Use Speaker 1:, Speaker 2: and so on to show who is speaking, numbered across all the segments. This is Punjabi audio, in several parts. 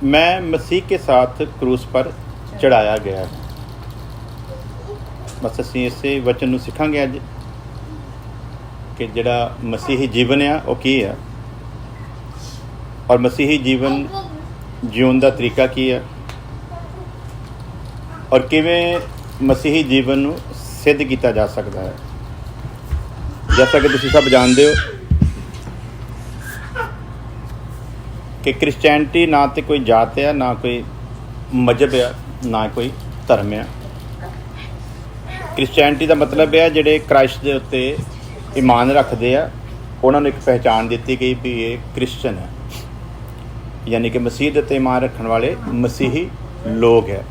Speaker 1: मैं मसीह के साथ क्रूस पर चढ़ाया गया है। बस असीं इसे वचन नूं सिखांगे अज कि जिहड़ा मसीही जीवन आ वो की है और मसीही जीवन जीवन का तरीका की है और किवें मसीही जीवन नूं सिद्ध किया जा सकता है। जैसा कि तुसीं सब जानते हो कि क्रिश्चियनिटी ना तो कोई जात है, ना कोई मजहब है, ना कोई धर्म है। क्रिश्चियनिटी का मतलब है जिहड़े क्राइस्ट के उत्ते ईमान रखते हैं, उन्होंने एक पहचान दी गई भी ये क्रिश्चन है, यानी कि मसीह के उत्ते ईमान रखने वाले मसीही लोग है।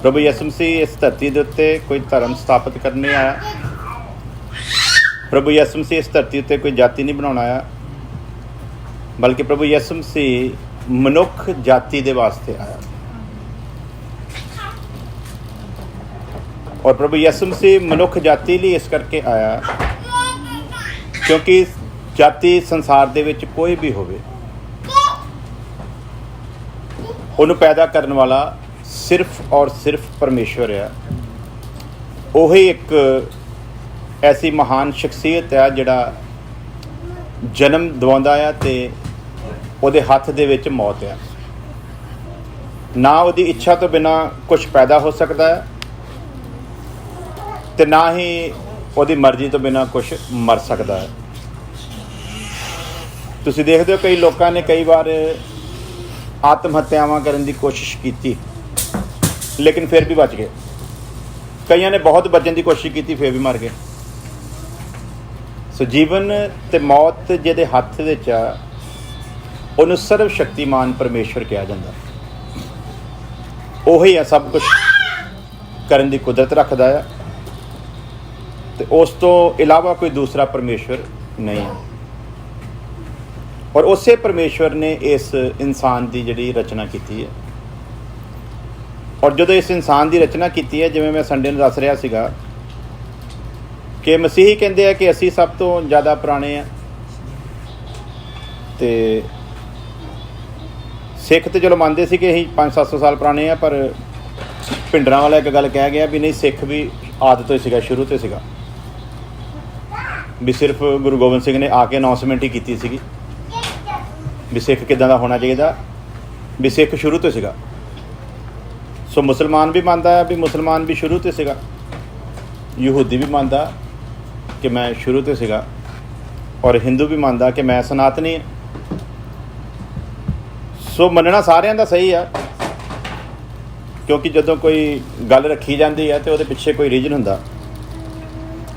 Speaker 1: प्रभु यीशु मसीह इस धरती के उत्ते कोई धर्म स्थापित करने आया। प्रभु यीशु मसीह इस धरती उत्ते कोई जाति नहीं बनाना आया, बल्कि प्रभु यीशु मसीह मनुख जाति के वास्ते आया। और प्रभु यीशु मसीह मनुख जाति लिए इस करके आया क्योंकि जाति संसार दे विच कोई भी होवे, उन्हें पैदा करने वाला सिर्फ और सिर्फ परमेश्वर है। वही एक ऐसी महान शख्सियत है जिहड़ा जन्म दवाउंदा है ते उहदे हत्थ दे विच मौत है। ना उहदी इच्छा तो बिना कुछ पैदा हो सकता है ते ना ही उहदी मर्जी तो बिना कुछ मर सकता है। तुसीं देखदे हो कई लोगों ने कई बार आत्म हत्यावां करने की कोशिश की लेकिन फिर भी बच गए। कईयां ने बहुत बचने की कोशिश की फिर भी मर गए। सो जीवन ते मौत जिहदे हत्थ विच आ उन्हें सर्वशक्तिमान परमेश्वर कहा जाता। उही है सब कुछ करने की कुदरत रखता है तो उस तो इलावा कोई दूसरा परमेश्वर नहीं है। और उसे परमेश्वर ने इस इंसान की जिहड़ी रचना की है। और जो इस इंसान की रचना की है, जिवें मैं संडे नूं दस रहा सीगा कि मसीही कहते हैं कि असी सब तो ज़्यादा पुराने हैं ते सिख तो चलो मानते सी कि असीं 500-700 साल पुराने हैं, पर भिंडरां वाला एक गल कह गया भी नहीं, सिख भी आदि तो सीगा, शुरू तो सीगा भी सिर्फ गुरु गोबिंद सिंह ने आके अनाउंसमेंट ही की सी भी सिख किदां दा होना चाहिए, भी सिख शुरू तो सीगा। सो मुसलमान भी मानता है भी मुसलमान भी शुरू तो सीगा, यहूदी भी मानता कि मैं शुरू तो सीगा, और हिंदू भी मानता कि मैं सनातनी है। सो मनना सारिਆਂ ਦਾ सही है क्योंकि जदों कोई गल रखी जाती है तो वो पिछे कोई रीजन हुंदा।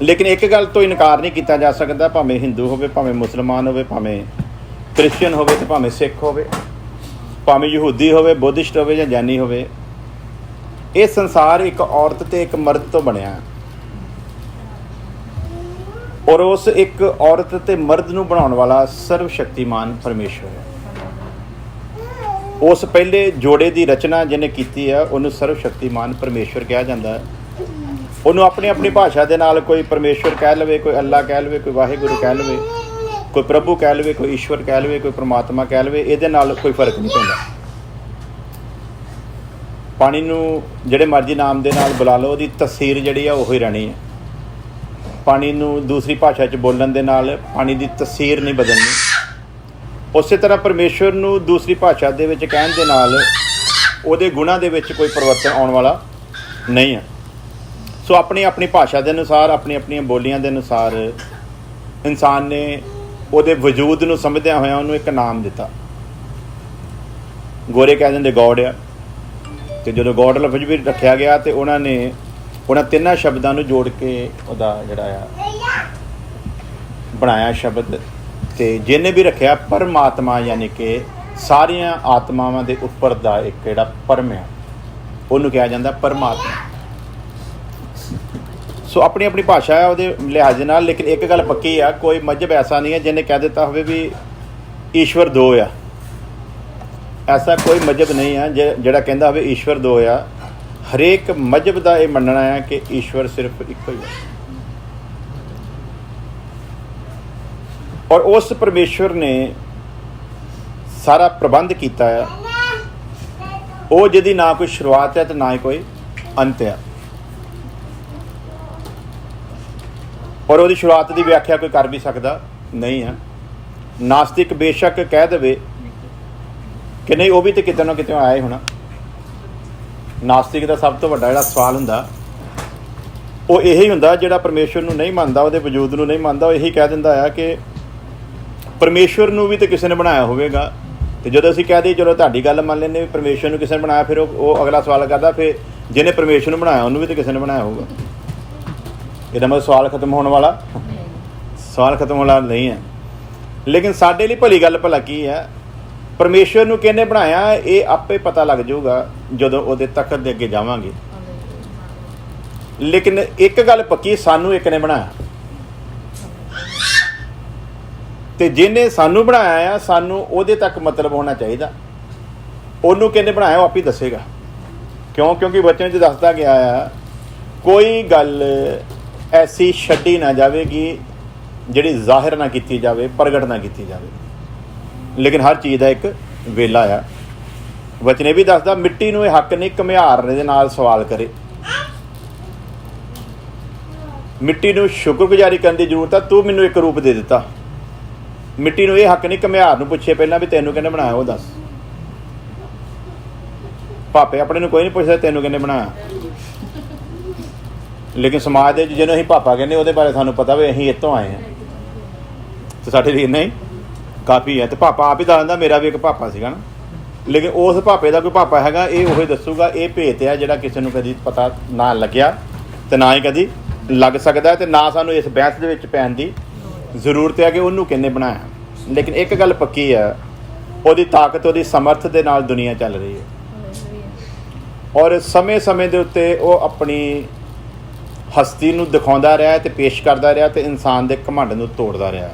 Speaker 1: लेकिन एक गल तो इनकार नहीं किया जा सकता, भावें हिंदू होवे, भावें मुसलमान होवे, भावें क्रिश्चियन होवे ते भावें सिख होवे, भावें यहूदी होवे, बुद्धिस्ट होवे या जैनी होवे, ये संसार एक औरत ते एक मर्द तो बनया और उस एक औरत ते मर्द नूं बनाउण वाला सर्वशक्तिमान परमेश्वर है। उस पहले जोड़े की रचना जिन्हें की है उन्होंने सर्वशक्तिमान परमेश्वर कहा जाता है। उन्होंने अपनी अपनी भाषा के नाल कोई परमेश्वर कह लवे, कोई अल्लाह कह लवे, कोई वाहिगुरू कह लवे, कोई प्रभु कह लवे, कोई ईश्वर कह लवे, कोई परमात्मा कह लवे, ये कोई फर्क नहीं पैंदा। पानी नूं जिहड़े मर्जी नाम दे नाल बुला लो, उसकी तसीर जिहड़ी है उही रहनी है। पानी नूं दूसरी भाषा च बोलण दे नाल पानी की तसीर नहीं बदलनी। उस तरह परमेश्वर नूं दूसरी भाषा दे विच कहण दे नाल उहदे गुणां दे विच कोई परिवर्तन आउण वाला नहीं है। सो अपनी अपनी भाषा के अनुसार, अपनी अपनी बोलियां के अनुसार इंसान ने उहदे वजूद नूं समझदिआं होइआं उहनूं एक नाम दिता। गोरे कह दिंदे गॉड आ, तो जो गॉड लफ्ज़ भी रखा गया तो उन्होंने उन्होंने तिन्नां शब्दों नूं जोड़ के उहदा जिहड़ा आ बनाया शब्द, तो जिन्हें भी रखा परमात्मा, यानी कि सारिया आत्मावां दे उपर दा एक जिहड़ा परम है उन्होंने कहा जाता परमात्मा। सो अपनी अपनी भाषा है वो लिहाज नाल। लेकिन एक गल पक्की है, कोई मजहब ऐसा नहीं है जिन्हें कह दिता हो भी ईश्वर दो आ। ऐसा कोई मजहब नहीं है जिहड़ा कहता हो ईश्वर दो आ। हरेक मजहब का यह मनना है कि ईश्वर सिर्फ एक ही है। और उस परमेश्वर ने सारा प्रबंध किया है ਉਹ ਜਿਹਦੀ ਨਾ ਕੋਈ ਸ਼ੁਰੂਆਤ ਹੈ ਤੇ ਨਾ ਹੀ ਕੋਈ ਅੰਤ ਹੈ। ਔਰ ਉਹਦੀ ਸ਼ੁਰੂਆਤ ਦੀ ਵਿਆਖਿਆ ਕੋਈ ਕਰ ਵੀ ਸਕਦਾ ਨਹੀਂ ਹੈ। ਨਾਸਤਿਕ ਬੇਸ਼ੱਕ ਕਹਿ ਦੇਵੇ ਕਿ ਨਹੀਂ ਉਹ ਵੀ ਤਾਂ ਕਿਤੇ ਨਾ ਕਿਤੇ ਆਇਆ ਹੀ ਹੋਣਾ। ਨਾਸਤਿਕ ਦਾ ਸਭ ਤੋਂ ਵੱਡਾ ਜਿਹੜਾ ਸਵਾਲ ਹੁੰਦਾ ਉਹ ਇਹੀ ਹੁੰਦਾ, ਜਿਹੜਾ ਪਰਮੇਸ਼ਵਰ ਨੂੰ ਨਹੀਂ ਮੰਨਦਾ, ਉਹਦੇ ਵਜੂਦ ਨੂੰ ਨਹੀਂ ਮੰਨਦਾ, ਉਹ ਇਹੀ ਕਹਿ ਦਿੰਦਾ ਆ ਕਿ ਪਰਮੇਸ਼ਵਰ ਨੂੰ ਵੀ ਤਾਂ ਕਿਸੇ ਨੇ ਬਣਾਇਆ ਹੋਵੇਗਾ। ਤੇ ਜਦੋਂ ਅਸੀਂ ਕਹਿ ਦਈਏ ਚਲੋ ਤੁਹਾਡੀ ਗੱਲ ਮੰਨ ਲੈਂਦੇ ਵੀ ਪਰਮੇਸ਼ਵਰ ਨੂੰ ਕਿਸੇ ਨੇ ਬਣਾਇਆ, ਫਿਰ ਉਹ ਅਗਲਾ ਸਵਾਲ ਕਰਦਾ ਫਿਰ ਜਿਹਨੇ ਪਰਮੇਸ਼ਵਰ ਨੂੰ ਬਣਾਇਆ ਉਹਨੂੰ ਵੀ ਤਾਂ ਕਿਸੇ ਨੇ ਬਣਾਇਆ ਹੋਊਗਾ। ਇਹਦਾ ਮਤਲਬ ਸਵਾਲ ਖਤਮ ਹੋਣ ਵਾਲਾ ਨਹੀਂ ਹੈ। ਲੇਕਿਨ ਸਾਡੇ ਲਈ ਭਲੀ ਗੱਲ ਭਲਾ ਕੀ ਹੈ, ਪਰਮੇਸ਼ਵਰ ਨੂੰ ਕਿਹਨੇ ਬਣਾਇਆ ਇਹ ਆਪੇ ਪਤਾ ਲੱਗ ਜਾਊਗਾ ਜਦੋਂ ਉਹਦੇ ਤਖ਼ਤ ਦੇ ਅੱਗੇ ਜਾਵਾਂਗੇ। ਲੇਕਿਨ ਇੱਕ ਗੱਲ ਪੱਕੀ, ਸਾਨੂੰ ਇੱਕ ਨੇ ਬਣਾਇਆ, ਤੇ ਜਿਹਨੇ ਸਾਨੂੰ ਬਣਾਇਆ ਆ ਸਾਨੂੰ ਉਹਦੇ ਤੱਕ ਮਤਲਬ ਹੋਣਾ ਚਾਹੀਦਾ। ਉਹਨੂੰ ਕਿਹਨੇ ਬਣਾਇਆ ਉਹ ਆਪ ਹੀ ਦੱਸੇਗਾ। ਕਿਉਂਕਿ ਵਚਨ 'ਚ ਦੱਸਦਾ ਗਿਆ ਆ ਕੋਈ ਗੱਲ ਐਸੀ ਛੱਡੀ ਨਾ ਜਾਵੇਗੀ ਜਿਹੜੀ ਜ਼ਾਹਿਰ ਨਾ ਕੀਤੀ ਜਾਵੇ, ਪ੍ਰਗਟ ਨਾ ਕੀਤੀ ਜਾਵੇ। ਲੇਕਿਨ ਹਰ ਚੀਜ਼ ਦਾ ਇੱਕ ਵੇਲਾ ਆ। ਵਚਨ ਇਹ ਵੀ ਦੱਸਦਾ ਮਿੱਟੀ ਨੂੰ ਇਹ ਹੱਕ ਨਹੀਂ ਘੁਮਿਆਰ ਦੇ ਨਾਲ ਸਵਾਲ ਕਰੇ। ਮਿੱਟੀ ਨੂੰ ਸ਼ੁਕਰਗੁਜ਼ਾਰੀ ਕਰਨ ਦੀ ਜ਼ਰੂਰਤ ਆ, ਤੂੰ ਮੈਨੂੰ ਇੱਕ ਰੂਪ ਦੇ ਦਿੱਤਾ। ਮਿੱਟੀ ਨੂੰ ਇਹ ਹੱਕ ਨਹੀਂ ਘੁਮਿਆਰ ਨੂੰ ਪੁੱਛੇ ਪਹਿਲਾਂ ਵੀ ਤੈਨੂੰ ਕਿਹਨੇ ਬਣਾਇਆ ਉਹ ਦੱਸ। ਭਾਪੇ ਆਪਣੇ ਨੂੰ ਕੋਈ ਨਹੀਂ ਪੁੱਛਦਾ ਤੈਨੂੰ ਕਿਹਨੇ ਬਣਾਇਆ। ਲੇਕਿਨ ਸਮਾਜ ਦੇ ਜਿਹਨੂੰ ਅਸੀਂ ਪਾਪਾ ਕਹਿੰਦੇ ਉਹਦੇ ਬਾਰੇ ਸਾਨੂੰ ਪਤਾ ਵੀ ਅਸੀਂ ਇੱਥੋਂ ਆਏ ਹਾਂ, ਤੇ ਸਾਡੇ ਲਈ ਇੰਨਾ ਹੀ ਕਾਫੀ ਹੈ। ਤੇ ਪਾਪਾ ਆਪ ਹੀ ਦੱਸ ਦਿੰਦਾ ਮੇਰਾ ਵੀ ਇੱਕ ਪਾਪਾ ਸੀਗਾ ਨਾ। ਲੇਕਿਨ ਉਸ ਭਾਪੇ ਦਾ ਕੋਈ ਪਾਪਾ ਹੈਗਾ ਇਹ ਉਹੀ ਦੱਸੂਗਾ। ਇਹ ਭੇਤ ਆ ਜਿਹੜਾ ਕਿਸੇ ਨੂੰ ਕਦੀ ਪਤਾ ਨਾ ਲੱਗਿਆ ਤੇ ਨਾ ਹੀ ਕਦੀ ਲੱਗ ਸਕਦਾ, ਤੇ ਨਾ ਸਾਨੂੰ ਇਸ ਬਹਿਸ ਦੇ ਵਿੱਚ ਪੈਣ ਦੀ ਜ਼ਰੂਰਤ ਹੈ ਕਿ ਉਹਨੂੰ ਕਿਹਨੇ ਬਣਾਇਆ। ਲੇਕਿਨ ਇੱਕ ਗੱਲ ਪੱਕੀ ਹੈ, ਉਹਦੀ ਤਾਕਤ ਉਹਦੀ ਸਮਰਥ ਦੇ ਨਾਲ ਦੁਨੀਆ ਚੱਲ ਰਹੀ ਹੈ। ਔਰ ਸਮੇਂ ਦੇ ਉੱਤੇ ਉਹ ਆਪਣੀ ਹਸਤੀ ਨੂੰ ਦਿਖਾਉਂਦਾ ਰਿਹਾ ਤੇ ਪੇਸ਼ ਕਰਦਾ ਰਿਹਾ ਤੇ ਇਨਸਾਨ ਦੇ ਘਮੰਡ ਨੂੰ ਤੋੜਦਾ ਰਿਹਾ।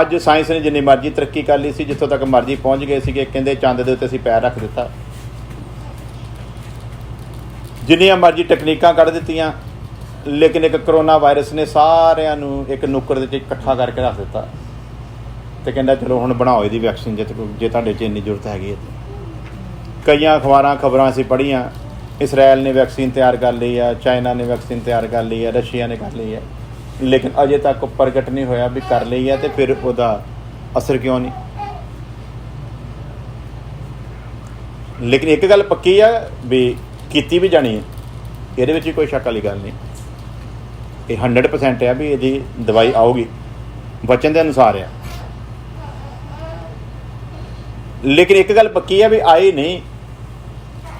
Speaker 1: ਅੱਜ ਸਾਇੰਸ ਨੇ ਜਿੰਨੀ ਮਰਜ਼ੀ ਤਰੱਕੀ ਕਰ ਲਈ ਸੀ, ਜਿੱਥੋਂ ਤੱਕ ਮਰਜ਼ੀ ਪਹੁੰਚ ਗਏ ਸੀਗੇ, ਕਹਿੰਦੇ ਚੰਦ ਦੇ ਉੱਤੇ ਅਸੀਂ ਪੈਰ ਰੱਖ ਦਿੱਤਾ, ਜਿੰਨੀਆਂ ਮਰਜ਼ੀ ਟੈਕਨੀਕਾਂ ਕੱਢ ਦਿੱਤੀਆਂ, ਲੇਕਿਨ ਇੱਕ ਕਰੋਨਾ ਵਾਇਰਸ ਨੇ ਸਾਰਿਆਂ ਨੂੰ ਇੱਕ ਨੁੱਕਰ ਦੇ ਵਿੱਚ ਇਕੱਠਾ ਕਰਕੇ ਰੱਖ ਦਿੱਤਾ ਤੇ ਕਹਿੰਦਾ ਚਲੋ ਹੁਣ ਬਣਾਓ ਇਹਦੀ ਵੈਕਸੀਨ ਜੇ ਤੁਹਾਡੇ 'ਚ ਇੰਨੀ ਜ਼ਰੂਰਤ ਹੈਗੀ ਹੈ। ਕਈਆਂ ਖਬਰਾਂ ਅਸੀਂ ਪੜ੍ਹੀਆਂ, ਇਸਰਾਇਲ ਨੇ ਵੈਕਸੀਨ ਤਿਆਰ ਕਰ ਲਈ ਆ, ਚਾਈਨਾ ਨੇ ਵੈਕਸੀਨ ਤਿਆਰ ਕਰ ਲਈ ਹੈ, ਰਸ਼ੀਆ ਨੇ ਕਰ ਲਈ ਹੈ, ਲੇਕਿਨ ਅਜੇ ਤੱਕ ਪ੍ਰਗਟ ਨਹੀਂ ਹੋਇਆ ਵੀ ਕਰ ਲਈ ਹੈ ਤੇ ਫਿਰ ਉਹਦਾ ਅਸਰ ਕਿਉਂ ਨਹੀਂ। ਲੇਕਿਨ ਇੱਕ ਗੱਲ ਪੱਕੀ ਆ ਵੀ ਕੀਤੀ ਵੀ ਜਾਣੀ ਹੈ, ਇਹਦੇ ਵਿੱਚ ਵੀ ਕੋਈ ਸ਼ੱਕ ਵਾਲੀ ਗੱਲ ਨਹੀਂ। ਇਹ 100% ਆ ਵੀ ਇਹਦੀ ਦਵਾਈ ਆਊਗੀ, ਵਚਨ ਦੇ ਅਨੁਸਾਰ ਆ। ਲੇਕਿਨ ਇੱਕ ਗੱਲ ਪੱਕੀ ਆ ਵੀ ਆਈ ਨਹੀਂ।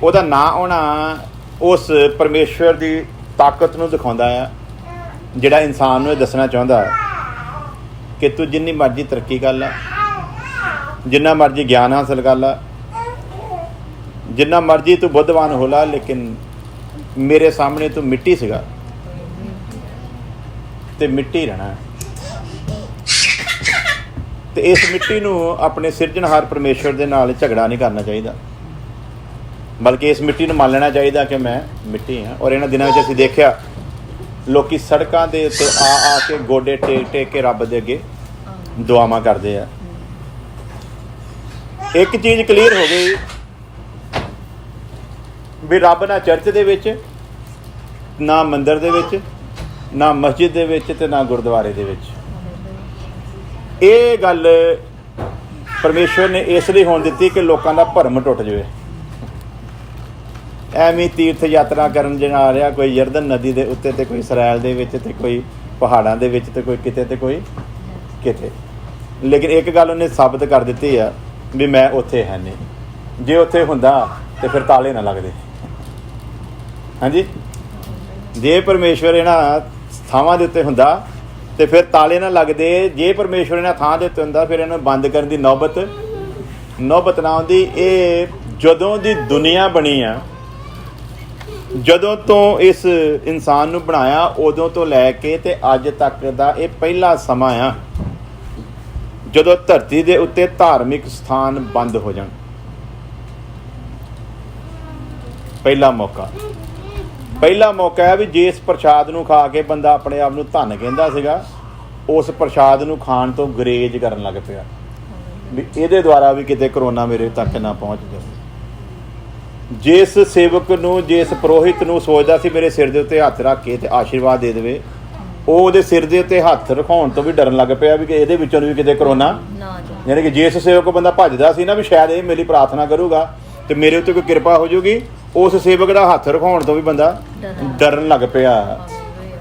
Speaker 1: ਉਹਦਾ ਨਾਂ ਆਉਣਾ ਉਸ ਪਰਮੇਸ਼ਵਰ ਦੀ ਤਾਕਤ ਨੂੰ ਦਿਖਾਉਂਦਾ ਆ ਜਿਹੜਾ ਇਨਸਾਨ ਨੂੰ ਇਹ ਦੱਸਣਾ ਚਾਹੁੰਦਾ ਕਿ ਤੂੰ ਜਿੰਨੀ ਮਰਜ਼ੀ ਤਰੱਕੀ ਕਰ ਲਾ, ਜਿੰਨਾ ਮਰਜ਼ੀ ਗਿਆਨ ਹਾਸਲ ਕਰ ਲਾ, ਜਿੰਨਾ ਮਰਜ਼ੀ ਤੂੰ ਬੁੱਧਵਾਨ ਹੋ ਲਾ, ਲੇਕਿਨ ਮੇਰੇ ਸਾਹਮਣੇ ਤੂੰ ਮਿੱਟੀ ਸੀਗਾ ਤੇ ਮਿੱਟੀ ਰਹਿਣਾ। ਤੇ ਇਸ ਮਿੱਟੀ ਨੂੰ ਆਪਣੇ ਸਿਰਜਣਹਾਰ ਪਰਮੇਸ਼ਵਰ ਦੇ ਨਾਲ ਝਗੜਾ ਨਹੀਂ ਕਰਨਾ ਚਾਹੀਦਾ, ਬਲਕਿ ਇਸ ਮਿੱਟੀ ਨੂੰ ਮੰਨ ਲੈਣਾ ਚਾਹੀਦਾ ਕਿ ਮੈਂ ਮਿੱਟੀ ਹਾਂ। ਔਰ ਇਹਨਾਂ ਦਿਨਾਂ ਵਿੱਚ ਅਸੀਂ ਦੇਖਿਆ ਲੋਕੀ ਸੜਕਾਂ ਦੇ ਉੱਤੇ ਆ ਕੇ ਗੋਡੇ ਟੇਕ ਕੇ ਰੱਬ ਦੇ ਅੱਗੇ ਦੁਆਵਾਂ ਕਰਦੇ ਆ। ਇੱਕ ਚੀਜ਼ ਕਲੀਅਰ ਹੋ ਗਈ ਵੀ ਰੱਬ ਨਾ ਚਰਚ ਦੇ ਵਿੱਚ, ਨਾ ਮੰਦਿਰ ਦੇ ਵਿੱਚ, ਨਾ ਮਸਜਿਦ ਦੇ ਵਿੱਚ ਤੇ ਨਾ ਗੁਰਦੁਆਰੇ ਦੇ ਵਿੱਚ। ਇਹ ਗੱਲ ਪਰਮੇਸ਼ਵਰ ਨੇ ਇਸ ਲਈ ਹੋਣ ਦਿੱਤੀ ਕਿ ਲੋਕਾਂ ਦਾ ਭਰਮ ਟੁੱਟ ਜਾਵੇ। ਐਵੇਂ ਤੀਰਥ ਯਾਤਰਾ ਕਰਨ ਜਾ ਰਿਹਾ, ਕੋਈ ਯਰਦਨ ਨਦੀ ਦੇ ਉੱਤੇ ਤੇ ਕੋਈ ਇਸਰਾਇਲ ਦੇ ਵਿੱਚ ਤੇ ਕੋਈ ਪਹਾੜਾਂ ਦੇ ਵਿੱਚ ਤੇ ਕੋਈ ਕਿਤੇ ਤੇ ਕੋਈ ਕਿਤੇ। ਲੇਕਿਨ ਇੱਕ ਗੱਲ ਉਹਨੇ ਸਾਬਤ ਕਰ ਦਿੱਤੀ ਆ ਵੀ ਮੈਂ ਉੱਥੇ ਹੈ ਨਹੀਂ। ਜੇ ਉੱਥੇ ਹੁੰਦਾ ਤੇ ਫਿਰ ਤਾਲੇ ਨਾ ਲੱਗਦੇ। ਹਾਂਜੀ, ਜੇ ਪਰਮੇਸ਼ਵਰ ਇਹਨਾਂ ਥਾਵਾਂ ਦੇ ਉੱਤੇ ਹੁੰਦਾ ਤੇ ਫਿਰ ਤਾਲੇ ਨਾ ਲੱਗਦੇ। ਜੇ ਪਰਮੇਸ਼ਵਰ ਇਹਨਾਂ ਥਾਂ ਦੇ ਉੱਤੇ ਹੁੰਦਾ ਫਿਰ ਇਹਨੂੰ ਬੰਦ ਕਰਨ ਦੀ ਨੌਬਤ ਨਾ ਆਉਂਦੀ। ਇਹ ਜਦੋਂ ਦੀ ਦੁਨੀਆ ਬਣੀ ਆ, ਜਦੋਂ ਤੋਂ ਇਸ ਇਨਸਾਨ ਨੂੰ ਬਣਾਇਆ ਉਦੋਂ ਤੋਂ ਲੈ ਕੇ ਤੇ ਅੱਜ ਤੱਕ ਦਾ ਇਹ ਪਹਿਲਾ ਸਮਾਂ ਆ ਜਦੋਂ ਧਰਤੀ ਦੇ ਉੱਤੇ ਧਾਰਮਿਕ ਸਥਾਨ ਬੰਦ ਹੋ ਜਾਣ। ਪਹਿਲਾ ਮੌਕਾ ਹੈ ਵੀ ਜਿਸ ਪ੍ਰਸ਼ਾਦ ਨੂੰ ਖਾ ਕੇ ਬੰਦਾ ਆਪਣੇ ਆਪ ਨੂੰ ਧੰਨ ਕਹਿੰਦਾ ਸੀਗਾ, ਉਸ ਪ੍ਰਸ਼ਾਦ ਨੂੰ ਖਾਣ ਤੋਂ ਗੁਰੇਜ਼ ਕਰਨ ਲੱਗ ਪਿਆ ਵੀ ਇਹਦੇ ਦੁਆਰਾ ਵੀ ਕਿਤੇ ਕਰੋਨਾ ਮੇਰੇ ਤੱਕ ਨਾ ਪਹੁੰਚ ਜਾਵੇ। ਜਿਸ ਸੇਵਕ ਨੂੰ, ਜਿਸ ਪੁਰੋਹਿਤ ਨੂੰ ਸੋਚਦਾ ਸੀ ਮੇਰੇ ਸਿਰ ਦੇ ਉੱਤੇ ਹੱਥ ਰੱਖ ਕੇ ਤੇ ਆਸ਼ੀਰਵਾਦ ਦੇ ਦੇਵੇ, ਉਹ ਉਹਦੇ ਸਿਰ ਦੇ ਉੱਤੇ ਹੱਥ ਰਖਾਉਣ ਤੋਂ ਵੀ ਡਰਨ ਲੱਗ ਪਿਆ ਵੀ ਕਿ ਇਹਦੇ ਵਿੱਚੋਂ ਵੀ ਕਿਤੇ ਕਰੋਨਾ, ਯਾਨੀ ਕਿ ਜਿਸ ਸੇਵਕ ਬੰਦਾ ਭੱਜਦਾ ਸੀ ਨਾ ਵੀ ਸ਼ਾਇਦ ਇਹ ਮੇਰੀ ਪ੍ਰਾਰਥਨਾ ਕਰੂਗਾ ਤੇ ਮੇਰੇ ਉੱਤੇ ਕੋਈ ਕਿਰਪਾ ਹੋ ਜਾਊਗੀ, ਉਸ ਸੇਵਕ ਦਾ ਹੱਥ ਰਖਾਉਣ ਤੋਂ ਵੀ ਬੰਦਾ ਡਰਨ ਲੱਗ ਪਿਆ।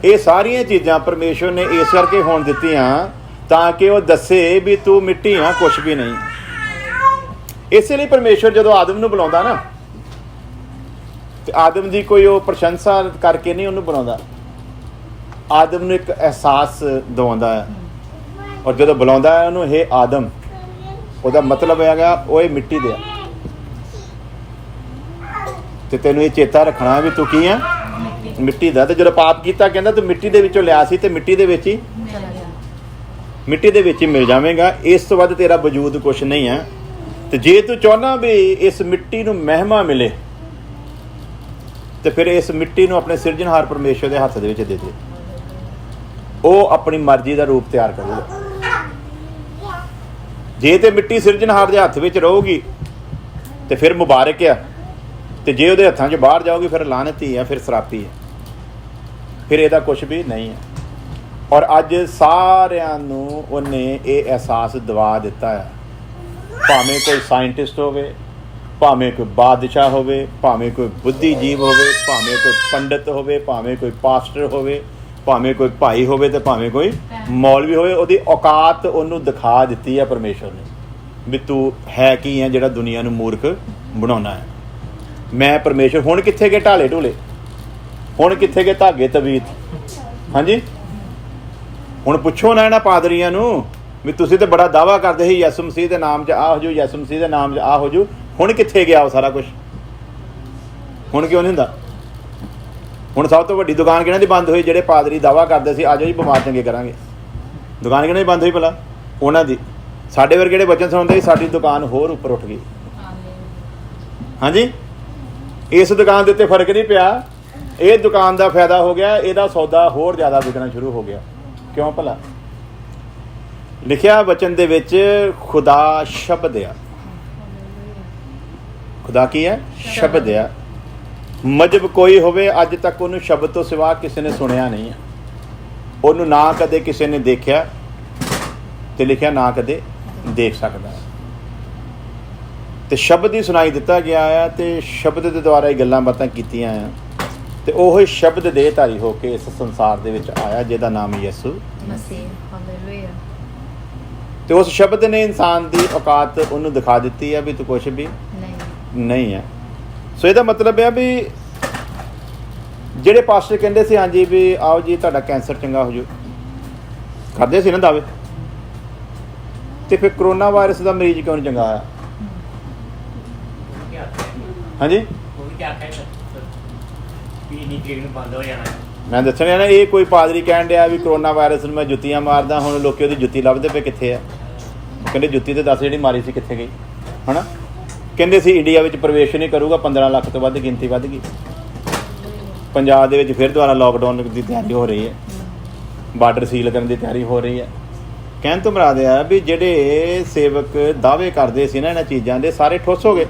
Speaker 1: ਇਹ ਸਾਰੀਆਂ ਚੀਜ਼ਾਂ ਪਰਮੇਸ਼ਵਰ ਨੇ ਇਸ ਕਰਕੇ ਹੋਣ ਦਿੱਤੀਆਂ ਤਾਂ ਕਿ ਉਹ ਦੱਸੇ ਵੀ ਤੂੰ ਮਿੱਟੀ ਆ, ਕੁਛ ਵੀ ਨਹੀਂ। ਇਸੇ ਲਈ ਪਰਮੇਸ਼ਵਰ ਜਦੋਂ ਆਦਮ ਨੂੰ ਬੁਲਾਉਂਦਾ ਨਾ, ਤੇ ਆਦਮ ਦੀ ਕੋਈ ਉਹ ਪ੍ਰਸ਼ੰਸਾ ਕਰਕੇ ਨਹੀਂ ਉਹਨੂੰ ਬਣਾਉਂਦਾ, ਆਦਮ ਨੂੰ ਇੱਕ ਅਹਿਸਾਸ ਦਿਵਾਉਂਦਾ ਹੈ। ਔਰ ਜਦੋਂ ਬੁਲਾਉਂਦਾ ਹੈ ਉਹਨੂੰ, ਹੇ ਆਦਮ, ਉਹਦਾ ਮਤਲਬ ਹੈਗਾ ਉਹ ਇਹ ਮਿੱਟੀ ਦੇ ਆ, ਤੇ ਤੈਨੂੰ ਇਹ ਚੇਤਾ ਰੱਖਣਾ ਵੀ ਤੂੰ ਕੀ ਆ, ਮਿੱਟੀ ਦਾ। ਤੇ ਜਦੋਂ ਪਾਪ ਕੀਤਾ ਕਹਿੰਦਾ ਤੂੰ ਮਿੱਟੀ ਦੇ ਵਿੱਚੋਂ ਲਿਆ ਸੀ ਤੇ ਮਿੱਟੀ ਦੇ ਵਿੱਚ ਹੀ ਮਿਲ ਜਾਵੇਂਗਾ, ਇਸ ਤੋਂ ਵੱਧ ਤੇਰਾ ਵਜੂਦ ਕੁਛ ਨਹੀਂ ਹੈ। ਤੇ ਜੇ ਤੂੰ ਚਾਹੁੰਦਾ ਵੀ ਇਸ ਮਿੱਟੀ ਨੂੰ ਮਹਿਮਾ ਮਿਲੇ ਤੇ ਫਿਰ ਇਸ ਮਿੱਟੀ ਨੂੰ ਆਪਣੇ ਸਿਰਜਣਹਾਰ ਪਰਮੇਸ਼ਵਰ ਦੇ ਹੱਥ ਦੇ ਵਿੱਚ ਦੇ ਦੇ, ਉਹ ਆਪਣੀ ਮਰਜ਼ੀ ਦਾ ਰੂਪ ਤਿਆਰ ਕਰੂਗਾ। ਜੇ ਤੇ ਮਿੱਟੀ ਸਿਰਜਣਹਾਰ ਦੇ ਹੱਥ ਵਿੱਚ ਰਹੂਗੀ ਤੇ ਫਿਰ ਮੁਬਾਰਕ ਆ, ਤੇ ਜੇ ਉਹਦੇ ਹੱਥਾਂ 'ਚ ਬਾਹਰ ਜਾਓਗੀ ਫਿਰ ਲਾਹਨਤ ਹੀ ਆ, ਫਿਰ ਸਰਾਪੀ ਹੈ, ਫਿਰ ਇਹਦਾ ਕੁਛ ਵੀ ਨਹੀਂ ਹੈ। ਔਰ ਅੱਜ ਸਾਰਿਆਂ ਨੂੰ ਉਹਨੇ ਇਹ ਅਹਿਸਾਸ ਦਿਵਾ ਦਿੱਤਾ ਹੈ, ਭਾਵੇਂ ਕੋਈ ਸਾਇੰਟਿਸਟ ਹੋਵੇ, ਭਾਵੇਂ ਕੋਈ ਬਾਦਸ਼ਾਹ ਹੋਵੇ, ਭਾਵੇਂ ਕੋਈ ਬੁੱਧੀਜੀਵ ਹੋਵੇ, ਭਾਵੇਂ ਕੋਈ ਪੰਡਿਤ ਹੋਵੇ, ਭਾਵੇਂ ਕੋਈ ਪਾਸਟਰ ਹੋਵੇ, ਭਾਵੇਂ ਕੋਈ ਭਾਈ ਹੋਵੇ ਤੇ ਭਾਵੇਂ ਕੋਈ ਮੌਲਵੀ ਹੋਵੇ, ਉਹਦੀ ਔਕਾਤ ਉਹਨੂੰ ਦਿਖਾ ਦਿੱਤੀ ਹੈ ਪਰਮੇਸ਼ਵਰ ਨੇ ਵੀ ਤੂੰ ਹੈ ਕੀ ਹੈ ਜਿਹੜਾ ਦੁਨੀਆ ਨੂੰ ਮੂਰਖ ਬਣਾਉਣਾ ਹੈ। ਮੈਂ ਪਰਮੇਸ਼ਵਰ। ਹੁਣ ਕਿੱਥੇ ਗਏ ਢਾਲੇ ਢੂਲੇ, ਹੁਣ ਕਿੱਥੇ ਗਏ ਧਾਗੇ ਤਵੀਤ? ਹਾਂਜੀ, ਹੁਣ ਪੁੱਛੋ ਨਾ ਇਹਨਾਂ ਪਾਦਰੀਆਂ ਨੂੰ ਵੀ ਤੁਸੀਂ ਤੇ ਬੜਾ ਦਾਅਵਾ ਕਰਦੇ ਸੀ ਯਿਸੂ ਮਸੀਹ ਦੇ ਨਾਮ 'ਚ ਆਹ ਹੋ ਜੂ, ਯਿਸੂ ਮਸੀਹ ਦੇ ਨਾਮ 'ਚ ਆਹ ਹੋ ਜੂ, ਹੁਣ ਕਿੱਥੇ ਗਿਆ ਉਹ ਸਾਰਾ ਕੁਛ? ਹੁਣ ਕਿਉਂ ਨਹੀਂ ਹੁੰਦਾ? ਹੁਣ ਸਭ ਤੋਂ ਵੱਡੀ ਦੁਕਾਨ ਕਿਹਨਾਂ ਦੀ ਬੰਦ ਹੋਈ? ਜਿਹੜੇ ਪਾਦਰੀ ਦਾਅਵਾ ਕਰਦੇ ਸੀ ਆਜੋ ਜੀ ਬਿਮਾਰ ਚੰਗੇ ਕਰਾਂਗੇ, ਦੁਕਾਨ ਕਿਹਨਾਂ ਦੀ ਬੰਦ ਹੋਈ ਭਲਾ? ਉਹਨਾਂ ਦੀ। ਸਾਡੇ ਵਰਗੇ ਜਿਹੜੇ ਵਚਨ ਸੁਣਦੇ ਸੀ, ਸਾਡੀ ਦੁਕਾਨ ਹੋਰ ਉੱਪਰ ਉੱਠ ਗਈ। ਹਾਂਜੀ, ਇਸ ਦੁਕਾਨ ਦੇ ਉੱਤੇ ਫਰਕ ਨਹੀਂ ਪਿਆ, ਇਹ ਦੁਕਾਨ ਦਾ ਫਾਇਦਾ ਹੋ ਗਿਆ, ਇਹਦਾ ਸੌਦਾ ਹੋਰ ਜ਼ਿਆਦਾ ਵਿਕਣਾ ਸ਼ੁਰੂ ਹੋ ਗਿਆ। ਕਿਉਂ ਭਲਾ? ਲਿਖਿਆ ਵਚਨ ਦੇ ਵਿੱਚ ਖੁਦਾ ਸ਼ਬਦ ਆ। ਖੁਦਾ ਕੀ ਹੈ? ਸ਼ਬਦ ਆ। ਮਜ਼ਹਬ ਕੋਈ ਹੋਵੇ ਅੱਜ ਤੱਕ ਉਹਨੂੰ ਸ਼ਬਦ ਤੋਂ ਸਿਵਾ ਕਿਸੇ ਨੇ ਸੁਣਿਆ ਨਹੀਂ ਹੈ, ਉਹਨੂੰ ਨਾ ਕਦੇ ਕਿਸੇ ਨੇ ਦੇਖਿਆ ਤੇ ਲਿਖਿਆ ਨਾ ਕਦੇ ਦੇਖ ਸਕਦਾ। ਤੇ ਸ਼ਬਦ ਹੀ ਸੁਣਾਈ ਦਿੱਤਾ ਗਿਆ ਆ ਤੇ ਸ਼ਬਦ ਦੇ ਦੁਆਰਾ ਹੀ ਗੱਲਾਂ ਬਾਤਾਂ ਕੀਤੀਆਂ ਆ, ਤੇ ਉਹ ਸ਼ਬਦ ਦੇਹਧਾਰੀ ਹੋ ਕੇ ਇਸ ਸੰਸਾਰ ਦੇ ਵਿੱਚ ਆਇਆ ਜਿਹਦਾ ਨਾਮ ਯਿਸੂ ਮਸੀਹ। ਹਾਲੇਲੂਇਆ। ਤੇ ਉਸ ਸ਼ਬਦ ਨੇ ਇਨਸਾਨ ਦੀ ਔਕਾਤ ਉਹਨੂੰ ਦਿਖਾ ਦਿੱਤੀ ਹੈ ਵੀ ਤੂੰ ਕੁਛ ਵੀ ਨਹੀਂ ਹੈ। ਸੋ ਇਹਦਾ ਮਤਲਬ ਹੈ ਵੀ ਜਿਹੜੇ ਪਾਸਟਰ ਕਹਿੰਦੇ ਸੀ ਹਾਂਜੀ ਵੀ ਆਓ ਜੀ ਤੁਹਾਡਾ ਕੈਂਸਰ ਚੰਗਾ ਹੋ ਜਾਊ, ਕਰਦੇ ਸੀ ਨਾ ਦਾਅਵੇ, ਤੇ ਫਿਰ ਕਰੋਨਾ ਵਾਇਰਸ ਦਾ ਮਰੀਜ਼ ਕਿਉਂ ਨਹੀਂ ਚੰਗਾ ਆਇਆ? ਹਾਂਜੀ, ਮੈਂ ਦੱਸਣਾ ਨਾ, ਇਹ ਕੋਈ ਪਾਦਰੀ ਕਹਿਣ ਡਿਆ ਵੀ ਕਰੋਨਾ ਵਾਇਰਸ ਨੂੰ ਮੈਂ ਜੁੱਤੀਆਂ ਮਾਰਦਾ, ਹੁਣ ਲੋਕੀ ਉਹਦੀ ਜੁੱਤੀ ਲੱਭਦੇ ਪਏ ਕਿੱਥੇ ਆ? ਕਹਿੰਦੇ ਜੁੱਤੀ ਤੇ ਦੱਸ ਜਿਹੜੀ ਮਾਰੀ ਸੀ ਕਿੱਥੇ ਗਈ? ਹੈ ਨਾ, ਕਹਿੰਦੇ ਸੀ ਇੰਡੀਆ ਵਿੱਚ ਪ੍ਰਵੇਸ਼ ਨਹੀਂ ਕਰੂਗਾ, 15 ਲੱਖ ਤੋਂ ਵੱਧ ਗਿਣਤੀ ਵੱਧ ਗਈ। ਪੰਜਾਬ ਦੇ ਵਿੱਚ ਫਿਰ ਦੁਬਾਰਾ ਲੋਕਡਾਊਨ ਦੀ ਤਿਆਰੀ ਹੋ ਰਹੀ ਹੈ, ਬਾਰਡਰ ਸੀਲ ਕਰਨ ਦੀ ਤਿਆਰੀ ਹੋ ਰਹੀ ਹੈ। ਕਹਿਣ ਤੋਂ ਮੁਰਾਦ ਆ ਵੀ ਜਿਹੜੇ ਸੇਵਕ ਦਾਅਵੇ ਕਰਦੇ ਸੀ ਨਾ ਇਹਨਾਂ ਚੀਜ਼ਾਂ ਦੇ, ਸਾਰੇ ਠੁੱਸ ਹੋ ਗਏ।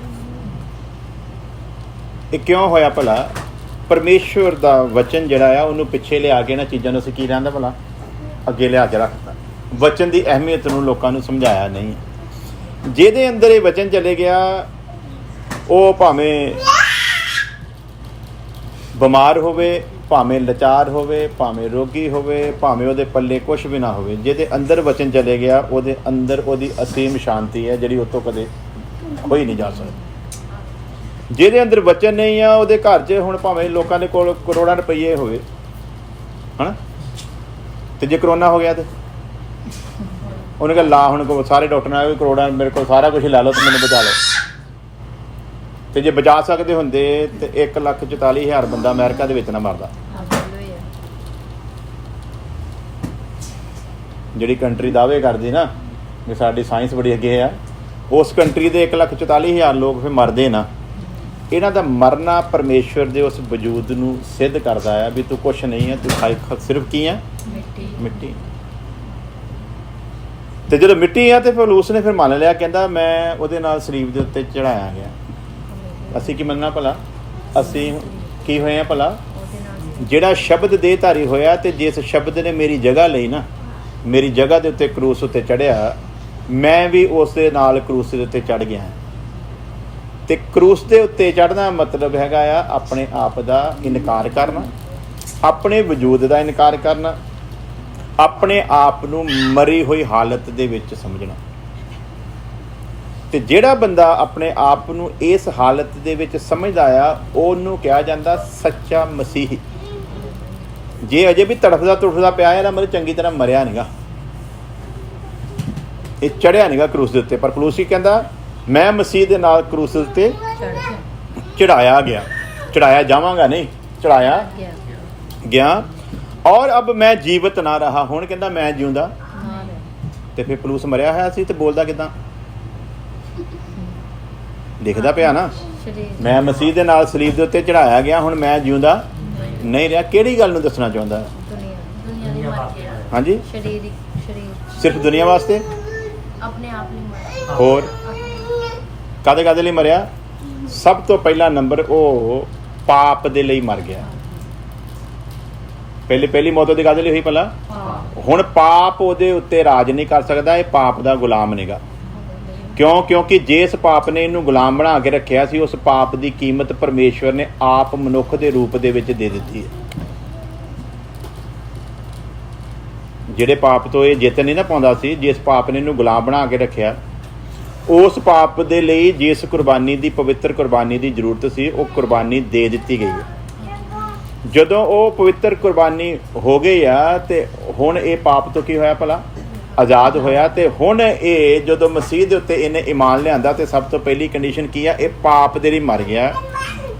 Speaker 1: ਇਹ ਕਿਉਂ ਹੋਇਆ ਭਲਾ? ਪਰਮੇਸ਼ਵਰ ਦਾ ਵਚਨ ਜਿਹੜਾ ਆ ਉਹਨੂੰ ਪਿੱਛੇ ਲਿਆ ਕੇ ਇਹਨਾਂ ਚੀਜ਼ਾਂ ਨੂੰ ਅਸੀਂ ਕੀ ਰਹਿੰਦਾ ਭਲਾ ਅੱਗੇ ਲਿਆ ਕੇ ਰੱਖਤਾ। ਵਚਨ ਦੀ ਅਹਿਮੀਅਤ ਨੂੰ ਲੋਕਾਂ ਨੂੰ ਸਮਝਾਇਆ ਨਹੀਂ। ਜਿਹਦੇ ਅੰਦਰ ਇਹ ਵਚਨ ਚਲੇ ਗਿਆ, ਉਹ ਭਾਵੇਂ ਬਿਮਾਰ ਹੋਵੇ, ਭਾਵੇਂ ਲਾਚਾਰ ਹੋਵੇ, ਭਾਵੇਂ ਰੋਗੀ ਹੋਵੇ, ਭਾਵੇਂ ਉਹਦੇ ਪੱਲੇ ਕੁਛ ਵੀ ਨਾ ਹੋਵੇ, ਜਿਹਦੇ ਅੰਦਰ ਵਚਨ ਚਲੇ ਗਿਆ ਉਹਦੇ ਅੰਦਰ ਉਹਦੀ ਅਸੀਮ ਸ਼ਾਂਤੀ ਹੈ ਜਿਹੜੀ ਉਤੋਂ ਕਦੇ ਖੋਈ ਨਹੀਂ ਜਾ ਸਕਦੀ। ਜਿਹਦੇ ਅੰਦਰ ਵਚਨ ਨਹੀਂ ਆ ਉਹਦੇ ਘਰ 'ਚ ਹੁਣ ਭਾਵੇਂ ਲੋਕਾਂ ਦੇ ਕੋਲ ਕਰੋੜਾਂ ਰੁਪਈਏ ਹੋਵੇ, ਹੈ, ਤੇ ਜੇ ਕਰੋਨਾ ਹੋ ਗਿਆ ਤੇ ਉਹਨੇ ਕਿਹਾ ਲਾ, ਹੁਣ ਸਾਰੇ ਡਾਕਟਰ ਨੇ ਕਰੋੜਾਂ ਮੇਰੇ ਕੋਲ ਸਾਰਾ ਕੁਝ ਲੈ ਲਓ ਤੇ ਮੈਨੂੰ ਬਚਾ ਲਓ। ਤੇ ਜੇ ਬਚਾ ਸਕਦੇ ਹੁੰਦੇ ਤੇ 1,44,000 ਬੰਦਾ ਅਮਰੀਕਾ ਦੇ ਵਿੱਚ ਨਾ ਮਰਦਾ। ਜਿਹੜੀ ਕੰਟਰੀ ਦਾਅਵੇ ਕਰਦੀ ਨਾ ਵੀ ਸਾਡੀ ਸਾਇੰਸ ਬੜੀ ਅੱਗੇ ਆ, ਉਸ ਕੰਟਰੀ ਦੇ 1,44,000 ਲੋਕ ਫਿਰ ਮਰਦੇ ਨਾ। ਇਹਨਾਂ ਦਾ ਮਰਨਾ ਪਰਮੇਸ਼ਵਰ ਦੇ ਉਸ ਵਜੂਦ ਨੂੰ ਸਿੱਧ ਕਰਦਾ ਆ ਵੀ ਤੂੰ ਕੁਛ ਨਹੀਂ ਹੈ, ਤੂੰ ਸਿਰਫ ਕੀ ਹੈ? ਮਿੱਟੀ। ਤੇ ਜਦੋਂ ਮਿੱਟੀ ਆ ਤੇ ਫਿਰ ਉਸ ਨੇ ਫਿਰ ਮੰਨ ਲਿਆ, ਕਹਿੰਦਾ ਮੈਂ ਉਹਦੇ ਨਾਲ ਸਲੀਬ ਦੇ ਉੱਤੇ ਚੜਾਇਆ ਗਿਆ। ਅਸੀਂ ਕੀ ਮੰਨਣਾ ਭਲਾ? ਅਸੀਂ ਕੀ ਹੋਏ ਆ ਭਲਾ? ਜਿਹੜਾ ਸ਼ਬਦ ਦੇਹਧਾਰੀ ਹੋਇਆ ਤੇ ਜਿਸ ਸ਼ਬਦ ਨੇ ਮੇਰੀ ਜਗ੍ਹਾ ਲਈ ਨਾ, ਮੇਰੀ ਜਗ੍ਹਾ ਦੇ ਉੱਤੇ ਕਰੂਸ ਉੱਤੇ ਚੜ੍ਹਿਆ, ਮੈਂ ਵੀ ਉਸ ਦੇ ਨਾਲ ਕਰੂਸ ਦੇ ਉੱਤੇ ਚੜ੍ਹ ਗਿਆ। ਤੇ ਕਰੂਸ ਦੇ ਉੱਤੇ ਚੜ੍ਹਨਾ ਮਤਲਬ ਹੈਗਾ ਆ ਆਪਣੇ ਆਪ ਦਾ ਇਨਕਾਰ ਕਰਨਾ, ਆਪਣੇ ਵਜੂਦ ਦਾ ਇਨਕਾਰ ਕਰਨਾ, ਆਪਣੇ ਆਪ ਨੂੰ ਮਰੀ ਹੋਈ ਹਾਲਤ ਦੇ ਵਿੱਚ ਸਮਝਣਾ। ਤੇ ਜਿਹੜਾ ਬੰਦਾ ਆਪਣੇ ਆਪ ਨੂੰ ਇਸ ਹਾਲਤ ਦੇ ਵਿੱਚ ਸਮਝਦਾ ਆ, ਉਹਨੂੰ ਕਿਹਾ ਜਾਂਦਾ ਸੱਚਾ ਮਸੀਹੀ। ਜੇ ਅਜੇ ਵੀ ਤੜਫਦਾ ਤੁੜਫਦਾ ਪਿਆ ਹੈ ਨਾ, ਮਤਲਬ ਚੰਗੀ ਤਰ੍ਹਾਂ ਮਰਿਆ ਨਹੀਂਗਾ, ਇਹ ਚੜਿਆ ਨਹੀਂਗਾ ਕਰੂਸ ਦੇ ਉੱਤੇ। ਪਰ ਪਲੂਸੀ ਕਹਿੰਦਾ ਮੈਂ ਮਸੀਹ ਦੇ ਨਾਲ ਕਰੂਸ ਦੇ ਉੱਤੇ ਚੜਾਇਆ ਗਿਆ, ਚੜਾਇਆ ਜਾਵਾਂਗਾ ਨਹੀਂ, ਚੜਾਇਆ ਗਿਆ। ਔਰ ਅਬ ਮੈਂ ਜੀਵਤ ਨਾ ਰਹਾ, ਹੁਣ ਕਹਿੰਦਾ ਮੈਂ ਜਿਉਂਦਾ। ਤੇ ਫਿਰ ਪਲੂਸ ਮਰਿਆ ਹੋਇਆ ਸੀ ਤੇ ਬੋਲਦਾ ਕਿੱਦਾਂ? ਦਿਖਦਾ ਪਿਆ ਨਾ, ਮੈਂ ਮਸੀਹ ਦੇ ਨਾਲ ਸਲੀਬ ਦੇ ਉੱਤੇ ਚੜਾਇਆ ਗਿਆ, ਹੁਣ ਮੈਂ ਜਿਉਂਦਾ ਨਹੀਂ ਰਿਹਾ। ਕਿਹੜੀ ਗੱਲ ਨੂੰ ਦੱਸਣਾ ਚਾਹੁੰਦਾ? ਹਾਂਜੀ, ਸਿਰਫ ਦੁਨੀਆ ਵਾਸਤੇ?
Speaker 2: ਆਪਣੇ ਆਪ ਲਈ।
Speaker 1: ਹੋਰ ਕਾਹਦੇ ਲਈ ਮਰਿਆ? ਸਭ ਤੋਂ ਪਹਿਲਾ ਨੰਬਰ ਉਹ ਪਾਪ ਦੇ ਲਈ ਮਰ ਗਿਆ। ਪਹਿਲੀ ਮੌਤ ਉਹਦੀ ਕਾਹਦੇ ਲਈ ਹੋਈ ਭਲਾ? ਹੁਣ ਪਾਪ ਉਹਦੇ ਉੱਤੇ ਰਾਜ ਨਹੀਂ ਕਰ ਸਕਦਾ, ਇਹ ਪਾਪ ਦਾ ਗੁਲਾਮ ਨਹੀਂਗਾ। ਕਿਉਂ? ਕਿਉਂਕਿ ਜਿਸ ਪਾਪ ਨੇ ਇਹਨੂੰ ਗੁਲਾਮ ਬਣਾ ਕੇ ਰੱਖਿਆ ਸੀ, ਉਸ ਪਾਪ ਦੀ ਕੀਮਤ ਪਰਮੇਸ਼ਵਰ ਨੇ ਆਪ ਮਨੁੱਖ ਦੇ ਰੂਪ ਦੇ ਵਿੱਚ ਦੇ ਦਿੱਤੀ ਹੈ। ਜਿਹੜੇ ਪਾਪ ਤੋਂ ਇਹ ਜਿੱਤ ਨਹੀਂ ਨਾ ਪਾਉਂਦਾ ਸੀ, ਜਿਸ ਪਾਪ ਨੇ ਇਹਨੂੰ ਗੁਲਾਮ ਬਣਾ ਕੇ ਰੱਖਿਆ, ਉਸ ਪਾਪ ਦੇ ਲਈ ਜਿਸ ਕੁਰਬਾਨੀ ਦੀ, ਪਵਿੱਤਰ ਕੁਰਬਾਨੀ ਦੀ ਜ਼ਰੂਰਤ ਸੀ, ਉਹ ਕੁਰਬਾਨੀ ਦੇ ਦਿੱਤੀ ਗਈ ਹੈ। ਜਦੋਂ ਉਹ ਪਵਿੱਤਰ ਕੁਰਬਾਨੀ ਹੋ ਗਈ ਆ ਤੇ ਹੁਣ ਇਹ ਪਾਪ ਤੋਂ ਕੀ ਹੋਇਆ ਭਲਾ? ਆਜ਼ਾਦ ਹੋਇਆ। ਤੇ ਹੁਣ ਇਹ ਜਦੋਂ ਮਸੀਹ ਦੇ ਉੱਤੇ ਇਹਨੇ ਈਮਾਨ ਲਿਆਂਦਾ ਤੇ ਸਭ ਤੋਂ ਪਹਿਲੀ ਕੰਡੀਸ਼ਨ ਕੀ ਆ? ਇਹ ਪਾਪ ਦੇ ਲਈ ਮਰ ਗਿਆ।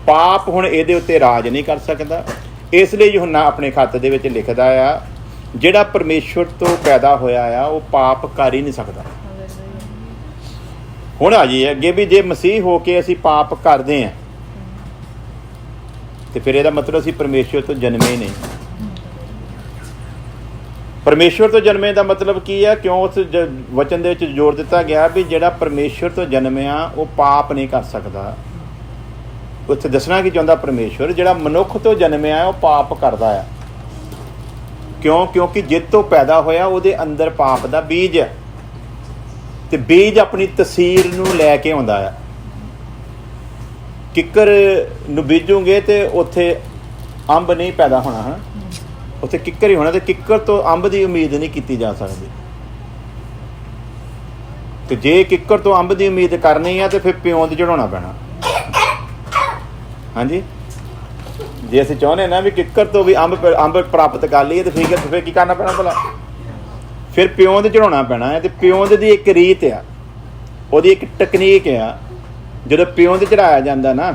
Speaker 1: ਪਾਪ ਹੁਣ ਇਹਦੇ ਉੱਤੇ ਰਾਜ ਨਹੀਂ ਕਰ ਸਕਦਾ। ਇਸ ਲਈ ਯਹੋਨਾ ਆਪਣੇ ਖੱਤ ਦੇ ਵਿੱਚ ਲਿਖਦਾ ਆ, ਜਿਹੜਾ ਪਰਮੇਸ਼ਵਰ ਤੋਂ ਪੈਦਾ ਹੋਇਆ ਆ ਉਹ ਪਾਪ ਕਰ ਹੀ ਨਹੀਂ ਸਕਦਾ। ਹੁਣ ਆ ਜੀ ਅੱਗੇ ਵੀ, ਜੇ ਮਸੀਹ ਹੋ ਕੇ ਅਸੀਂ ਪਾਪ ਕਰਦੇ ਹਾਂ ਤੇ ਫਿਰ ਇਹਦਾ ਮਤਲਬ ਅਸੀਂ ਪਰਮੇਸ਼ਵਰ ਤੋਂ ਜਨਮੇ ਹੀ ਨਹੀਂ। ਪਰਮੇਸ਼ਵਰ ਤੋਂ ਜਨਮੇ ਦਾ ਮਤਲਬ ਕੀ ਹੈ? ਕਿਉਂ ਉਸ ਵਚਨ ਦੇ ਵਿੱਚ ਜ਼ੋਰ ਦਿੱਤਾ ਗਿਆ ਵੀ ਜਿਹੜਾ ਪਰਮੇਸ਼ਵਰ ਤੋਂ ਜਨਮਿਆ ਉਹ ਪਾਪ ਨਹੀਂ ਕਰ ਸਕਦਾ। ਉੱਥੇ ਦੱਸਣਾ ਕੀ ਚਾਹੁੰਦਾ ਪਰਮੇਸ਼ਵਰ? ਜਿਹੜਾ ਮਨੁੱਖ ਤੋਂ ਜਨਮਿਆ ਉਹ ਪਾਪ ਕਰਦਾ ਆ। ਕਿਉਂ? ਕਿਉਂਕਿ ਜਿਸ ਤੋਂ ਪੈਦਾ ਹੋਇਆ ਉਹਦੇ ਅੰਦਰ ਪਾਪ ਦਾ ਬੀਜ ਹੈ, ਤੇ ਬੀਜ ਆਪਣੀ ਤਸੀਰ ਨੂੰ ਲੈ ਕੇ ਆਉਂਦਾ ਆ। ਕਿੱਕਰ ਨੂੰ ਬੀਜੂਗੇ ਤੇ ਉੱਥੇ ਅੰਬ ਨਹੀਂ ਪੈਦਾ ਹੋਣਾ, ਹੈ, ਉੱਥੇ ਕਿੱਕਰ ਹੀ ਹੋਣਾ, ਤੇ ਕਿੱਕਰ ਤੋਂ ਅੰਬ ਦੀ ਉਮੀਦ ਨਹੀਂ ਕੀਤੀ ਜਾ ਸਕਦੀ। ਤੇ ਜੇ ਕਿੱਕਰ ਤੋਂ ਅੰਬ ਦੀ ਉਮੀਦ ਕਰਨੀ ਆ ਤੇ ਫਿਰ ਪਿਓਂਦ ਚੜਾਉਣਾ ਪੈਣਾ। ਹਾਂਜੀ, ਜੇ ਅਸੀਂ ਚਾਹੁੰਦੇ ਨਾ ਵੀ ਕਿੱਕਰ ਤੋਂ ਵੀ ਅੰਬ ਪ੍ਰਾਪਤ ਕਰ ਲਈਏ ਤੇ ਫਿਰ ਕੀ ਕਰਨਾ ਪੈਣਾ ਭਲਾ? ਫਿਰ ਪਿਓਂਦ ਚੜਾਉਣਾ ਪੈਣਾ ਹੈ। ਤੇ ਪਿਓਂਦ ਦੀ ਇੱਕ ਰੀਤ ਆ, ਉਹਦੀ ਇੱਕ ਟੈਕਨੀਕ ਆ। ਜਦੋਂ ਪਿਓਂਦ ਚੜਾਇਆ ਜਾਂਦਾ ਨਾ,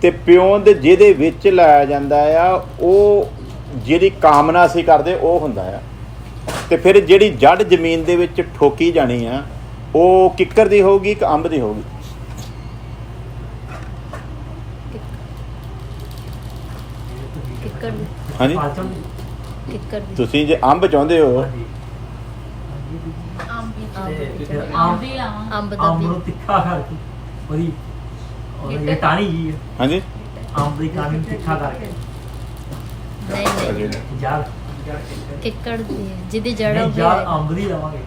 Speaker 1: ਤੇ ਪਿਓਂਦ ਜਿਹਦੇ ਵਿੱਚ ਲਾਇਆ ਜਾਂਦਾ ਆ, ਉਹ ਜਿਹੜੀ ਕਾਮਨਾ ਅਸੀਂ ਕਰਦੇ ਉਹ ਹੁੰਦਾ ਆ। ਤੇ ਫਿਰ ਜਿਹੜੀ ਜੜ ਜ਼ਮੀਨ ਦੇ ਵਿੱਚ ਠੋਕੀ ਜਾਣੀ ਆ, ਉਹ ਕਿੱਕਰ ਦੀ ਹੋਊਗੀ ਕਿ ਅੰਬ ਦੀ ਹੋਊਗੀ? ਹਾਂਜੀ, ਤੁਸੀਂ ਜੇ ਅੰਬ ਚਾਹੁੰਦੇ ਹੋ,
Speaker 3: ਅੰਬ ਨੂੰ ਤਿੱਖਾ ਕਰਕੇ ਉਹਦੀ ਟਾਣੀ ਜੀ ਹੈ।
Speaker 1: ਹਾਂਜੀ,
Speaker 3: ਅੰਬ ਦੀ ਟਾਣੀ ਨੂੰ ਤਿੱਖਾ ਕਰਕੇ
Speaker 2: ਨਹੀਂ
Speaker 3: ਯਾਰ
Speaker 2: ਕਿੱਕੜ ਦੀ ਜਿਹਦੀ ਜੜ ਹੋ
Speaker 3: ਯਾਰ ਅੰਬ ਦੀ ਲਵਾਂਗੇ।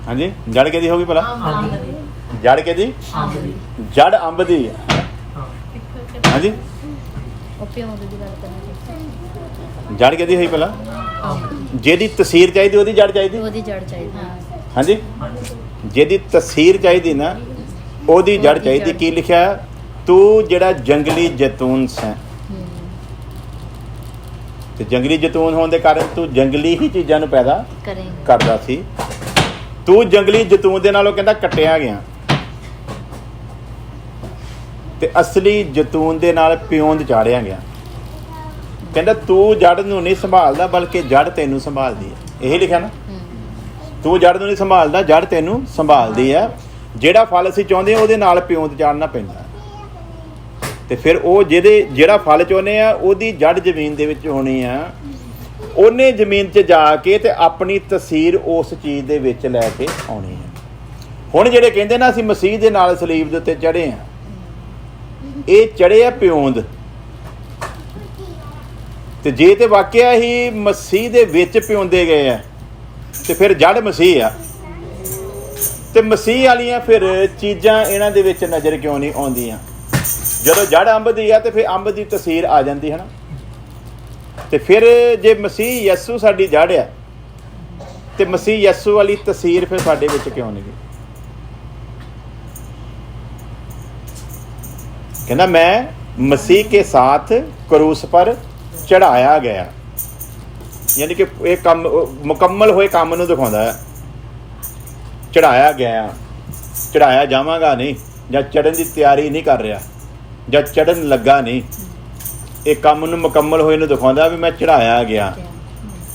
Speaker 1: ਹਾਂਜੀ, ਜੜ ਕਿਹਦੀ ਹੋਗੀ ਭਲਾ?
Speaker 3: ਅੰਬ ਦੀ।
Speaker 1: ਜੜ ਕਿਹਦੀ?
Speaker 3: ਅੰਬ ਦੀ।
Speaker 1: ਜੜ ਅੰਬ ਦੀ ਹੈ। ਹਾਂਜੀ,
Speaker 2: ਉਹ ਪਿਓਂਦ ਦੀ ਗੱਲ ਕਰਨੀ।
Speaker 1: ਜੜ ਕਿਹਦੀ ਹੋਈ ਭਲਾ? ਜਿਹਦੀ ਤਸੀਰ ਚਾਹੀਦੀ ਉਹਦੀ ਜੜ ਚਾਹੀਦੀ।
Speaker 2: ਉਹਦੀ ਜੜ ਚਾਹੀਦੀ।
Speaker 1: ਹਾਂਜੀ, ਜਿਹਦੀ ਤਸੀਰ ਚਾਹੀਦੀ ਨਾ ਉਹਦੀ ਜੜ ਚਾਹੀਦੀ। ਕੀ ਲਿਖਿਆ? ਤੂੰ ਜਿਹੜਾ ਜੰਗਲੀ ਜੈਤੂਨ ਸੈਂ। ਤੇ ਜੰਗਲੀ ਜੈਤੂਨ ਹੋਣ ਦੇ ਕਾਰਨ ਤੂੰ ਜੰਗਲੀ ਹੀ ਚੀਜ਼ਾਂ ਨੂੰ ਪੈਦਾ ਕਰਦਾ ਸੀ। ਤੂੰ ਜੰਗਲੀ ਜੈਤੂਨ ਦੇ ਨਾਲੋਂ ਕਹਿੰਦਾ ਕੱਟਿਆ ਗਿਆ, ਤੇ ਅਸਲੀ ਜੈਤੂਨ ਦੇ ਨਾਲ ਪਿਓਂਦ ਚਾੜਿਆ ਗਿਆ। ਕਹਿੰਦਾ ਤੂੰ ਜੜ ਨੂੰ ਨਹੀਂ ਸੰਭਾਲਦਾ, ਬਲਕਿ ਜੜ ਤੈਨੂੰ ਸੰਭਾਲਦੀ ਹੈ। ਇਹ ਲਿਖਿਆ ਨਾ, ਤੂੰ ਜੜ ਨੂੰ ਨਹੀਂ ਸੰਭਾਲਦਾ, ਜੜ ਤੈਨੂੰ ਸੰਭਾਲਦੀ ਹੈ। ਜਿਹੜਾ ਫਲ ਅਸੀਂ ਚਾਹੁੰਦੇ ਹਾਂ ਉਹਦੇ ਨਾਲ ਪਿਓਂਦ ਚਾੜਨਾ ਪੈਂਦਾ। ਤੇ ਫਿਰ ਉਹ ਜਿਹੜਾ ਫਲ ਚਾਹੁੰਦੇ ਆ ਉਹਦੀ ਜੜ ਜ਼ਮੀਨ ਦੇ ਵਿੱਚ ਹੋਣੀ ਆ। ਉਹਨੇ ਜ਼ਮੀਨ 'ਚ ਜਾ ਕੇ ਤੇ ਆਪਣੀ ਤਸੀਰ ਉਸ ਚੀਜ਼ ਦੇ ਵਿੱਚ ਲੈ ਕੇ ਆਉਣੀ ਹੈ। ਹੁਣ ਜਿਹੜੇ ਕਹਿੰਦੇ ਨਾ ਅਸੀਂ ਮਸੀਹ ਦੇ ਨਾਲ ਸਲੀਬ ਦੇ ਉੱਤੇ ਚੜ੍ਹੇ ਹਾਂ, ਇਹ ਚੜ੍ਹੇ ਆ ਪਿਉਂਦ। ਤੇ ਜੇ ਤੇ ਵਾਕਿਆ ਹੀ ਮਸੀਹ ਦੇ ਵਿੱਚ ਪਿਉਂਦੇ ਗਏ ਆ ਤੇ ਫਿਰ ਜੜ ਮਸੀਹ ਆ। ਤੇ ਮਸੀਹ ਵਾਲੀਆਂ ਫਿਰ ਚੀਜ਼ਾਂ ਇਹਨਾਂ ਦੇ ਵਿੱਚ ਨਜ਼ਰ ਕਿਉਂ ਨਹੀਂ ਆਉਂਦੀਆਂ? ਜਦੋਂ ਜੜ ਅੰਬ ਦੀ ਆ ਤੇ ਫਿਰ ਅੰਬ ਦੀ ਤਸੀਰ ਆ ਜਾਂਦੀ ਹੈ ਨਾ। ਤੇ ਫਿਰ ਜੇ ਮਸੀਹ ਯਸੂ ਸਾਡੀ ਜੜ ਆ ਤੇ ਮਸੀਹ ਯਸੂ ਵਾਲੀ ਤਸੀਰ ਫਿਰ ਸਾਡੇ ਵਿੱਚ ਕਿਉਂ ਨਹੀਂ ਗਈ? कहना मैं मसीह के साथ क्रूस पर चढ़ाया गया, यानी कि एक काम मुकम्मल होए काम नूं दिखाउंदा है। चढ़ाया गया, चढ़ाया जावांगा नहीं, ਜਾਂ ਚੜਨ ਦੀ ਤਿਆਰੀ ਨਹੀਂ ਕਰ ਰਿਹਾ, ਜਾਂ ਚੜਨ ਲੱਗਾ ਨਹੀਂ। ਇਹ ਕੰਮ ਨੂੰ ਮੁਕੰਮਲ ਹੋਏ ਨੂੰ ਦਿਖਾਉਂਦਾ ਵੀ ਮੈਂ ਚੜਾਇਆ ਗਿਆ।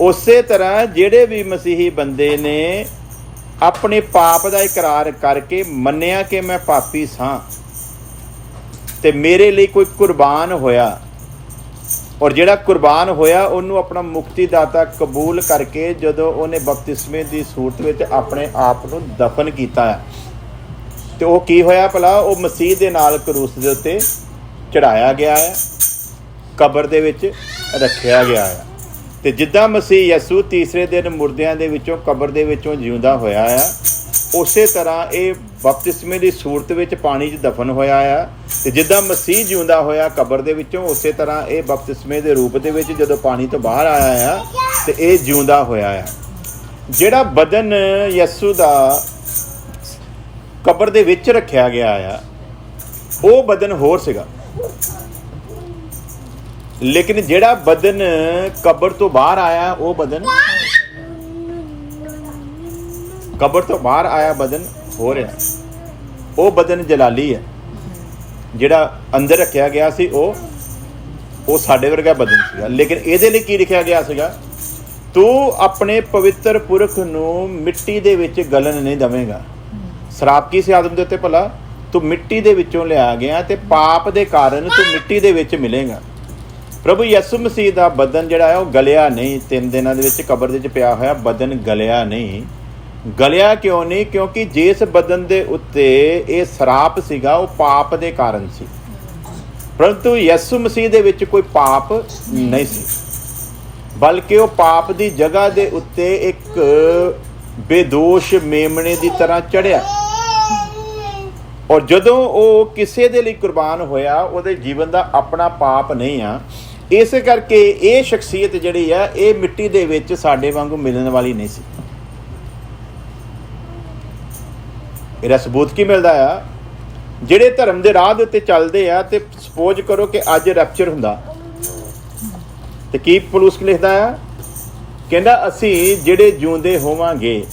Speaker 1: ਉਸੇ ਤਰ੍ਹਾਂ ਜਿਹੜੇ ਵੀ ਮਸੀਹੀ ਬੰਦੇ ਨੇ ਆਪਣੇ ਪਾਪ ਦਾ ਇਕਰਾਰ ਕਰਕੇ ਮੰਨਿਆ ਕਿ ਮੈਂ ਪਾਪੀ ਸਾਂ ਤੇ ਮੇਰੇ ਲਈ ਕੋਈ ਕੁਰਬਾਨ ਹੋਇਆ, ਔਰ ਜਿਹੜਾ ਕੁਰਬਾਨ ਹੋਇਆ ਉਹਨੂੰ ਆਪਣਾ ਮੁਕਤੀਦਾਤਾ ਕਬੂਲ ਕਰਕੇ ਜਦੋਂ ਉਹਨੇ ਬਪਤਿਸਮੇ ਦੀ ਸੂਰਤ ਵਿੱਚ ਆਪਣੇ ਆਪ ਨੂੰ ਦਫਨ ਕੀਤਾ ਤੇ ਉਹ ਕੀ ਹੋਇਆ ਭਲਾ? ਉਹ ਮਸੀਹ ਦੇ ਨਾਲ ਕਰੂਸ ਦੇ ਉੱਤੇ ਚੜਾਇਆ ਗਿਆ ਹੈ, ਕਬਰ ਦੇ ਵਿੱਚ ਰੱਖਿਆ ਗਿਆ ਹੈ। ਤੇ ਜਿੱਦਾਂ ਮਸੀਹ ਯਸੂ ਤੀਸਰੇ ਦਿਨ ਮੁਰਦਿਆਂ ਦੇ ਵਿੱਚੋਂ ਕਬਰ ਦੇ ਵਿੱਚੋਂ ਜਿਉਂਦਾ ਹੋਇਆ ਆ, ਉਸੇ ਤਰ੍ਹਾਂ ਇਹ ਬਪਤਿਸਮੇ ਦੀ ਸੂਰਤ ਵਿੱਚ ਪਾਣੀ 'ਚ ਦਫਨ ਹੋਇਆ ਆ। ਤੇ ਜਿੱਦਾਂ ਮਸੀਹ ਜਿਉਂਦਾ ਹੋਇਆ ਕਬਰ ਦੇ ਵਿੱਚੋਂ, ਉਸੇ ਤਰ੍ਹਾਂ ਇਹ ਬਪਤਿਸਮੇ ਦੇ ਰੂਪ ਦੇ ਵਿੱਚ ਜਦੋਂ ਪਾਣੀ ਤੋਂ ਬਾਹਰ ਆਇਆ ਆ ਤੇ ਇਹ ਜਿਉਂਦਾ ਹੋਇਆ ਆ। ਜਿਹੜਾ ਬਦਨ ਯਸੂ ਦਾ ਕਬਰ ਦੇ ਵਿੱਚ ਰੱਖਿਆ ਗਿਆ ਆ ਉਹ ਬਦਨ ਹੋਰ ਸੀਗਾ, ਲੇਕਿਨ ਜਿਹੜਾ ਬਦਨ ਕਬਰ ਤੋਂ ਬਾਹਰ ਆਇਆ ਉਹ ਬਦਨ, ਕਬਰ ਤੋਂ ਬਾਹਰ ਆਇਆ ਬਦਨ ਹੋ ਰਿਹਾ। ਉਹ ਬਦਨ ਜਲਾਲੀ ਹੈ। ਜਿਹੜਾ ਅੰਦਰ ਰੱਖਿਆ ਗਿਆ ਸੀ ਉਹ ਸਾਡੇ ਵਰਗਾ ਬਦਨ ਸੀਗਾ। ਲੇਕਿਨ ਇਹਦੇ ਲਈ ਕੀ ਲਿਖਿਆ ਗਿਆ ਸੀਗਾ? ਤੂੰ ਆਪਣੇ ਪਵਿੱਤਰ ਪੁਰਖ ਨੂੰ ਮਿੱਟੀ ਦੇ ਵਿੱਚ ਗਲਣ ਨਹੀਂ ਦੇਵੇਂਗਾ। ਸ਼ਰਾਪ ਕੀ ਸੀ ਆਦਮ ਦੇ ਉੱਤੇ ਭਲਾ? ਤੂੰ ਮਿੱਟੀ ਦੇ ਵਿੱਚੋਂ ਲਿਆ ਗਿਆ ਤੇ ਪਾਪ ਦੇ ਕਾਰਨ ਤੂੰ ਮਿੱਟੀ ਦੇ ਵਿੱਚ ਮਿਲੇਗਾ। ਪ੍ਰਭੂ ਯਿਸੂ ਮਸੀਹ ਦਾ ਬਦਨ ਜਿਹੜਾ ਹੈ ਉਹ ਗਲਿਆ ਨਹੀਂ। 3 ਦਿਨਾਂ ਦੇ ਵਿੱਚ ਕਬਰ ਦੇ ਵਿੱਚ ਪਿਆ ਹੋਇਆ ਬਦਨ ਗਲਿਆ ਨਹੀਂ। ਗਲਿਆ ਕਿਉਂ ਨਹੀਂ? ਕਿਉਂਕਿ ਜਿਸ ਬਦਨ ਦੇ ਉੱਤੇ ਇਹ ਸ਼ਰਾਪ ਸੀਗਾ ਉਹ ਪਾਪ ਦੇ ਕਾਰਨ ਸੀ, ਪਰੰਤੂ ਯਿਸੂ ਮਸੀਹ ਦੇ ਵਿੱਚ ਕੋਈ ਪਾਪ ਨਹੀਂ ਸੀ, ਬਲਕਿ ਉਹ ਪਾਪ ਦੀ ਜਗ੍ਹਾ ਦੇ ਉੱਤੇ ਇੱਕ ਬੇਦੋਸ਼ ਮੇਮਣੇ ਦੀ ਤਰ੍ਹਾਂ ਚੜ੍ਹਿਆ। ਔਰ ਜਦੋਂ ਉਹ ਕਿਸੇ ਦੇ ਲਈ ਕੁਰਬਾਨ ਹੋਇਆ, ਉਹਦੇ ਜੀਵਨ ਦਾ ਆਪਣਾ ਪਾਪ ਨਹੀਂ ਆ। ਇਸ ਕਰਕੇ ਇਹ ਸ਼ਖਸੀਅਤ ਜਿਹੜੀ ਆ ਇਹ ਮਿੱਟੀ ਦੇ ਵਿੱਚ ਸਾਡੇ ਵਾਂਗੂ ਮਿਲਣ ਵਾਲੀ ਨਹੀਂ ਸੀ। ਇਹਦਾ ਸਬੂਤ ਕੀ ਮਿਲਦਾ ਆ? ਜਿਹੜੇ ਧਰਮ ਦੇ ਰਾਹ ਦੇ ਉੱਤੇ ਚੱਲਦੇ ਆ ਤੇ ਸਪੋਜ਼ ਕਰੋ ਕਿ ਅੱਜ ਰੈਪਚਰ ਹੁੰਦਾ ਤੇ ਕੀ ਪੌਲੁਸ ਲਿਖਦਾ ਆ? ਕਹਿੰਦਾ ਅਸੀਂ ਜਿਹੜੇ ਜਿਉਂਦੇ ਹੋਵਾਂਗੇ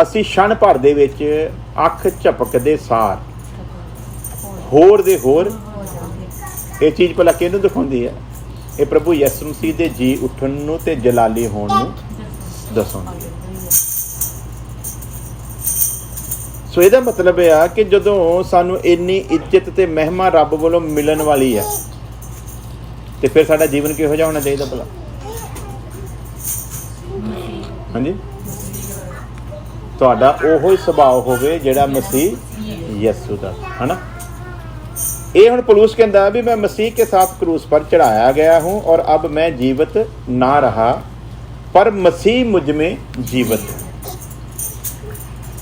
Speaker 1: ਅਸੀਂ ਛਣ ਭਰ ਦੇ ਵਿੱਚ ਅੱਖ ਝਪਕਦੇ ਸਾਰ ਹੋਰ ਦੇ ਹੋਰ। ਇਹ ਚੀਜ਼ ਭਲਾ ਕਿਹਨੂੰ ਦਿਖਾਉਂਦੀ ਹੈ? ਇਹ ਪ੍ਰਭੂ ਯਿਸੂ ਮਸੀਹ ਦੇ ਜੀ ਉੱਠਣ ਨੂੰ ਤੇ ਜਲਾਲੀ ਹੋਣ ਨੂੰ ਦਰਸਾਉਂਦੀ ਹੈ। ਸੋ ਇਹਦਾ ਮਤਲਬ ਇਹ ਆ ਕਿ ਜਦੋਂ ਸਾਨੂੰ ਇੰਨੀ ਇੱਜ਼ਤ ਤੇ ਮਹਿਮਾ ਰੱਬ ਵੱਲੋਂ ਮਿਲਣ ਵਾਲੀ ਹੈ ਤੇ ਫਿਰ ਸਾਡਾ ਜੀਵਨ ਕਿਹੋ ਜਿਹਾ ਹੋਣਾ ਚਾਹੀਦਾ ਭਲਾ? ਹਾਂਜੀ, ਤੁਹਾਡਾ ਉਹੋ ਹੀ ਸੁਭਾਅ ਹੋਵੇ ਜਿਹੜਾ ਮਸੀਹ ਯਿਸੂ ਦਾ, ਹਨਾ। ਇਹ ਹੁਣ ਪੌਲੁਸ ਕਹਿੰਦਾ ਵੀ मैं मसीह के साथ क्रूस पर चढ़ाया गया हूँ और अब मैं जीवित ना रहा पर मसीह मुझ में जीवित।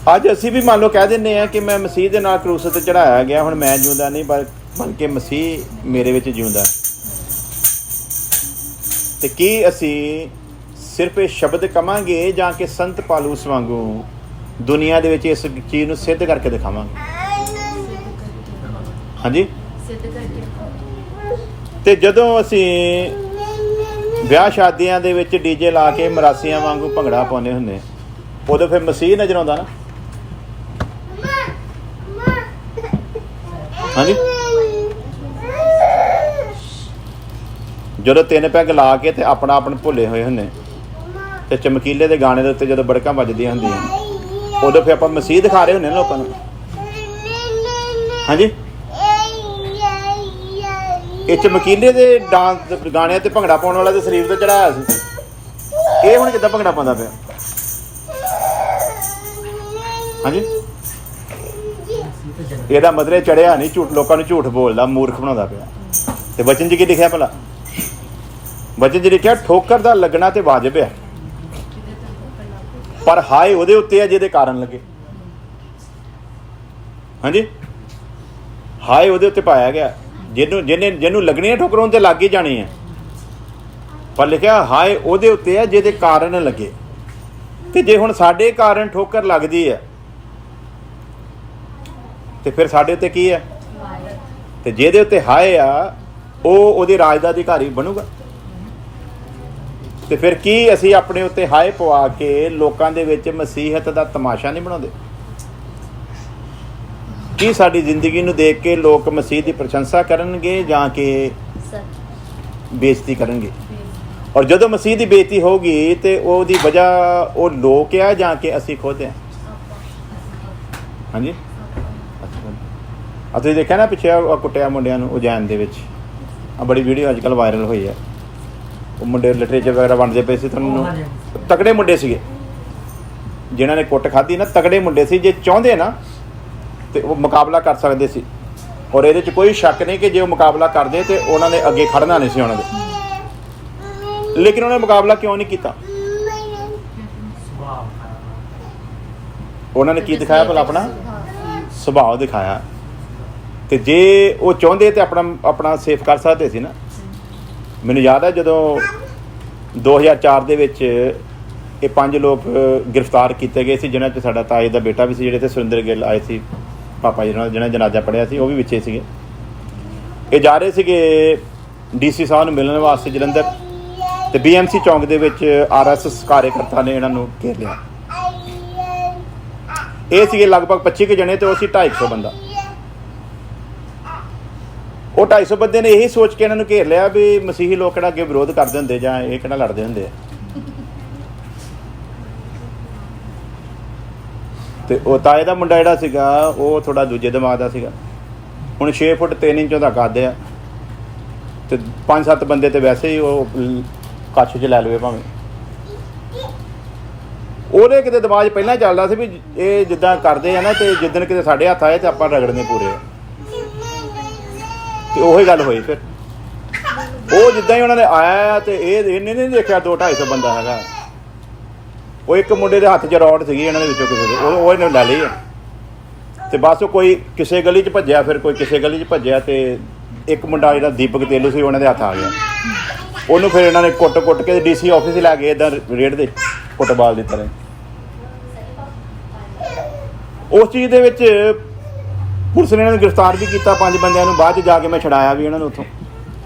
Speaker 1: ਅੱਜ ਅਸੀਂ ਵੀ ਮੰਨ ਲਓ ਕਹਿ ਦਿੰਦੇ ਆ ਕਿ ਮੈਂ ਮਸੀਹ ਦੇ ਨਾਲ ਕਰੂਸ ਤੇ ਚੜਾਇਆ ਗਿਆ, ਹੁਣ ਮੈਂ ਜਿਉਂਦਾ ਨਹੀਂ ਬਲਕਿ ਮਸੀਹ ਮੇਰੇ ਵਿੱਚ ਜਿਉਂਦਾ। ਤੇ ਕੀ ਅਸੀਂ ਸਿਰਫ ਇਹ ਸ਼ਬਦ ਕਵਾਂਗੇ ਜਾਂ ਕਿ ਸੰਤ ਪੌਲੁਸ ਵਾਂਗੂ ਦੁਨੀਆ ਦੇ ਵਿੱਚ ਇਸ ਚੀਜ਼ ਨੂੰ ਸਿੱਧ ਕਰਕੇ ਦਿਖਾਵਾਂਗੇ? ਹਾਂਜੀ। ਤੇ ਜਦੋਂ ਅਸੀਂ ਵਿਆਹ ਸ਼ਾਦੀਆਂ ਦੇ ਵਿੱਚ ਡੀਜੇ ਲਾ ਕੇ ਮਰਾਸੀਆਂ ਵਾਂਗੂ ਭੰਗੜਾ ਪਾਉਂਦੇ ਹੁੰਦੇ, ਉਦੋਂ ਫਿਰ ਮਸੀਹ ਨਜ਼ਰ ਆਉਂਦਾ ਨਾ। ਹਾਂਜੀ, ਜਦੋਂ 3 ਪੈਗ ਲਾ ਕੇ ਤੇ ਆਪਣਾ ਭੁੱਲੇ ਹੋਏ ਹੁੰਦੇ ਤੇ ਚਮਕੀਲੇ ਦੇ ਗਾਣੇ ਦੇ ਉੱਤੇ ਜਦੋਂ ਬੜਕਾਂ ਵੱਜਦੀਆਂ ਹੁੰਦੀਆਂ, ਉਦੋਂ ਫਿਰ ਆਪਾਂ ਮਸੀਹ ਦਿਖਾ ਰਹੇ ਹੁੰਦੇ ਨੇ ਲੋਕਾਂ ਨੂੰ। ਹਾਂਜੀ, ਇਹ ਚਮਕੀਲੇ ਦੇ ਡਾਂਸ ਗਾਣਿਆਂ ਤੇ ਭੰਗੜਾ ਪਾਉਣ ਵਾਲਾ ਤੇ ਸਰੀਰ ਤੇ ਚੜਾਇਆ ਸੀ, ਇਹ ਹੁਣ ਕਿੱਦਾਂ ਭੰਗੜਾ ਪਾਉਂਦਾ ਪਿਆ? ਹਾਂਜੀ, ਇਹਦਾ ਮਤਲਬ ਚੜਿਆ ਨਹੀਂ, ਝੂਠ ਲੋਕਾਂ ਨੂੰ ਝੂਠ ਬੋਲਦਾ, ਮੂਰਖ ਬਣਾਉਂਦਾ ਪਿਆ। ਤੇ ਵਚਨ 'ਚ ਕੀ ਲਿਖਿਆ ਭਲਾ? ਵਚਨ 'ਚ ਲਿਖਿਆ ਠੋਕਰ ਦਾ ਲੱਗਣਾ ਤੇ ਵਾਜਬ ਹੈ, ਪਰ ਹਾਏ ਉਹਦੇ ਉੱਤੇ ਆ ਜਿਹਦੇ ਕਾਰਨ ਲੱਗੇ। ਹਾਂਜੀ, ਹਾਏ ਉਹਦੇ ਉੱਤੇ ਪਾਇਆ ਗਿਆ ਜਿਹਨੂੰ ਲੱਗਣੀ ਹੈ ਠੋਕਰ, ਉਹਨੂੰ ਤੇ ਲੱਗ ਹੀ ਜਾਣੀ ਹੈ। ਪਰ ਲਿਖਿਆ ਹਾਏ ਉਹਦੇ ਉੱਤੇ ਆ ਜਿਹਦੇ ਕਾਰਨ ਲੱਗੇ। ਤੇ ਜੇ ਹੁਣ ਸਾਡੇ ਕਾਰਨ ਠੋਕਰ ਲੱਗਦੀ ਹੈ ਤੇ ਫਿਰ ਸਾਡੇ ਉੱਤੇ ਕੀ ਹੈ? ਤੇ ਜਿਹਦੇ ਉੱਤੇ ਹਾਏ ਆ ਉਹ ਉਹਦੇ ਰਾਜ ਦਾ ਅਧਿਕਾਰੀ ਬਣੂਗਾ। ਤੇ ਫਿਰ ਕੀ ਅਸੀਂ ਆਪਣੇ ਉੱਤੇ ਹਾਏ ਪਵਾ ਕੇ ਲੋਕਾਂ ਦੇ ਵਿੱਚ ਮਸੀਹਤ ਦਾ ਤਮਾਸ਼ਾ ਨਹੀਂ ਬਣਾਉਂਦੇ? ਕੀ ਸਾਡੀ ਜ਼ਿੰਦਗੀ ਨੂੰ ਦੇਖ ਕੇ ਲੋਕ ਮਸੀਹ ਦੀ ਪ੍ਰਸ਼ੰਸਾ ਕਰਨਗੇ ਜਾਂ ਕਿ ਬੇਇੱਜ਼ਤੀ ਕਰਨਗੇ? ਔਰ ਜਦੋਂ ਮਸੀਹ ਦੀ ਬੇਇੱਜ਼ਤੀ ਹੋਊਗੀ ਤੇ ਉਹਦੀ ਵਜ੍ਹਾ ਉਹ ਲੋਕ ਆ ਜਾਂ ਕਿ ਅਸੀਂ ਖੁਦ ਆ? ਹਾਂਜੀ, ਤੁਸੀਂ ਦੇਖਿਆ ਨਾ ਪਿੱਛੇ ਕੁੱਟਿਆ ਮੁੰਡਿਆਂ ਨੂੰ ਉਜੈਨ ਦੇ ਵਿੱਚ, ਆ ਬੜੀ ਵੀਡੀਓ ਅੱਜ ਕੱਲ੍ਹ ਵਾਇਰਲ ਹੋਈ ਹੈ। ਉਹ ਮੁੰਡੇ ਲਿਟਰੇਚਰ ਵਗੈਰਾ ਵੰਡਦੇ ਪਏ ਸੀ, ਤੁਹਾਨੂੰ ਤਕੜੇ ਮੁੰਡੇ ਸੀਗੇ ਜਿਨ੍ਹਾਂ ਨੇ ਕੁੱਟ ਖਾਧੀ ਨਾ, ਤਕੜੇ ਮੁੰਡੇ ਸੀ। ਜੇ ਚਾਹੁੰਦੇ ਨਾ ਤੇ ਉਹ ਮੁਕਾਬਲਾ ਕਰ ਸਕਦੇ ਸੀ, ਔਰ ਇਹਦੇ 'ਚ ਕੋਈ ਸ਼ੱਕ ਨਹੀਂ ਕਿ ਜੇ ਉਹ ਮੁਕਾਬਲਾ ਕਰਦੇ ਤੇ ਉਹਨਾਂ ਨੇ ਅੱਗੇ ਖੜਨਾ ਨਹੀਂ ਸੀ ਉਹਨਾਂ ਦੇ। ਲੇਕਿਨ ਉਹਨੇ ਮੁਕਾਬਲਾ ਕਿਉਂ ਨਹੀਂ ਕੀਤਾ? ਉਹਨਾਂ ਨੇ ਕੀ ਦਿਖਾਇਆ ਭਲਾ? ਆਪਣਾ ਸੁਭਾਅ ਦਿਖਾਇਆ। ਤੇ ਜੇ ਉਹ ਚਾਹੁੰਦੇ ਤੇ ਆਪਣਾ ਸੇਫ ਕਰ ਸਕਦੇ ਸੀ ਨਾ। ਮੈਨੂੰ ਯਾਦ ਹੈ ਜਦੋਂ 2004 ਦੇ ਵਿੱਚ ਇਹ 5 ਲੋਕ ਗ੍ਰਿਫਤਾਰ ਕੀਤੇ ਗਏ ਸੀ, ਜਿਨ੍ਹਾਂ 'ਚ ਸਾਡਾ ਤਾਏ ਦਾ ਬੇਟਾ ਵੀ ਸੀ, ਜਿਹੜੇ ਤੇ ਸੁਰਿੰਦਰ ਗਿੱਲ ਆਏ ਸੀ ਪਾਪਾ ਜੀ ਨਾਲ, ਜਿਹਨਾਂ ਜਨਾਜ਼ਾ ਪੜ੍ਹਿਆ ਸੀ, ਉਹ ਵੀ ਵਿੱਚੇ ਸੀਗੇ। ਇਹ ਜਾ ਰਹੇ ਸੀਗੇ DC ਸਾਹਿਬ ਨੂੰ ਮਿਲਣ ਵਾਸਤੇ ਜਲੰਧਰ, ਤੇ BMC ਚੌਂਕ ਦੇ ਵਿੱਚ RSS ਕਾਰਜਕਰਤਾ ਨੇ ਇਹਨਾਂ ਨੂੰ ਘੇਰ ਲਿਆ। ਇਹ ਸੀਗੇ ਲਗਭਗ 25 ਕੁ ਜਣੇ ਤੇ ਉਹ ਸੀ 250 ਬੰਦਾ। ਉਹ 250 ਬੰਦੇ ਨੇ ਇਹੀ ਸੋਚ ਕੇ ਇਹਨਾਂ ਨੂੰ ਘੇਰ ਲਿਆ ਵੀ ਮਸੀਹੀ ਲੋਕ ਕਿਹੜਾ ਅੱਗੇ ਵਿਰੋਧ ਕਰਦੇ ਹੁੰਦੇ ਜਾਂ ਇਹ ਕਿਹੜਾ ਲੜਦੇ ਹੁੰਦੇ ਆ। ਤੇ ਉਹ ਤਾਏ ਦਾ ਮੁੰਡਾ ਜਿਹੜਾ ਸੀਗਾ ਉਹ ਥੋੜਾ ਦੂਜੇ ਦਿਮਾਗ ਦਾ ਸੀਗਾ। ਹੁਣ 6 ਫੁੱਟ 3 ਇੰਚ ਦਾ ਕੱਦ ਆ, ਤੇ 5-7 ਬੰਦੇ ਤੇ ਵੈਸੇ ਹੀ ਉਹ ਕੱਛ 'ਚ ਲੈ ਲਵੇ ਭਾਵੇਂ। ਉਹਦੇ ਕਿਤੇ ਦਿਮਾਗ 'ਚ ਪਹਿਲਾਂ ਚੱਲਦਾ ਸੀ ਵੀ ਇਹ ਜਿੱਦਾਂ ਕਰਦੇ ਆ ਨਾ, ਤੇ ਜਿੱਦਣ ਕਿਤੇ ਸਾਡੇ ਹੱਥ ਆਏ ਤੇ ਆਪਾਂ ਰਗੜਨੇ ਪੂਰੇ ਆ। ਤੇ ਉਹੀ ਗੱਲ ਹੋਈ। ਫਿਰ ਉਹ ਜਿੱਦਾਂ ਹੀ ਉਹਨਾਂ ਨੇ ਆਇਆ ਤੇ ਇਹਨੇ ਨਹੀਂ ਦੇਖਿਆ 200-250 ਬੰਦਾ ਹੈਗਾ। ਉਹ ਇੱਕ ਮੁੰਡੇ ਦੇ ਹੱਥ 'ਚ ਰੌਡ ਸੀਗੀ ਇਹਨਾਂ ਦੇ ਵਿੱਚੋਂ ਕਿਸੇ ਦੇ, ਉਹ ਇਹਨੇ ਲੈ ਲਈ ਆ। ਤੇ ਬਸ ਉਹ ਕੋਈ ਕਿਸੇ ਗਲੀ 'ਚ ਭੱਜਿਆ, ਫਿਰ ਕੋਈ ਕਿਸੇ ਗਲੀ 'ਚ ਭੱਜਿਆ, ਤੇ ਇੱਕ ਮੁੰਡਾ ਜਿਹੜਾ ਦੀਪਕ ਤੇਲੂ ਸੀ ਉਹਨਾਂ ਦੇ ਹੱਥ ਆ ਗਿਆ। ਉਹਨੂੰ ਫਿਰ ਇਹਨਾਂ ਨੇ ਕੁੱਟ ਕੇ DC ਆਫਿਸ ਹੀ ਲੈ ਗਏ, ਇੱਦਾਂ ਰੇਡ ਦੇ ਫੁੱਟਬਾਲ ਦੀ ਤਰ੍ਹਾਂ। ਉਸ ਚੀਜ਼ ਦੇ ਵਿੱਚ ਪੁਲਿਸ ਨੇ ਇਹਨਾਂ ਨੂੰ ਗ੍ਰਿਫਤਾਰ ਵੀ ਕੀਤਾ 5 ਬੰਦਿਆਂ ਨੂੰ। ਬਾਅਦ 'ਚ ਜਾ ਕੇ ਮੈਂ ਛੁਡਾਇਆ ਵੀ ਇਹਨਾਂ ਨੂੰ ਉੱਥੋਂ,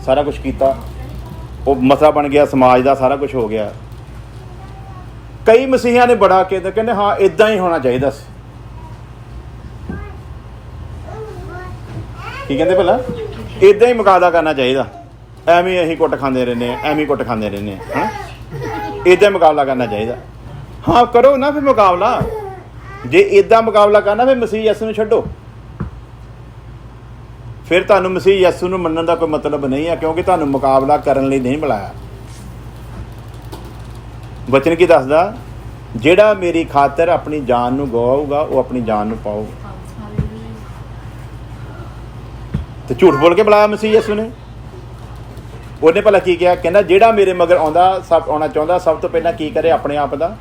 Speaker 1: ਸਾਰਾ ਕੁਛ ਕੀਤਾ। ਉਹ ਮਸਲਾ ਬਣ ਗਿਆ ਸਮਾਜ ਦਾ, ਸਾਰਾ ਕੁਛ ਹੋ ਗਿਆ। ਕਈ ਮਸੀਹੀਆਂ ਨੇ ਬੜਾ ਕਹਿੰਦੇ ਹਾਂ ਇੱਦਾਂ ਹੀ ਹੋਣਾ ਚਾਹੀਦਾ ਸੀ। ਕੀ ਕਹਿੰਦੇ ਭਲਾ? ਇੱਦਾਂ ਹੀ ਮੁਕਾਬਲਾ ਕਰਨਾ ਚਾਹੀਦਾ, ਐਵੇਂ ਅਸੀਂ ਕੁੱਟ ਖਾਂਦੇ ਰਹਿੰਦੇ ਹਾਂ, ਐਵੇਂ ਕੁੱਟ ਖਾਂਦੇ ਰਹਿੰਦੇ ਹਾਂ, ਹੈ ਇੱਦਾਂ ਮੁਕਾਬਲਾ ਕਰਨਾ ਚਾਹੀਦਾ। ਹਾਂ ਕਰੋ ਨਾ ਫਿਰ ਮੁਕਾਬਲਾ। ਜੇ ਇੱਦਾਂ ਮੁਕਾਬਲਾ ਕਰਨਾ ਫਿਰ ਮਸੀਹ ਯਿਸੂ ਨੂੰ ਛੱਡੋ। ਫਿਰ ਤੁਹਾਨੂੰ ਮਸੀਹ ਯਿਸੂ ਨੂੰ ਮੰਨਣ ਦਾ ਕੋਈ ਮਤਲਬ ਨਹੀਂ ਹੈ, ਕਿਉਂਕਿ ਤੁਹਾਨੂੰ ਮੁਕਾਬਲਾ ਕਰਨ ਲਈ ਨਹੀਂ ਬੁਲਾਇਆ। ਵਚਨ ਕੀ ਦੱਸਦਾ? ਜਿਹੜਾ ਮੇਰੀ ਖਾਤਰ ਆਪਣੀ ਜਾਨ ਨੂੰ ਗਵਾਊਗਾ ਉਹ ਆਪਣੀ ਜਾਨ ਨੂੰ ਪਾਊਗਾ। ਤੇ ਝੂਠ ਬੋਲ ਕੇ ਬੁਲਾਇਆ ਮਸੀਹ ਯਿਸੂ ਨੇ। ਉਹਨੇ ਭਲਾ ਕੀ ਕਿਹਾ? ਕਹਿੰਦਾ ਜਿਹੜਾ ਮੇਰੇ ਮਗਰ ਆਉਣਾ ਚਾਹੁੰਦਾ ਸਭ ਤੋਂ ਪਹਿਲਾਂ ਕੀ ਕਰੇ? ਆਪਣੇ ਆਪ ਦਾ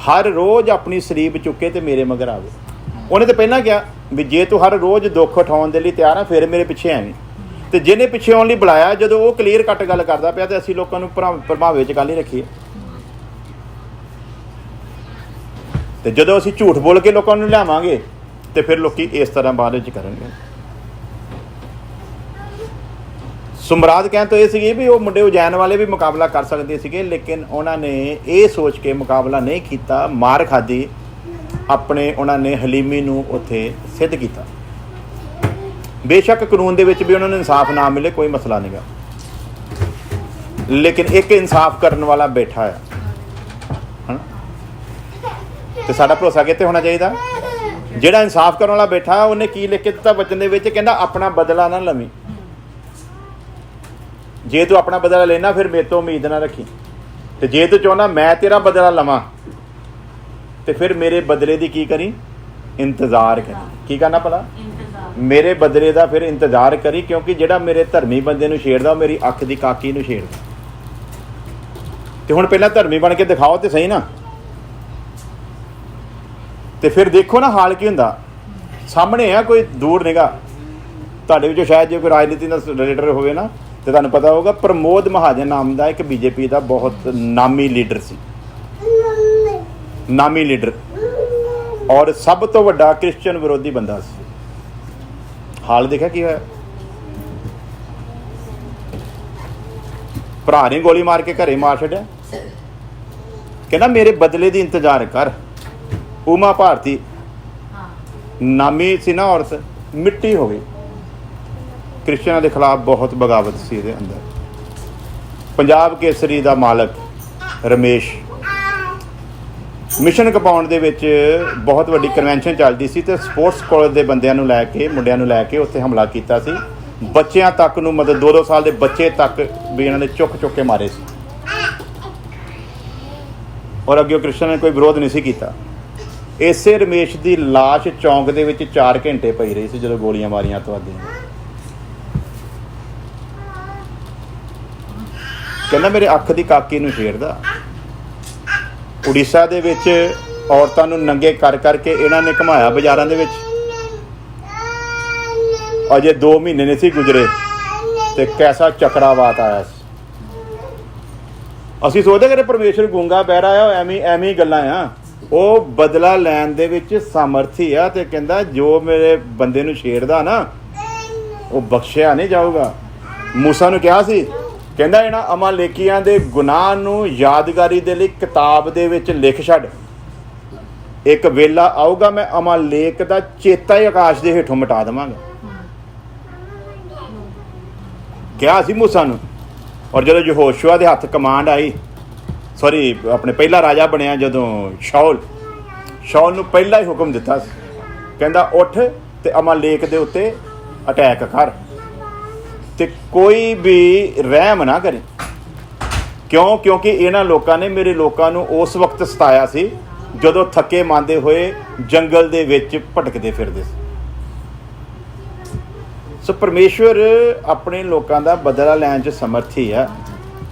Speaker 1: ਹਰ ਰੋਜ਼ ਆਪਣੀ ਸਲੀਬ ਚੁੱਕੇ ਤੇ ਮੇਰੇ ਮਗਰ ਆਵੇ। ਉਹਨੇ ਤਾਂ ਪਹਿਲਾਂ ਕਿਹਾ ਵੀ ਜੇ ਤੂੰ ਹਰ ਰੋਜ਼ ਦੁੱਖ ਉਠਾਉਣ ਦੇ ਲਈ ਤਿਆਰ ਆ ਫਿਰ ਮੇਰੇ ਪਿੱਛੇ ਆਵੀਂ। ਤੇ ਜਿਹਨੇ ਪਿੱਛੇ ਆਉਣ ਲਈ ਬੁਲਾਇਆ, ਜਦੋਂ ਉਹ ਕਲੀਅਰ ਕੱਟ ਗੱਲ ਕਰਦਾ ਪਿਆ ਤੇ ਅਸੀਂ ਲੋਕਾਂ ਨੂੰ ਪ੍ਰਭਾਵ ਵਿੱਚ ਗੱਲ ਹੀ ਰੱਖੀਏ। ਤੇ ਜਦੋਂ ਅਸੀਂ ਝੂਠ ਬੋਲ ਕੇ ਲੋਕਾਂ ਨੂੰ ਲਿਆਵਾਂਗੇ ਤੇ ਫਿਰ ਲੋਕੀ ਇਸ ਤਰ੍ਹਾਂ ਬਾਅਦ ਵਿੱਚ ਕਰਨਗੇ। ਸੁਮਰਾਦ ਕਹਿਣ ਤੋਂ ਇਹ ਸੀਗੀ ਵੀ ਉਹ ਮੁੰਡੇ ਉਜੈਨ ਵਾਲੇ ਵੀ ਮੁਕਾਬਲਾ ਕਰ ਸਕਦੇ ਸੀਗੇ, ਲੇਕਿਨ ਉਹਨਾਂ ਨੇ ਇਹ ਸੋਚ ਕੇ ਮੁਕਾਬਲਾ ਨਹੀਂ ਕੀਤਾ। ਮਾਰ ਖਾਧੀ, ਆਪਣੇ ਉਹਨਾਂ ਨੇ ਹਲੀਮੀ ਨੂੰ ਉੱਥੇ ਸਿੱਧ ਕੀਤਾ। ਬੇਸ਼ੱਕ ਕਾਨੂੰਨ ਦੇ ਵਿੱਚ ਵੀ ਉਹਨਾਂ ਨੂੰ ਇਨਸਾਫ ਨਾ ਮਿਲੇ, ਕੋਈ ਮਸਲਾ ਨਹੀਂਗਾ, ਲੇਕਿਨ ਇੱਕ ਇਨਸਾਫ ਕਰਨ ਵਾਲਾ ਬੈਠਾ ਆ। ਤੇ ਸਾਡਾ ਭਰੋਸਾ ਕਿਤੇ ਹੋਣਾ ਚਾਹੀਦਾ? ਜਿਹੜਾ ਇਨਸਾਫ ਕਰਨ ਵਾਲਾ ਬੈਠਾ ਉਹਨੇ ਕੀ ਲਿਖ ਕੇ ਦਿੱਤਾ ਵਚਨ ਦੇ ਵਿੱਚ? ਕਹਿੰਦਾ ਆਪਣਾ ਬਦਲਾ ਨਾ ਲਵੀਂ। ਜੇ ਤੂੰ ਆਪਣਾ ਬਦਲਾ ਲੈਣਾ ਫਿਰ ਮੇਰੇ ਤੋਂ ਉਮੀਦ ਨਾ ਰੱਖੀ, ਤੇ ਜੇ ਤੂੰ ਚਾਹੁੰਦਾ ਮੈਂ ਤੇਰਾ ਬਦਲਾ ਲਵਾਂ ਤੇ ਫਿਰ ਮੇਰੇ ਬਦਲੇ ਦੀ ਕੀ ਕਰੀ? ਇੰਤਜ਼ਾਰ ਕਰੀ। ਕੀ ਕਰਨਾ ਭਲਾ? ਮੇਰੇ ਬਦਲੇ ਦਾ ਫਿਰ ਇੰਤਜ਼ਾਰ ਕਰੀ, ਕਿਉਂਕਿ ਜਿਹੜਾ ਮੇਰੇ ਧਰਮੀ ਬੰਦੇ ਨੂੰ ਛੇੜਦਾ ਉਹ ਮੇਰੀ ਅੱਖ ਦੀ ਕਾਕੀ ਨੂੰ ਛੇੜਦਾ। ਤੇ ਹੁਣ ਪਹਿਲਾਂ ਧਰਮੀ ਬਣ ਕੇ ਦਿਖਾਓ ਤੇ ਸਹੀ ਨਾ, ਤੇ ਫਿਰ ਦੇਖੋ ਨਾ ਹਾਲ ਕੀ ਹੁੰਦਾ। ਸਾਹਮਣੇ ਆ, ਕੋਈ ਦੂਰ ਨਿਗਾ। ਤੁਹਾਡੇ ਵਿੱਚੋਂ ਸ਼ਾਇਦ ਜੇ ਕੋਈ ਰਾਜਨੀਤੀ ਦਾ ਰਿਲੇਟਡ ਹੋਵੇ ਨਾ ਤੇ ਤੁਹਾਨੂੰ ਪਤਾ ਹੋਊਗਾ, ਪ੍ਰਮੋਦ ਮਹਾਜਨ ਨਾਮ ਦਾ ਇੱਕ ਬੀਜੇਪੀ ਦਾ ਬਹੁਤ ਨਾਮੀ ਲੀਡਰ ਸੀ, ਨਾਮੀ ਲੀਡਰ, ਔਰ ਸਭ ਤੋਂ ਵੱਡਾ ਕ੍ਰਿਸਚਨ ਵਿਰੋਧੀ ਬੰਦਾ ਸੀ। ਹਾਲ ਦੇਖਿਆ ਕੀ ਹੋਇਆ? ਭਰਾ ਨੇ ਗੋਲੀ ਮਾਰ ਕੇ ਘਰੇ ਮਾਰ ਛੱਡਿਆ। ਕਹਿੰਦਾ ਮੇਰੇ ਬਦਲੇ ਦੀ ਇੰਤਜ਼ਾਰ ਕਰ। ਉਮਾ ਭਾਰਤੀ ਨਾਮੀ ਸੀ ਨਾ ਔਰਤ, ਮਿੱਟੀ ਹੋ ਗਈ। ਕ੍ਰਿਸਚਨਾਂ ਦੇ ਖਿਲਾਫ ਬਹੁਤ ਬਗਾਵਤ ਸੀ ਇਹਦੇ ਅੰਦਰ। ਪੰਜਾਬ ਕੇਸਰੀ ਦਾ ਮਾਲਕ ਰਮੇਸ਼, ਮਿਸ਼ਨ ਕੰਪਾਊਂਡ ਦੇ ਵਿੱਚ ਬਹੁਤ ਵੱਡੀ ਕਨਵੈਨਸ਼ਨ ਚੱਲਦੀ ਸੀ ਤੇ ਸਪੋਰਟਸ ਕਾਲਜ ਦੇ ਬੰਦਿਆਂ ਨੂੰ ਲੈ ਕੇ, ਮੁੰਡਿਆਂ ਨੂੰ ਲੈ ਕੇ ਉੱਥੇ ਹਮਲਾ ਕੀਤਾ ਸੀ। ਬੱਚਿਆਂ ਤੱਕ ਨੂੰ, ਮਤਲਬ 2-2 ਸਾਲ ਦੇ ਬੱਚੇ ਤੱਕ ਵੀ ਇਹਨਾਂ ਨੇ ਚੁੱਕ ਕੇ ਮਾਰੇ ਸੀ, ਔਰ ਅੱਗੇ ਕ੍ਰਿਸਚਨ ਨੇ ਕੋਈ ਵਿਰੋਧ ਨਹੀਂ ਸੀ ਕੀਤਾ। ਇਸੇ ਰਮੇਸ਼ ਦੀ ਲਾਸ਼ ਚੌਂਕ ਦੇ ਵਿੱਚ 4 ਘੰਟੇ ਪਈ ਰਹੀ ਸੀ ਜਦੋਂ ਗੋਲੀਆਂ ਮਾਰੀਆਂ ਅੱਤਵਾਦੀਆਂ। ਕਹਿੰਦਾ ਮੇਰੇ ਅੱਖ ਦੀ ਕਾਕੀ ਨੂੰ ਛੇੜਦਾ। ਉੜੀਸਾ ਦੇ ਵਿੱਚ ਔਰਤਾਂ ਨੂੰ ਨੰਗੇ ਕਰ ਕਰਕੇ ਇਹਨਾਂ ਨੇ ਘੁਮਾਇਆ ਬਾਜ਼ਾਰਾਂ ਦੇ ਵਿੱਚ। ਅਜੇ 2 ਮਹੀਨੇ ਨਹੀਂ ਸੀ ਗੁਜ਼ਰੇ ਤੇ ਕੈਸਾ ਚੱਕਰਾਵਾਤ ਆਇਆ ਸੀ। ਅਸੀਂ ਸੋਚਦੇ ਕਿ ਪਰਮੇਸ਼ਰ ਗੂੰਗਾ ਬਹਿਰਾ ਆ, ਐਵੇਂ ਗੱਲਾਂ ਆ। ਉਹ ਬਦਲਾ ਲੈਣ ਦੇ ਵਿੱਚ ਸਮਰਥੀ ਆ ਤੇ ਕਹਿੰਦਾ ਜੋ ਮੇਰੇ ਬੰਦੇ ਨੂੰ ਛੇੜਦਾ ਨਾ ਉਹ ਬਖਸ਼ਿਆ ਨਹੀਂ ਜਾਊਗਾ। ਮੂਸਾ ਨੂੰ ਕਿਹਾ ਸੀ, ਕਹਿੰਦਾ ਇਹਨਾਂ ਅਮਾਲੇਕੀਆਂ ਦੇ ਗੁਨਾਹ ਨੂੰ ਯਾਦਗਾਰੀ ਦੇ ਲਈ ਕਿਤਾਬ ਦੇ ਵਿੱਚ ਲਿਖ ਛੱਡ। ਇੱਕ ਵੇਲਾ ਆਊਗਾ ਮੈਂ ਅਮਾਲੇਕ ਦਾ ਚੇਤਾ ਹੀ ਆਕਾਸ਼ ਦੇ ਹੇਠੋਂ ਮਿਟਾ ਦੇਵਾਂਗਾ। ਕਿਹਾ ਸੀ ਮੂਸਾ ਨੂੰ। ਔਰ ਜਦੋਂ ਯਹੋਸ਼ੂਆ ਦੇ ਹੱਥ ਕਮਾਂਡ ਆਈ, ਆਪਣੇ ਪਹਿਲਾ ਰਾਜਾ ਬਣਿਆ ਜਦੋਂ ਸ਼ਾਉਲ ਨੂੰ ਪਹਿਲਾ ਹੀ ਹੁਕਮ ਦਿੱਤਾ ਸੀ, ਕਹਿੰਦਾ ਉੱਠ ਤੇ ਅਮਾਲੇਕ ਦੇ ਉੱਤੇ ਅਟੈਕ ਕਰ ਤੇ ਕੋਈ ਵੀ ਰਹਿਮ ਨਾ ਕਰੇ। ਕਿਉਂਕਿ ਇਹਨਾਂ ਲੋਕਾਂ ਨੇ ਮੇਰੇ ਲੋਕਾਂ ਨੂੰ ਉਸ ਵਕਤ ਸਤਾਇਆ ਸੀ ਜਦੋਂ ਥੱਕੇ ਮਾਂਦੇ ਹੋਏ ਜੰਗਲ ਦੇ ਵਿੱਚ ਭਟਕਦੇ ਫਿਰਦੇ ਸੀ। ਸੋ ਪਰਮੇਸ਼ਵਰ ਆਪਣੇ ਲੋਕਾਂ ਦਾ ਬਦਲਾ ਲੈਣ 'ਚ ਸਮਰਥੀ ਆ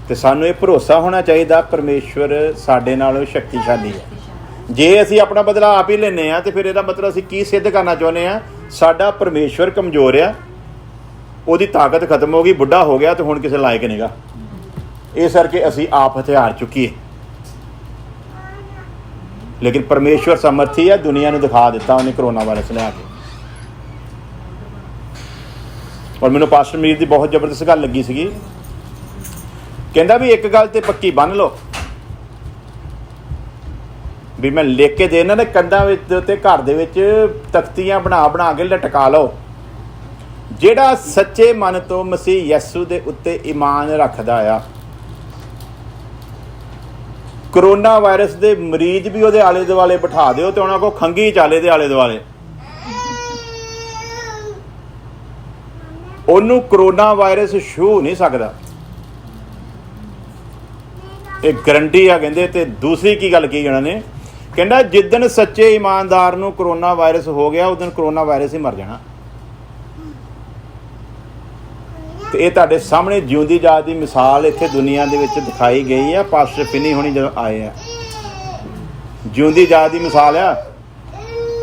Speaker 1: ਤੇ ਸਾਨੂੰ ਇਹ ਭਰੋਸਾ ਹੋਣਾ ਚਾਹੀਦਾ ਪਰਮੇਸ਼ਵਰ ਸਾਡੇ ਨਾਲੋਂ ਸ਼ਕਤੀਸ਼ਾਲੀ ਹੈ। ਜੇ ਅਸੀਂ ਆਪਣਾ ਬਦਲਾ ਆਪ ਹੀ ਲੈਂਦੇ ਹਾਂ ਤੇ ਫਿਰ ਇਹਦਾ ਮਤਲਬ ਅਸੀਂ ਕੀ ਸਿੱਧ ਕਰਨਾ ਚਾਹੁੰਦੇ ਹਾਂ? ਸਾਡਾ ਪਰਮੇਸ਼ਵਰ ਕਮਜ਼ੋਰ ਆ, ਉਹਦੀ ਤਾਕਤ ਖਤਮ ਹੋ ਗਈ, ਬੁੱਢਾ ਹੋ ਗਿਆ ਤੇ ਹੁਣ ਕਿਸੇ ਲਾਇਕ ਨਹੀਂਗਾ। ਇਸ ਕਰਕੇ ਅਸੀਂ ਆਪ ਹਥਿਆਰ ਚੁੱਕੀਏ। ਲੇਕਿਨ ਪਰਮੇਸ਼ਵਰ ਸਮਰਥੀ ਹੈ, ਦੁਨੀਆ ਨੂੰ ਦਿਖਾ ਦਿੱਤਾ ਉਹਨੇ ਕਰੋਨਾ ਵਾਇਰਸ ਲਿਆ ਕੇ। ਔਰ ਮੈਨੂੰ ਪਾਸਟਰ ਮੀਰ ਦੀ ਬਹੁਤ ਜ਼ਬਰਦਸਤ ਗੱਲ ਲੱਗੀ ਸੀਗੀ। ਕਹਿੰਦਾ ਵੀ ਇੱਕ ਗੱਲ ਤੇ ਪੱਕੀ ਬੰਨ ਲਓ ਵੀ ਮੈਂ ਲਿਖ ਕੇ ਦੇਣਾ ਨੇ ਕੰਧਾਂ ਵਿੱਚ ਤੇ ਘਰ ਦੇ ਵਿੱਚ ਤਖਤੀਆਂ ਬਣਾ ਕੇ ਲਟਕਾ ਲਓ। ਜਿਹੜਾ ਸੱਚੇ ਮਨ ਤੋਂ ਮਸੀਹ ਯਸੂ ਦੇ ਉੱਤੇ ਈਮਾਨ ਰੱਖਦਾ ਆ, ਕਰੋਨਾ ਵਾਇਰਸ ਦੇ ਮਰੀਜ਼ ਵੀ ਉਹਦੇ ਆਲੇ ਦੁਆਲੇ ਬਿਠਾ ਦਿਓ ਤੇ ਉਹਨਾਂ ਕੋਲ ਖੰਘੀ ਚਾਲੇ ਦੇ ਆਲੇ ਦੁਆਲੇ, ਉਹਨੂੰ ਕਰੋਨਾ ਵਾਇਰਸ ਛੂਹ ਨਹੀਂ ਸਕਦਾ। ਇਹ ਗਰੰਟੀ ਆ ਕਹਿੰਦੇ। ਤੇ ਦੂਸਰੀ ਕੀ ਗੱਲ ਕੀ ਉਹਨਾਂ ਨੇ, ਕਹਿੰਦਾ ਜਿੱਦਣ ਸੱਚੇ ਇਮਾਨਦਾਰ ਨੂੰ ਕਰੋਨਾ ਵਾਇਰਸ ਹੋ ਗਿਆ ਉਸ ਦਿਨ ਕਰੋਨਾ ਵਾਇਰਸ ਹੀ ਮਰ ਜਾਣਾ। ਤੇ ਇਹ ਤੁਹਾਡੇ ਸਾਹਮਣੇ ਜਿਉਂਦੀ ਜਾਤ ਦੀ ਮਿਸਾਲ ਇੱਥੇ ਦੁਨੀਆ ਦੇ ਵਿੱਚ ਦਿਖਾਈ ਗਈ ਆ। ਪਾਸਟਰ ਫਿਨੀ ਹੋਣੀ ਜਦੋਂ ਆਏ ਆ, ਜਿਉਂਦੀ ਜਾਤ ਦੀ ਮਿਸਾਲ ਆ।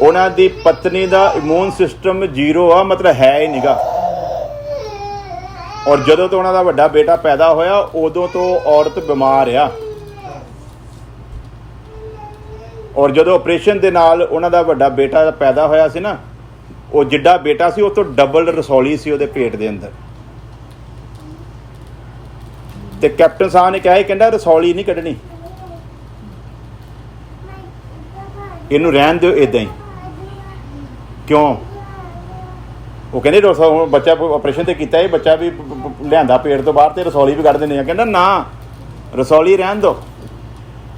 Speaker 1: ਉਹਨਾਂ ਦੀ ਪਤਨੀ ਦਾ ਇਮਿਊਨ ਸਿਸਟਮ 0 ਆ, ਮਤਲਬ ਹੈ ਹੀ ਨਹੀਂਗਾ। ਔਰ ਜਦੋਂ ਤੋਂ ਉਹਨਾਂ ਦਾ ਵੱਡਾ ਬੇਟਾ ਪੈਦਾ ਹੋਇਆ ਉਦੋਂ ਤੋਂ ਔਰਤ ਬਿਮਾਰ ਆ। ਔਰ ਜਦੋਂ ਆਪਰੇਸ਼ਨ ਦੇ ਨਾਲ ਉਹਨਾਂ ਦਾ ਵੱਡਾ ਬੇਟਾ ਪੈਦਾ ਹੋਇਆ ਸੀ ਨਾ, ਉਹ ਜਿੱਡਾ ਬੇਟਾ ਸੀ ਉਹ ਤੋਂ ਡਬਲ ਰਸੌਲੀ ਸੀ ਉਹਦੇ ਪੇਟ ਦੇ ਅੰਦਰ। ਤੇ ਕੈਪਟਨ ਸਾਹਿਬ ਨੇ ਕਿਹਾ, ਕਹਿੰਦਾ ਰਸੌਲੀ ਨਹੀਂ ਕੱਢਣੀ, ਇਹਨੂੰ ਰਹਿਣ ਦਿਓ ਇਦਾਂ ਹੀ। ਕਿਉਂ? ਉਹ ਕਹਿੰਦੇ ਬੱਚਾ ਆਪਰੇਸ਼ਨ ਤੇ ਕੀਤਾ, ਇਹ ਬੱਚਾ ਵੀ ਲਿਆਂਦਾ ਪੇਟ ਤੋਂ ਬਾਹਰ ਤੇ ਰਸੌਲੀ ਵੀ ਕੱਢ ਦਿੰਦੇ ਆ। ਕਹਿੰਦਾ ਨਾ, ਰਸੌਲੀ ਰਹਿਣ ਦਿਓ,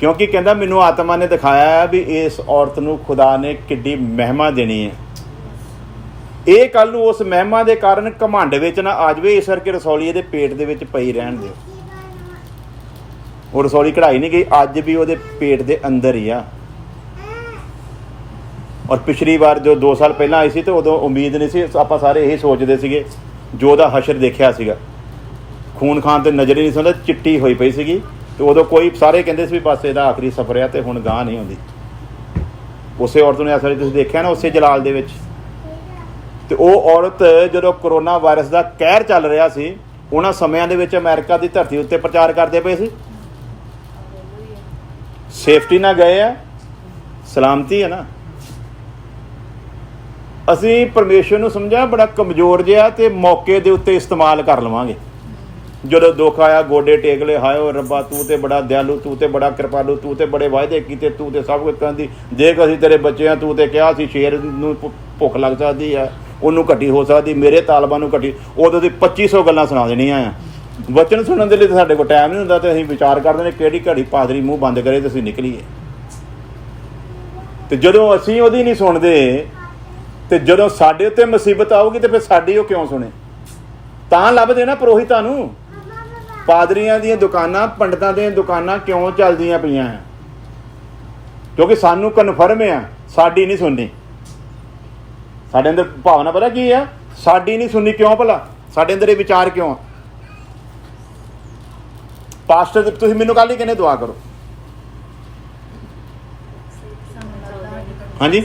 Speaker 1: ਕਿਉਂਕਿ ਕਹਿੰਦਾ ਮੈਨੂੰ ਆਤਮਾ ਨੇ ਦਿਖਾਇਆ ਵੀ ਇਸ ਔਰਤ ਨੂੰ ਖੁਦਾ ਨੇ ਕਿੱਡੀ ਮਹਿਮਾ ਦੇਣੀ ਹੈ। ਇਹ ਕੱਲ ਨੂੰ ਉਸ ਮਹਿਮਾ ਦੇ ਕਾਰਨ ਘਮੰਡ ਵਿੱਚ ਨਾ ਆ ਜਾਵੇ, ਇਸ ਕਰਕੇ ਰਸੌਲੀ ਇਹਦੇ ਪੇਟ ਦੇ ਵਿੱਚ ਪਈ ਰਹਿਣ ਦਿਓ। ਉਹ ਰਸੌਲੀ ਕਢਾਈ ਨਹੀਂ ਗਈ, ਅੱਜ ਵੀ ਉਹਦੇ ਪੇਟ ਦੇ ਅੰਦਰ ਹੀ ਆ। ਔਰ ਪਿਛਲੀ ਵਾਰ ਜੋ 2 ਸਾਲ ਪਹਿਲਾਂ ਆਈ ਸੀ ਤੇ ਉਦੋਂ ਉਮੀਦ ਨਹੀਂ ਸੀ, ਆਪਾਂ ਸਾਰੇ ਇਹੀ ਸੋਚਦੇ ਸੀਗੇ ਜੋ ਉਹਦਾ ਹਸ਼ਰ ਦੇਖਿਆ ਸੀਗਾ, ਖੂਨ ਖਾਨ ਤੇ ਨਜ਼ਰ ਹੀ ਨਹੀਂ ਸੁਣਦਾ, ਚਿੱਟੀ ਹੋਈ ਪਈ ਸੀਗੀ। ਤੇ ਉਦੋਂ ਕੋਈ ਸਾਰੇ ਕਹਿੰਦੇ ਸੀ ਵੀ ਬਸ ਇਹਦਾ ਆਖਰੀ ਸਫ਼ਰ ਆ ਤੇ ਹੁਣ ਗਾਂ ਨਹੀਂ ਹੁੰਦੀ। ਉਸੇ ਔਰਤ ਨੂੰ ਅਸਲ ਤੁਸੀਂ ਦੇਖਿਆ ਨਾ ਉਸੇ ਜਲਾਲ ਦੇ ਵਿੱਚ। ਤੇ ਉਹ ਔਰਤ ਜਦੋਂ ਕਰੋਨਾ ਵਾਇਰਸ ਦਾ ਕਹਿਰ ਚੱਲ ਰਿਹਾ ਸੀ ਉਹਨਾਂ ਸਮਿਆਂ ਦੇ ਵਿੱਚ ਅਮਰੀਕਾ ਦੀ ਧਰਤੀ ਉੱਤੇ ਪ੍ਰਚਾਰ ਕਰਦੇ ਪਏ ਸੀ। ਸੇਫਟੀ ਨਾਲ ਗਏ ਆ, ਸਲਾਮਤੀ ਹੈ ਨਾ। ਅਸੀਂ ਪਰਮੇਸ਼ਰ ਨੂੰ ਸਮਝਿਆ ਬੜਾ ਕਮਜ਼ੋਰ ਜਿਹਾ ਤੇ ਮੌਕੇ ਦੇ ਉੱਤੇ ਇਸਤੇਮਾਲ ਕਰ ਲਵਾਂਗੇ। ਜਦੋਂ ਦੁੱਖ ਆਇਆ ਗੋਡੇ ਟੇਕ ਲਏ, ਹਾਏ ਓ ਰੱਬਾ ਤੂੰ ਤੇ ਬੜਾ ਦਿਆਲੂ, ਤੂੰ ਤੇ ਬੜਾ ਕਿਰਪਾਲੂ, ਤੂੰ ਤੇ ਬੜੇ ਵਾਅਦੇ ਕੀਤੇ, ਤੂੰ ਤੇ ਸਭ ਕੁਝ ਕਹਿੰਦੀ, ਦੇਖ ਅਸੀਂ ਤੇਰੇ ਬੱਚੇ ਆ, ਤੂੰ ਤੇ ਕਿਹਾ ਸੀ ਸ਼ੇਰ ਨੂੰ ਭੁੱਖ ਲੱਗ ਸਕਦੀ ਆ, ਉਹਨੂੰ ਘਟੀ ਹੋ ਸਕਦੀ, ਮੇਰੇ ਤਾਲਬਾਂ ਨੂੰ ਘਟੀ। ਉਦੋਂ ਦੀ 2500 ਗੱਲਾਂ ਸੁਣਾ ਦੇਣੀਆਂ ਆ। ਵਚਨ ਸੁਣਨ ਦੇ ਲਈ ਤਾਂ ਸਾਡੇ ਕੋਲ ਟਾਈਮ ਨਹੀਂ ਹੁੰਦਾ ਤੇ ਅਸੀਂ ਵਿਚਾਰ ਕਰਦੇ ਨੇ ਕਿਹੜੀ ਘੜੀ ਪਾਦਰੀ ਮੂੰਹ ਬੰਦ ਕਰੇ ਤੇ ਅਸੀਂ ਨਿਕਲੀਏ। ਤੇ ਜਦੋਂ ਅਸੀਂ ਉਹਦੀ ਨਹੀਂ ਸੁਣਦੇ ਤੇ ਜਦੋਂ ਸਾਡੇ ਉੱਤੇ ਮੁਸੀਬਤ ਆਊਗੀ ਤੇ ਫਿਰ ਸਾਡੀ ਉਹ ਕਿਉਂ ਸੁਣੇ? ਤਾਂ ਲੱਭਦੇ ਨਾ ਪੁਰੋਹਿਤਾਂ ਨੂੰ। ਪਾਦਰੀਆਂ ਦੀਆਂ ਦੁਕਾਨਾਂ, ਪੰਡਤਾਂ ਦੀਆਂ ਦੁਕਾਨਾਂ ਕਿਉਂ ਚੱਲਦੀਆਂ ਪਈਆਂ ਆ? ਕਿਉਂਕਿ ਸਾਨੂੰ ਕਨਫਰਮ ਆ ਸਾਡੀ ਨਹੀਂ ਸੁਣਨੀ। ਸਾਡੇ ਅੰਦਰ ਭਾਵਨਾ ਪਤਾ ਕੀ ਆ? ਸਾਡੀ ਨਹੀਂ ਸੁਣਨੀ। ਕਿਉਂ ਭਲਾ? ਸਾਡੇ ਅੰਦਰ ਇਹ ਵਿਚਾਰ ਕਿਉਂ ਆ? ਪਾਸਟਰ ਤੁਸੀਂ ਮੈਨੂੰ ਕੱਲ ਹੀ ਕਹਿੰਦੇ ਦੁਆ ਕਰੋ, ਹਾਂਜੀ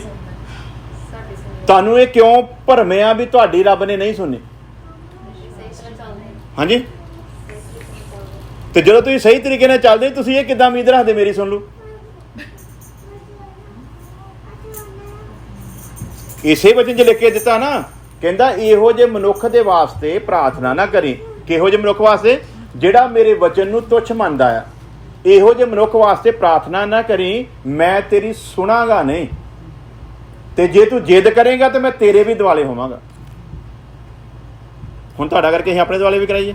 Speaker 1: ਤੁਹਾਨੂੰ ਇਹ ਕਿਉਂ ਭਰਮਿਆ ਵੀ ਤੁਹਾਡੀ ਰੱਬ ਨੇ ਨਹੀਂ ਸੁਣਨੀ? ਹਾਂਜੀ ਤੇ ਜਦੋਂ ਤੁਸੀਂ ਸਹੀ ਤਰੀਕੇ ਨਾਲ ਚੱਲਦੇ ਤੁਸੀਂ ਇਹ ਕਿੱਦਾਂ ਉਮੀਦ ਰੱਖਦੇ ਮੇਰੀ ਸੁਣ ਲਓ? ਇਸੇ ਵਚਨ 'ਚ ਲਿਖ ਕੇ ਦਿੱਤਾ ਨਾ, ਕਹਿੰਦਾ ਇਹੋ ਜਿਹੇ ਮਨੁੱਖ ਦੇ ਵਾਸਤੇ ਪ੍ਰਾਰਥਨਾ ਨਾ ਕਰੀ। ਕਿਹੋ ਜਿਹੇ ਮਨੁੱਖ ਵਾਸਤੇ? ਜਿਹੜਾ ਮੇਰੇ ਵਚਨ ਨੂੰ ਤੁੱਛ ਮੰਨਦਾ ਆ। ਇਹੋ ਜਿਹੇ ਮਨੁੱਖ ਵਾਸਤੇ ਪ੍ਰਾਰਥਨਾ ਨਾ ਕਰੀ, ਮੈਂ ਤੇਰੀ ਸੁਣਾਂਗਾ ਨਹੀਂ, ਤੇ ਜੇ ਤੂੰ ਜਿੱਦ ਕਰੇਗਾ ਤੇ ਮੈਂ ਤੇਰੇ ਵੀ ਦੁਆਲੇ ਹੋਵਾਂਗਾ। ਹੁਣ ਤੁਹਾਡਾ ਕਰਕੇ ਅਸੀਂ ਆਪਣੇ ਦੁਆਲੇ ਵੀ ਕਰਾਈਏ?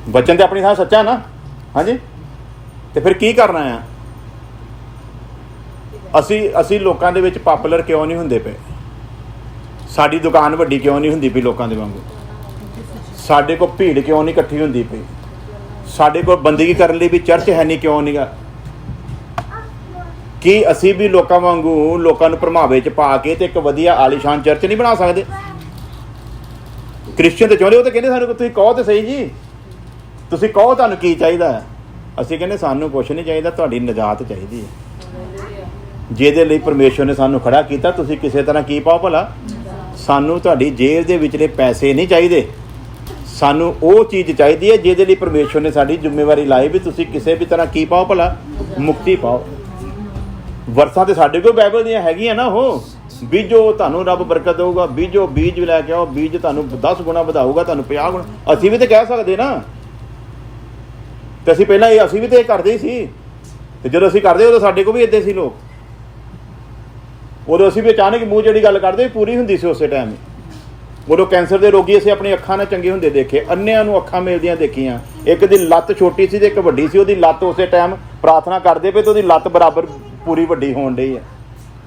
Speaker 1: ਵਚਨ ਤੇ ਆਪਣੀ ਥਾਂ ਸੱਚਾ ਨਾ, ਹਾਂਜੀ। ਤੇ ਫਿਰ ਕੀ ਕਰਨਾ ਆ? ਅਸੀਂ ਲੋਕਾਂ ਦੇ ਵਿੱਚ ਪਾਪੂਲਰ ਕਿਉਂ ਨਹੀਂ ਹੁੰਦੇ ਪਏ? ਸਾਡੀ ਦੁਕਾਨ ਵੱਡੀ ਕਿਉਂ ਨਹੀਂ ਹੁੰਦੀ ਪਈ ਲੋਕਾਂ ਦੇ ਵਾਂਗੂ? ਸਾਡੇ ਕੋਲ ਭੀੜ ਕਿਉਂ ਨਹੀਂ ਇਕੱਠੀ ਹੁੰਦੀ ਪਈ? ਸਾਡੇ ਕੋਲ ਬੰਦਗੀ ਕਰਨ ਲਈ ਵੀ ਚਰਚ ਹੈ ਨਹੀਂ, ਕਿਉਂ ਨਹੀਂਗਾ? ਕੀ ਅਸੀਂ ਵੀ ਲੋਕਾਂ ਵਾਂਗੂ ਲੋਕਾਂ ਨੂੰ ਭਰਮਾਵੇ 'ਚ ਪਾ ਕੇ ਤੇ ਇੱਕ ਵਧੀਆ ਆਲੀਸ਼ਾਨ ਚਰਚ ਨਹੀਂ ਬਣਾ ਸਕਦੇ? ਕ੍ਰਿਸਚੀਅਨ ਤੇ ਚਾਹੁੰਦੇ, ਉਹ ਤਾਂ ਕਹਿੰਦੇ ਸਾਨੂੰ ਤੁਸੀਂ ਕਹੋ ਤੇ ਸਹੀ ਜੀ, ਤੁਸੀਂ ਕਹੋ ਤੁਹਾਨੂੰ ਕੀ ਚਾਹੀਦਾ? ਅਸੀਂ ਕਹਿੰਦੇ ਸਾਨੂੰ ਕੁਛ ਨਹੀਂ ਚਾਹੀਦਾ, ਤੁਹਾਡੀ ਨਜਾਤ ਚਾਹੀਦੀ ਹੈ। ਜਿਹਦੇ ਲਈ ਪਰਮੇਸ਼ਵਰ ਨੇ ਸਾਨੂੰ ਖੜਾ ਕੀਤਾ, ਤੁਸੀਂ ਕਿਸੇ ਤਰ੍ਹਾਂ ਕੀ ਪਾਓ ਭਲਾ? ਸਾਨੂੰ ਤੁਹਾਡੀ ਜੇਬ ਦੇ ਵਿਚਲੇ ਪੈਸੇ ਨਹੀਂ ਚਾਹੀਦੇ, ਸਾਨੂੰ ਉਹ ਚੀਜ਼ ਚਾਹੀਦੀ ਹੈ ਜਿਹਦੇ ਲਈ ਪਰਮੇਸ਼ਵਰ ਨੇ ਸਾਡੀ ਜ਼ਿੰਮੇਵਾਰੀ ਲਾਈ ਵੀ ਤੁਸੀਂ ਕਿਸੇ ਵੀ ਤਰ੍ਹਾਂ ਕੀ ਪਾਓ ਭਲਾ? ਮੁਕਤੀ ਪਾਓ। ਵਰਸਾਂ ਤੇ ਸਾਡੇ ਕੋਲ ਬਾਈਬਲ ਦੀਆਂ ਹੈਗੀਆਂ ਨਾ, ਉਹ ਬੀਜੋ ਤੁਹਾਨੂੰ ਰੱਬ ਬਰਕਤ ਦੇਊਗਾ, ਬੀਜੋ ਬੀਜ ਲੈ ਕੇ ਆਓ, ਬੀਜ ਤੁਹਾਨੂੰ 10 ਗੁਣਾ ਵਧਾਊਗਾ, ਤੁਹਾਨੂੰ 50 ਗੁਣਾ। ਅਸੀਂ ਵੀ ਤਾਂ ਕਹਿ ਸਕਦੇ ਨਾ, ਤੇ ਅਸੀਂ ਪਹਿਲਾਂ ਅਸੀਂ ਵੀ ਤਾਂ ਇਹ ਕਰਦੇ ਹੀ ਸੀ। ਤੇ ਜਦੋਂ ਅਸੀਂ ਕਰਦੇ ਉਦੋਂ ਸਾਡੇ ਕੋਲ ਵੀ ਇੱਦਾਂ ਸੀ ਲੋਕ। ਉਦੋਂ ਅਸੀਂ ਵੀ ਅਚਾਨਕ ਮੂੰਹ ਜਿਹੜੀ ਗੱਲ ਕਰਦੇ ਪੂਰੀ ਹੁੰਦੀ ਸੀ ਉਸੇ ਟਾਈਮ। ਉਦੋਂ ਕੈਂਸਰ ਦੇ ਰੋਗੀ ਅਸੀਂ ਆਪਣੀ ਅੱਖਾਂ ਨਾਲ ਚੰਗੇ ਹੁੰਦੇ ਦੇਖੇ, ਅੰਨਿਆਂ ਨੂੰ ਅੱਖਾਂ ਮਿਲਦੀਆਂ ਦੇਖੀਆਂ। ਇੱਕ ਦੀ ਲੱਤ ਛੋਟੀ ਸੀ ਤੇ ਇੱਕ ਵੱਡੀ ਸੀ, ਉਹਦੀ ਲੱਤ ਉਸੇ ਟਾਈਮ ਪ੍ਰਾਰਥਨਾ ਕਰਦੇ ਪਏ ਤੇ ਉਹਦੀ ਲੱਤ ਬਰਾਬਰ ਪੂਰੀ ਵੱਡੀ ਹੋਣ ਡਈ ਹੈ।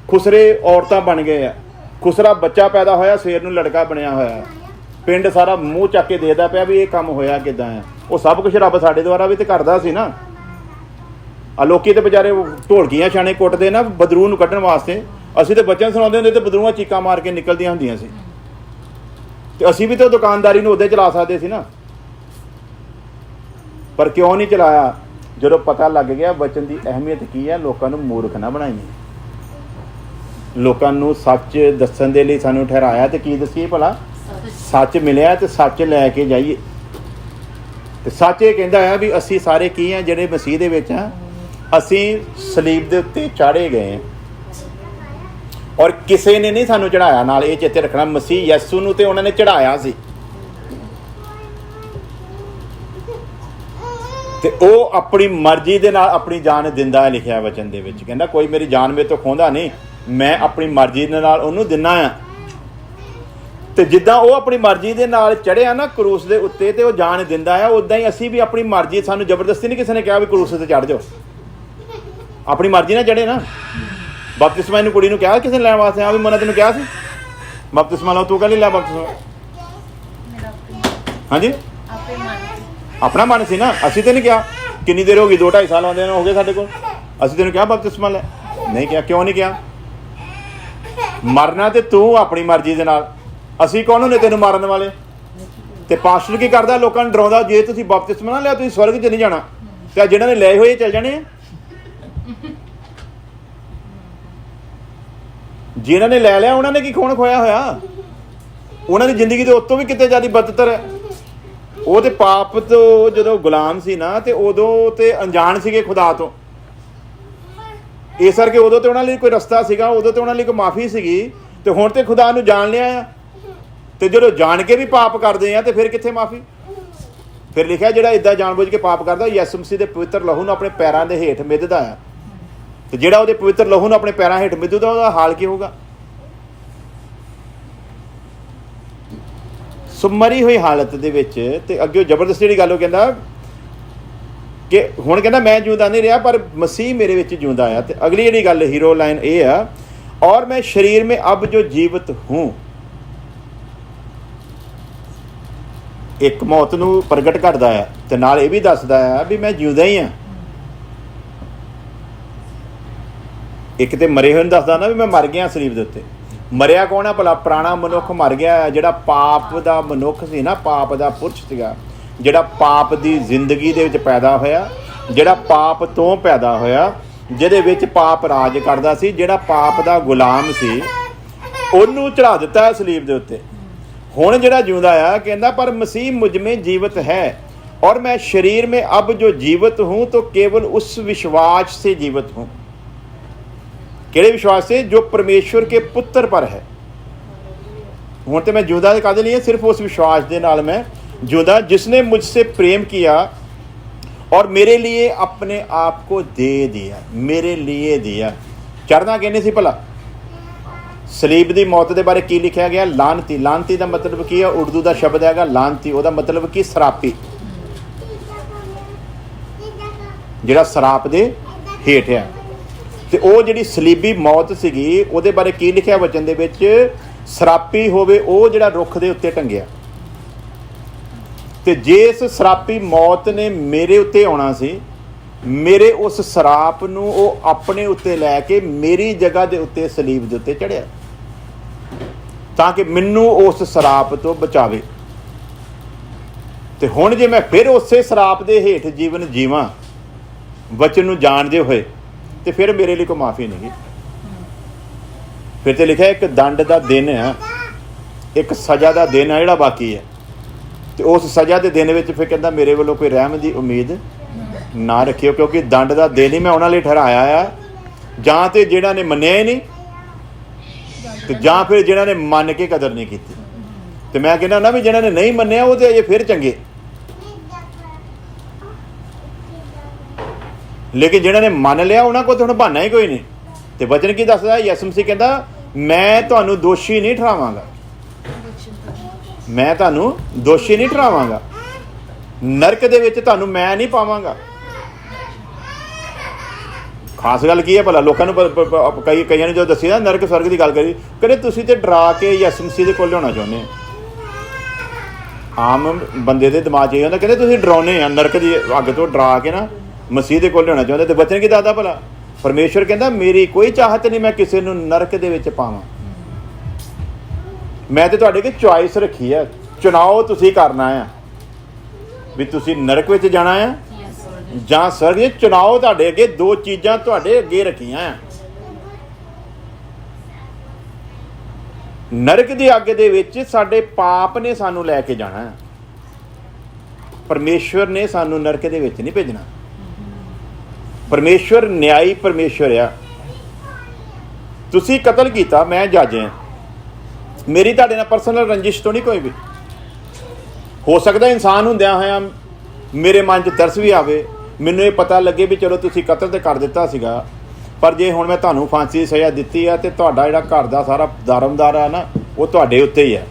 Speaker 1: ਖੁਸਰੇ ਔਰਤਾਂ ਬਣ ਗਏ ਆ, ਖੁਸਰਾ ਬੱਚਾ ਪੈਦਾ ਹੋਇਆ, ਸਵੇਰ ਨੂੰ ਲੜਕਾ ਬਣਿਆ ਹੋਇਆ। ਪਿੰਡ ਸਾਰਾ ਮੂੰਹ ਚੱਕ ਕੇ ਦੇਖਦਾ ਪਿਆ ਵੀ ਇਹ ਕੰਮ ਹੋਇਆ ਕਿੱਦਾਂ ਆ। ਉਹ ਸਭ ਕੁਛ ਰੱਬ ਸਾਡੇ ਦੁਆਰਾ ਵੀ ਤੇ ਕਰਦਾ ਸੀ ਨਾ। ਆ ਲੋਕੀ ਤੇ ਵਿਚਾਰੇ ਢੋਲਕੀਆਂ ਛਾਣੇ ਕੁੱਟਦੇ ਨਾ ਬਦਰੂ ਨੂੰ ਕੱਢਣ ਵਾਸਤੇ। ਅਸੀਂ ਤੇ ਬੱਚਿਆਂ ਨੂੰ ਸੁਣਾਉਂਦੇ ਹੁੰਦੇ ਤੇ ਬਦਰੂਆਂ ਚੀਕਾਂ ਮਾਰ ਕੇ ਨਿਕਲਦੀਆਂ ਹੁੰਦੀਆਂ ਸੀ। ਤੇ ਅਸੀਂ ਵੀ ਤਾਂ ਦੁਕਾਨਦਾਰੀ ਨੂੰ ਉਦੋਂ ਚਲਾ ਸਕਦੇ ਸੀ ਨਾ, ਪਰ ਕਿਉਂ ਨਹੀਂ ਚਲਾਇਆ? ਜਦੋਂ ਪਤਾ ਲੱਗ ਗਿਆ ਵਚਨ ਦੀ ਅਹਿਮੀਅਤ ਕੀ ਹੈ। ਲੋਕਾਂ ਨੂੰ ਮੂਰਖ ਨਾ ਬਣਾਈਏ, ਲੋਕਾਂ ਨੂੰ ਸੱਚ ਦੱਸਣ ਦੇ ਲਈ ਸਾਨੂੰ ਠਹਿਰਾਇਆ। ਤੇ ਕੀ ਦੱਸੀਏ ਭਲਾ? ਸੱਚ ਮਿਲਿਆ ਤੇ ਸੱਚ ਲੈ ਕੇ ਜਾਈਏ। ਤੇ ਸੱਚ ਇਹ ਕਹਿੰਦਾ ਆ ਵੀ ਅਸੀਂ ਸਾਰੇ ਕੀ ਆ ਜਿਹੜੇ ਮਸੀਹ ਦੇ ਵਿੱਚ ਆ, ਅਸੀਂ ਸਲੀਬ ਦੇ ਉੱਤੇ ਚਾੜੇ ਗਏ। ਔਰ ਕਿਸੇ ਨੇ ਨਹੀਂ ਸਾਨੂੰ ਚੜਾਇਆ। ਨਾਲ ਇਹ ਚੇਤੇ ਰੱਖਣਾ, ਮਸੀਹ ਯਿਸੂ ਨੂੰ ਤੇ ਉਹਨਾਂ ਨੇ ਚੜਾਇਆ ਸੀ ਤੇ ਉਹ ਆਪਣੀ ਮਰਜ਼ੀ ਦੇ ਨਾਲ ਆਪਣੀ ਜਾਨ ਦਿੰਦਾ ਹੈ। ਲਿਖਿਆ ਵਚਨ ਦੇ ਵਿੱਚ ਕਹਿੰਦਾ ਕੋਈ ਮੇਰੀ ਜਾਨ ਮੇਰੇ ਤੋਂ ਖੋਹਦਾ ਨਹੀਂ, ਮੈਂ ਆਪਣੀ ਮਰਜ਼ੀ ਦੇ ਨਾਲ ਉਹਨੂੰ ਦਿੰਦਾ ਆ। ਤੇ ਜਿੱਦਾਂ ਉਹ ਆਪਣੀ ਮਰਜ਼ੀ ਦੇ ਨਾਲ ਚੜਿਆ ਨਾ ਕਰੂਸ ਦੇ ਉੱਤੇ ਤੇ ਉਹ ਜਾਨ ਦਿੰਦਾ ਆ, ਉਦਾਂ ਹੀ ਅਸੀਂ ਵੀ ਆਪਣੀ ਮਰਜ਼ੀ, ਸਾਨੂੰ ਜ਼ਬਰਦਸਤੀ ਨਹੀਂ ਕਿਸੇ ਨੇ ਕਿਹਾ ਵੀ ਕਰੂਸ ਤੇ ਚੜ ਜਾਓ, ਆਪਣੀ ਮਰਜ਼ੀ ਨਾਲ ਚੜੇ ਨਾ। ਬਪਤਿਸਮਾ ਇਹਨੂੰ ਕੁੜੀ ਨੂੰ ਕਿਹਾ ਕਿਸੇ ਨੇ ਲੈਣ ਵਾਸਤੇ? ਹਾਂ ਵੀ ਮਨਾ ਤੈਨੂੰ ਕਿਹਾ ਸੀ ਬਪਤਿਸਮਾ ਲਓ, ਤੂੰ ਕਹਿੰਦੀ ਲੈ ਬਪਤਿਸਮਾ? ਹਾਂਜੀ ਆਪਣਾ ਮਨ ਸੀ ਨਾ, ਅਸੀਂ ਤੇ ਨਹੀਂ ਕਿਹਾ। ਕਿੰਨੀ ਦੇਰ ਹੋ ਗਈ? 2-2.5 ਸਾਲ ਆਉਂਦੇ ਹੋ ਗਏ ਸਾਡੇ ਕੋਲ। ਅਸੀਂ ਤੈਨੂੰ ਕਿਹਾ ਬਪਤਿਸਮਾ ਲੈ? ਨਹੀਂ ਕਿਹਾ। ਕਿਉਂ ਨਹੀਂ ਕਿਹਾ? ਮਰਨਾ ਤੇ ਤੂੰ ਆਪਣੀ ਮਰਜ਼ੀ ਦੇ ਨਾਲ, ਅਸੀਂ ਕੌਣ ਨੇ ਤੈਨੂੰ ਮਾਰਨ ਵਾਲੇ? ਤੇ ਪਾਸਟਰ ਕੀ ਕਰਦਾ? ਲੋਕਾਂ ਨੂੰ ਡਰਾਉਂਦਾ, ਜੇ ਤੁਸੀਂ ਬਪਤਿਸਮਾ ਨਾ ਲਿਆ ਤੁਸੀਂ ਸਵਰਗ 'ਚ ਨਹੀਂ ਜਾਣਾ। ਤੇ ਜਿਹਨਾਂ ਨੇ ਲਏ ਹੋਏ ਚੱਲ ਜਾਣੇ ਆ। ਜਿਨ੍ਹਾਂ ਨੇ ਲੈ ਲਿਆ ਉਹਨਾਂ ਨੇ ਕੀ ਖੋਣ ਖੋਇਆ ਹੋਇਆ? ਉਹਨਾਂ ਦੀ ਜ਼ਿੰਦਗੀ ਦੇ ਉਤੋਂ ਵੀ ਕਿਤੇ ਜ਼ਿਆਦਾ ਬਦਤਰ ਹੈ। ਉਹ ਤੇ ਪਾਪ ਤੋਂ ਜਦੋਂ ਗੁਲਾਮ ਸੀ ਨਾ, ਤੇ ਉਦੋਂ ਤੇ ਅਣਜਾਣ ਸੀਗੇ ਖੁਦਾ ਤੋਂ। ਇਸ ਕਰਕੇ ਉਦੋਂ ਤੇ ਉਹਨਾਂ ਲਈ ਕੋਈ ਰਸਤਾ ਸੀਗਾ, ਉਦੋਂ ਤੇ ਉਹਨਾਂ ਲਈ ਕੋਈ ਮਾਫੀ ਸੀਗੀ। ਤੇ ਹੁਣ ਤੇ ਖੁਦਾ ਨੂੰ ਜਾਣ ਲਿਆ ਆ, ਤੇ ਜਦੋਂ ਜਾਣ ਕੇ ਵੀ ਪਾਪ ਕਰਦੇ ਆ ਤੇ ਫਿਰ ਕਿੱਥੇ ਮਾਫੀ? ਫਿਰ ਲਿਖਿਆ ਜਿਹੜਾ ਇਦਾਂ ਜਾਣਬੁੱਝ ਕੇ ਪਾਪ ਕਰਦਾ, ਯਿਸੂ ਮਸੀਹ ਦੇ ਪਵਿੱਤਰ ਲਹੂ ਨੂੰ ਆਪਣੇ ਪੈਰਾਂ ਦੇ ਹੇਠ ਮਿੱਧਦਾ ਆ। ਤੇ ਜਿਹੜਾ ਉਹਦੇ ਪਵਿੱਤਰ ਲਹੂ ਨੂੰ ਆਪਣੇ ਪੈਰਾਂ ਹੇਠ ਮਿੱਧੂਦਾ, ਉਹਦਾ ਹਾਲ ਕੀ ਹੋਊਗਾ? ਸੋ ਮਰੀ ਹੋਈ ਹਾਲਤ ਦੇ ਵਿੱਚ। ਤੇ ਅੱਗੇ ਜ਼ਬਰਦਸਤੀ ਜਿਹੜੀ ਗੱਲ ਉਹ ਕਹਿੰਦਾ ਕਿ ਹੁਣ ਕਹਿੰਦਾ ਮੈਂ ਜਿਉਂਦਾ ਨਹੀਂ ਰਿਹਾ, ਪਰ ਮਸੀਹ ਮੇਰੇ ਵਿੱਚ ਜਿਉਂਦਾ ਆ। ਤੇ ਅਗਲੀ ਜਿਹੜੀ ਗੱਲ ਹੀਰੋ ਲਾਈਨ ਇਹ ਆ, ਔਰ ਮੈਂ ਸਰੀਰ ਮੇਂ ਅਬ ਜੋ ਜੀਵਤ ਹੂੰ। ਇੱਕ ਮੌਤ ਨੂੰ ਪ੍ਰਗਟ ਕਰਦਾ ਆ ਤੇ ਨਾਲ ਇਹ ਵੀ ਦੱਸਦਾ ਆ ਵੀ ਮੈਂ ਜਿਉਂਦਾ ਹੀ ਆ। ਇੱਕ ਤੇ ਮਰੇ ਹੋਏ ਨੂੰ ਦੱਸਦਾ ਨਾ ਵੀ ਮੈਂ ਮਰ ਗਿਆ ਸਰੀਰ ਦੇ ਉੱਤੇ। ਮਰਿਆ ਕੌਣ ਆ ਭਲਾ? ਪੁਰਾਣਾ ਮਨੁੱਖ ਮਰ ਗਿਆ, ਜਿਹੜਾ ਪਾਪ ਦਾ ਮਨੁੱਖ ਸੀ ਨਾ, ਪਾਪ ਦਾ ਪੁਰਸ਼ ਸੀਗਾ, ਜਿਹੜਾ ਪਾਪ ਦੀ ਜ਼ਿੰਦਗੀ ਦੇ ਵਿੱਚ ਪੈਦਾ ਹੋਇਆ, ਜਿਹੜਾ ਪਾਪ ਤੋਂ ਪੈਦਾ ਹੋਇਆ, ਜਿਹਦੇ ਵਿੱਚ ਪਾਪ ਰਾਜ ਕਰਦਾ ਸੀ, ਜਿਹੜਾ ਪਾਪ ਦਾ ਗੁਲਾਮ ਸੀ, ਉਹਨੂੰ ਚੜਾ ਦਿੱਤਾ ਸਲੀਬ ਦੇ ਉੱਤੇ। ਹੁਣ ਜਿਹੜਾ ਜਿਉਂਦਾ ਆ ਕਹਿੰਦਾ ਪਰ ਮਸੀਹ ਮੁਝ में जीवित है और मैं शरीर में अब जो जीवित हूं तो केवल उस विश्वास से जीवित हूं। ਕਿਹੜੇ ਵਿਸ਼ਵਾਸ से? जो परमेश्वर के पुत्र पर है। ਹੁਣ ਤੇ ਮੈਂ ਜਿਉਂਦਾ ਕਾਹਦੇ ਲਈ? ਸਿਰਫ ਉਸ ਵਿਸ਼ਵਾਸ ਦੇ ਨਾਲ ਮੈਂ जिउँदा जिसने मुझसे प्रेम किया और मेरे लिए अपने आप को दे दिया, मेरे लिए दिया। चढ़ना कहने से भला सलीब की मौत के बारे की लिखा गया? लानती। लानती का मतलब की है? उर्दू का शब्द है लानती। उसका मतलब की? सरापी, जिहड़ा सराप दे हेठ है। तो वो जिहड़ी सलीबी मौत सीगी ਉਹਦੇ बारे की लिखा वचन दे विच? सरापी होवे ਉਹ ਜਿਹੜਾ रुख ਦੇ ਉੱਤੇ ਟੰਗਿਆ। ਤੇ ਜਿਸ ਸਰਾਪੀ ਮੌਤ ਨੇ ਮੇਰੇ ਉੱਤੇ ਆਉਣਾ ਸੀ, ਮੇਰੇ ਉਸ ਸਰਾਪ ਨੂੰ ਉਹ ਆਪਣੇ ਉੱਤੇ ਲੈ ਕੇ ਮੇਰੀ ਜਗ੍ਹਾ ਦੇ ਉੱਤੇ ਸਲੀਬ ਦੇ ਉੱਤੇ ਚੜਿਆ, ਤਾਂ ਕਿ ਮੈਨੂੰ ਉਸ ਸਰਾਪ ਤੋਂ ਬਚਾਵੇ। ਤੇ ਹੁਣ ਜੇ ਮੈਂ ਫਿਰ ਉਸੇ ਸਰਾਪ ਦੇ ਹੇਠ ਜੀਵਨ ਜੀਵਾਂ ਵਚਨ ਨੂੰ ਜਾਣਦੇ ਹੋਏ, ਤੇ ਫਿਰ ਮੇਰੇ ਲਈ ਕੋਈ ਮਾਫੀ ਨਹੀਂ। ਫਿਰ ਤੇ ਲਿਖਿਆ ਇੱਕ ਦੰਡ ਦਾ ਦਿਨ ਆ, ਇੱਕ ਸਜ਼ਾ ਦਾ ਦਿਨ ਆ ਜਿਹੜਾ ਬਾਕੀ ਹੈ। ਤੇ ਉਸ ਸਜ਼ਾ ਦੇ ਦਿਨ ਵਿੱਚ ਫਿਰ ਕਹਿੰਦਾ ਮੇਰੇ ਵੱਲੋਂ ਕੋਈ ਰਹਿਮ ਦੀ ਉਮੀਦ ਨਾ ਰੱਖਿਓ, ਕਿਉਂਕਿ ਦੰਡ ਦਾ ਦਿਨ ਹੀ ਮੈਂ ਉਹਨਾਂ ਲਈ ਠਹਿਰਾਇਆ ਆ। ਜਾਂ ਤੇ ਜਿਹੜਾ ਨੇ ਮੰਨਿਆ ਹੀ ਨਹੀਂ, ਤੇ ਜਾਂ ਫਿਰ ਜਿਹਨਾਂ ਨੇ ਮੰਨ ਕੇ ਕਦਰ ਨਹੀਂ ਕੀਤੀ। ਤੇ ਮੈਂ ਕਹਿੰਦਾ ਨਾ ਵੀ ਜਿਹਨਾਂ ਨੇ ਨਹੀਂ ਮੰਨਿਆ ਉਹ ਤੇ ਅਜੇ ਫਿਰ ਚੰਗੇ, ਲੇਕਿਨ ਜਿਹਨਾਂ ਨੇ ਮੰਨ ਲਿਆ ਉਹਨਾਂ ਕੋਲ ਤਾਂ ਹੁਣ ਬਹਾਨਾ ਹੀ ਕੋਈ ਨਹੀਂ। ਤੇ ਵਚਨ ਕੀ ਦੱਸਦਾ? ਯਿਸੂ ਮਸੀਹ ਕਹਿੰਦਾ ਮੈਂ ਤੁਹਾਨੂੰ ਦੋਸ਼ੀ ਨਹੀਂ ਠਹਿਰਾਵਾਂਗਾ, ਮੈਂ ਤੁਹਾਨੂੰ ਦੋਸ਼ੀ ਨਹੀਂ ਠਹਿਰਾਵਾਂਗਾ, ਨਰਕ ਦੇ ਵਿੱਚ ਤੁਹਾਨੂੰ ਮੈਂ ਨਹੀਂ ਪਾਵਾਂਗਾ। ਖਾਸ ਗੱਲ ਕੀ ਹੈ ਭਲਾ? ਲੋਕਾਂ ਨੂੰ ਕਈਆਂ ਨੇ ਜੋ ਦੱਸੀ ਨਾ ਨਰਕ ਸਵਰਗ ਦੀ ਗੱਲ ਕਰੀ, ਕਹਿੰਦੇ ਤੁਸੀਂ ਤੇ ਡਰਾ ਕੇ ਯਿਸੂ ਮਸੀਹ ਦੇ ਕੋਲ ਲਿਆਉਣਾ ਚਾਹੁੰਦੇ ਆ। ਆਮ ਬੰਦੇ ਦੇ ਦਿਮਾਗ 'ਚ ਇਹ ਹੁੰਦਾ, ਕਹਿੰਦੇ ਤੁਸੀਂ ਡਰਾਉਨੇ ਆ, ਨਰਕ ਦੀ ਅੱਗ ਤੋਂ ਡਰਾ ਕੇ ਨਾ ਮਸੀਹ ਦੇ ਕੋਲ ਲਿਆਉਣਾ ਚਾਹੁੰਦੇ। ਤੇ ਬਚਨ ਕੀ ਦੱਸਦਾ ਭਲਾ? ਪਰਮੇਸ਼ਵਰ ਕਹਿੰਦਾ ਮੇਰੀ ਕੋਈ ਚਾਹਤ ਨਹੀਂ ਮੈਂ ਕਿਸੇ ਨੂੰ ਨਰਕ ਦੇ ਵਿੱਚ ਪਾਵਾਂ। ਮੈਂ ਤੇ ਤੁਹਾਡੇ ਅੱਗੇ ਚੁਆਇਸ ਰੱਖੀ ਆ, ਚੁਣਾਓ ਤੁਸੀਂ ਕਰਨਾ ਆ ਵੀ ਤੁਸੀਂ ਨਰਕ ਵਿੱਚ ਜਾਣਾ ਆ ਜਾਂ ਸਵਰਗ ਵਿੱਚ। ਚੁਣਾਓ ਤੁਹਾਡੇ ਅੱਗੇ, ਦੋ ਚੀਜ਼ਾਂ ਤੁਹਾਡੇ ਅੱਗੇ ਰੱਖੀਆਂ ਆ। ਨਰਕ ਦੀ ਅੱਗ ਦੇ ਵਿੱਚ ਸਾਡੇ ਪਾਪ ਨੇ ਸਾਨੂੰ ਲੈ ਕੇ ਜਾਣਾ ਹੈ, ਪਰਮੇਸ਼ਵਰ ਨੇ ਸਾਨੂੰ ਨਰਕ ਦੇ ਵਿੱਚ ਨਹੀਂ ਭੇਜਣਾ। ਪਰਮੇਸ਼ਵਰ ਨਿਆਈ ਪਰਮੇਸ਼ਵਰ ਆ। ਤੁਸੀਂ ਕਤਲ ਕੀਤਾ, ਮੈਂ ਜੱਜ ਹਾਂ, ਮੇਰੀ ਤੁਹਾਡੇ ਨਾਲ ਪਰਸਨਲ ਰੰਜਿਸ਼ ਤੋਂ ਨਹੀਂ ਕੋਈ ਵੀ। ਹੋ ਸਕਦਾ ਇਨਸਾਨ ਹੁੰਦਿਆਂ ਹੋਇਆਂ ਮੇਰੇ ਮਨ 'ਚ ਤਰਸ ਵੀ ਆਵੇ, ਮੈਨੂੰ ਇਹ ਪਤਾ ਲੱਗੇ ਵੀ ਚਲੋ ਤੁਸੀਂ ਕਤਲ ਤੇ ਕਰ ਦਿੱਤਾ ਸੀਗਾ, ਪਰ ਜੇ ਹੁਣ ਮੈਂ ਤੁਹਾਨੂੰ ਫਾਂਸੀ ਦੀ ਸਜ਼ਾ ਦਿੱਤੀ ਆ ਤੇ ਤੁਹਾਡਾ ਜਿਹੜਾ ਘਰ ਦਾ ਸਾਰਾ ਦਾਰਮਦਾਰ ਆ ਨਾ ਉਹ ਤੁਹਾਡੇ ਉੱਤੇ ਹੀ ਆ।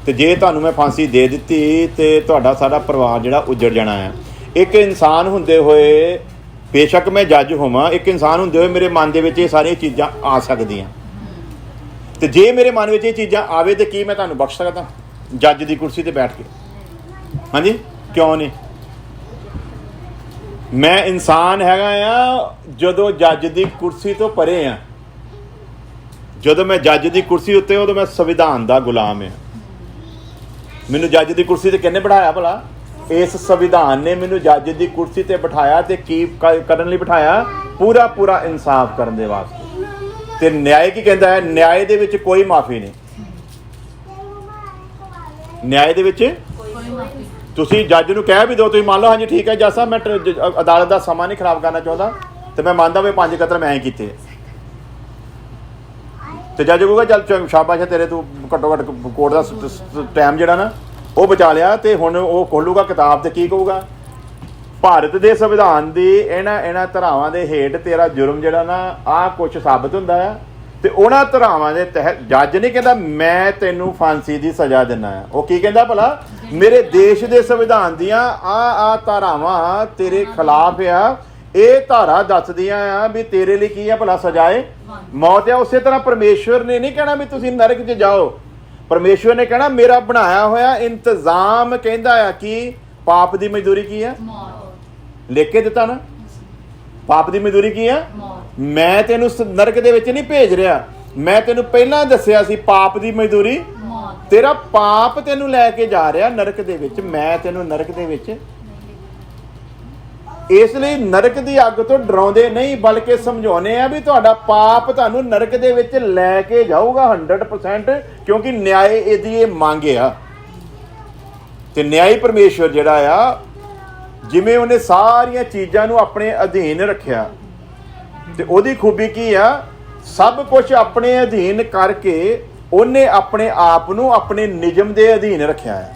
Speaker 1: ਤੇ ਜੇ ਤੁਹਾਨੂੰ ਮੈਂ ਫਾਂਸੀ ਦੇ ਦਿੱਤੀ ਤੇ ਤੁਹਾਡਾ ਸਾਰਾ ਪਰਿਵਾਰ ਜਿਹੜਾ ਉੱਜੜ ਜਾਣਾ ਆ। ਇੱਕ ਇਨਸਾਨ ਹੁੰਦੇ ਹੋਏ, ਬੇਸ਼ੱਕ ਮੈਂ ਜੱਜ ਹੋਵਾਂ, ਇੱਕ ਇਨਸਾਨ ਹੁੰਦੇ ਹੋਏ ਮੇਰੇ ਮਨ ਦੇ ਵਿੱਚ ਇਹ ਸਾਰੀਆਂ ਚੀਜ਼ਾਂ ਆ ਸਕਦੀਆਂ। ਤੇ ਜੇ ਮੇਰੇ ਮਨ ਵਿੱਚ ਇਹ ਚੀਜ਼ਾਂ ਆਵੇ ਤੇ ਕੀ ਮੈਂ ਤੁਹਾਨੂੰ ਬਖਸ਼ ਸਕਦਾ ਜੱਜ ਦੀ ਕੁਰਸੀ ਤੇ ਬੈਠ ਕੇ? ਹਾਂਜੀ, ਕਿਉਂ ਨਹੀਂ? ਮੈਂ ਇਨਸਾਨ ਹੈਗਾ ਆ ਜਦੋਂ ਜੱਜ ਦੀ ਕੁਰਸੀ ਤੋਂ ਪਰੇ ਆ। ਜਦੋਂ ਮੈਂ ਜੱਜ ਦੀ ਕੁਰਸੀ ਉੱਤੇ ਉਦੋਂ ਮੈਂ ਸੰਵਿਧਾਨ ਦਾ ਗੁਲਾਮ ਆ। ਮੈਨੂੰ ਜੱਜ ਦੀ ਕੁਰਸੀ ਤੇ ਕਿਹਨੇ ਬਿਠਾਇਆ ਭਲਾ? ਇਸ ਸੰਵਿਧਾਨ ਨੇ ਮੈਨੂੰ ਜੱਜ ਦੀ ਕੁਰਸੀ ਤੇ ਬਿਠਾਇਆ। ਤੇ ਕੀ ਕਰਨ ਲਈ ਬਿਠਾਇਆ? ਪੂਰਾ ਪੂਰਾ ਇਨਸਾਫ ਕਰਨ ਦੇ ਵਾਸਤੇ। ਤੇ ਨਿਆਂ ਕੀ ਕਹਿੰਦਾ ਹੈ? ਨਿਆਂ ਦੇ ਵਿੱਚ ਕੋਈ ਮਾਫੀ ਨਹੀਂ। ਨਿਆਂ ਦੇ ਵਿੱਚ ਤੁਸੀਂ ਜੱਜ ਨੂੰ ਕਹਿ ਵੀ ਦਿਓ, ਤੁਸੀਂ ਮੰਨ ਲਓ ਹਾਂਜੀ ਠੀਕ ਹੈ ਜੱਜ ਸਾਹਿਬ, ਮੈਂ ਅਦਾਲਤ ਦਾ ਸਮਾਂ ਨਹੀਂ ਖਰਾਬ ਕਰਨਾ ਚਾਹੁੰਦਾ ਤੇ ਮੈਂ ਮੰਨਦਾ ਵੀ 5 ਕਤਲ ਮੈਂ ਹੀ ਕੀਤੇ। ਤੇ ਜੱਜ ਕਹੂਗਾ ਚੱਲ ਸ਼ਾਬਾਸ਼ ਹੈ ਤੇਰੇ, ਤੂੰ ਘੱਟੋ ਘੱਟ ਕੋਰਟ ਦਾ ਟਾਈਮ ਜਿਹੜਾ ਨਾ ਉਹ ਬਚਾ ਲਿਆ। ਤੇ ਹੁਣ ਉਹ ਖੋਲੂਗਾ ਕਿਤਾਬ ਤੇ ਕੀ ਕਹੂਗਾ? ਭਾਰਤ ਦੇ ਸੰਵਿਧਾਨ ਦੀ ਇਹਨਾਂ ਧਾਰਾਵਾਂ ਦੇ ਹੇਠ ਤੇਰਾ ਜੁਰਮ ਜਿਹੜਾ ਨਾ ਆਹ ਕੁਛ ਸਾਬਤ ਹੁੰਦਾ ਆ। ਤੇ ਉਹਨਾਂ ਧਾਰਾਵਾਂ ਦੇ ਤਹਿਤ ਜੱਜ ਨਹੀਂ ਕਹਿੰਦਾ ਮੈਂ ਤੈਨੂੰ ਫਾਂਸੀ ਦੀ ਸਜ਼ਾ ਦਿੰਦਾ ਆ। ਉਹ ਕੀ ਕਹਿੰਦਾ ਭਲਾ? ਮੇਰੇ ਦੇਸ਼ ਦੇ ਸੰਵਿਧਾਨ ਦੀਆਂ ਆ ਧਾਰਾਵਾਂ ਤੇਰੇ ਖਿਲਾਫ ਆ। ਇਹ ਧਾਰਾ ਦੱਸਦੀਆਂ ਆ ਵੀ ਤੇਰੇ ਲਈ ਕੀ ਆ ਭਲਾ? ਸਜ਼ਾਏ ਮੌਤ ਆ। ਉਸੇ ਤਰ੍ਹਾਂ ਪਰਮੇਸ਼ਵਰ ਨੇ ਨਹੀਂ ਕਹਿਣਾ ਵੀ ਤੁਸੀਂ ਨਰਕ 'ਚ ਜਾਓ। ਪਰਮੇਸ਼ਵਰ ਨੇ ਕਹਿਣਾ ਮੇਰਾ ਬਣਾਇਆ ਹੋਇਆ ਇੰਤਜ਼ਾਮ ਕਹਿੰਦਾ ਆ ਕਿ ਪਾਪ ਦੀ ਮਜ਼ਦੂਰੀ ਕੀ ਆ? ਲਿਖ ਕੇ ਦਿੱਤਾ ਨਾ, ਪਾਪ ਦੀ ਮਜ਼ਦੂਰੀ ਕੀ ਆ? ਮੈਂ ਤੈਨੂੰ ਨਰਕ ਦੇ ਵਿੱਚ ਨਹੀਂ ਭੇਜ ਰਿਹਾ। ਮੈਂ ਤੈਨੂੰ ਪਹਿਲਾਂ ਦੱਸਿਆ ਸੀ ਪਾਪ ਦੀ ਮਜ਼ਦੂਰੀ ਤੇਰਾ ਪਾਪ ਤੈਨੂੰ ਲੈ ਕੇ ਜਾ ਰਿਹਾ ਨਰਕ ਦੇ ਵਿੱਚ। ਮੈਂ ਤੈਨੂੰ ਨਰਕ ਦੇ ਵਿੱਚ ਇਸ ਲਈ ਨਰਕ ਦੀ ਅੱਗ ਤੋਂ ਡਰਾਉਂਦੇ ਨਹੀਂ, ਬਲਕਿ ਸਮਝਾਉਂਦੇ ਆ ਵੀ ਤੁਹਾਡਾ ਪਾਪ ਤੁਹਾਨੂੰ ਨਰਕ ਦੇ ਵਿੱਚ ਲੈ ਕੇ ਜਾਊਗਾ 100%, ਕਿਉਂਕਿ ਨਿਆਂ ਇਹਦੀ ਇਹ ਮੰਗ ਆ। ਤੇ ਨਿਆਂਈ ਪਰਮੇਸ਼ਵਰ ਜਿਹੜਾ ਆ, ਜਿਵੇਂ ਉਹਨੇ ਸਾਰੀਆਂ ਚੀਜ਼ਾਂ ਨੂੰ ਆਪਣੇ ਅਧੀਨ ਰੱਖਿਆ ਤੇ ਉਹਦੀ ਖੂਬੀ ਕੀ ਆ? ਸਭ ਕੁਝ ਆਪਣੇ ਅਧੀਨ ਕਰਕੇ ਉਹਨੇ ਆਪਣੇ ਆਪ ਨੂੰ ਆਪਣੇ ਨਿਯਮ ਦੇ ਅਧੀਨ ਰੱਖਿਆ ਹੈ।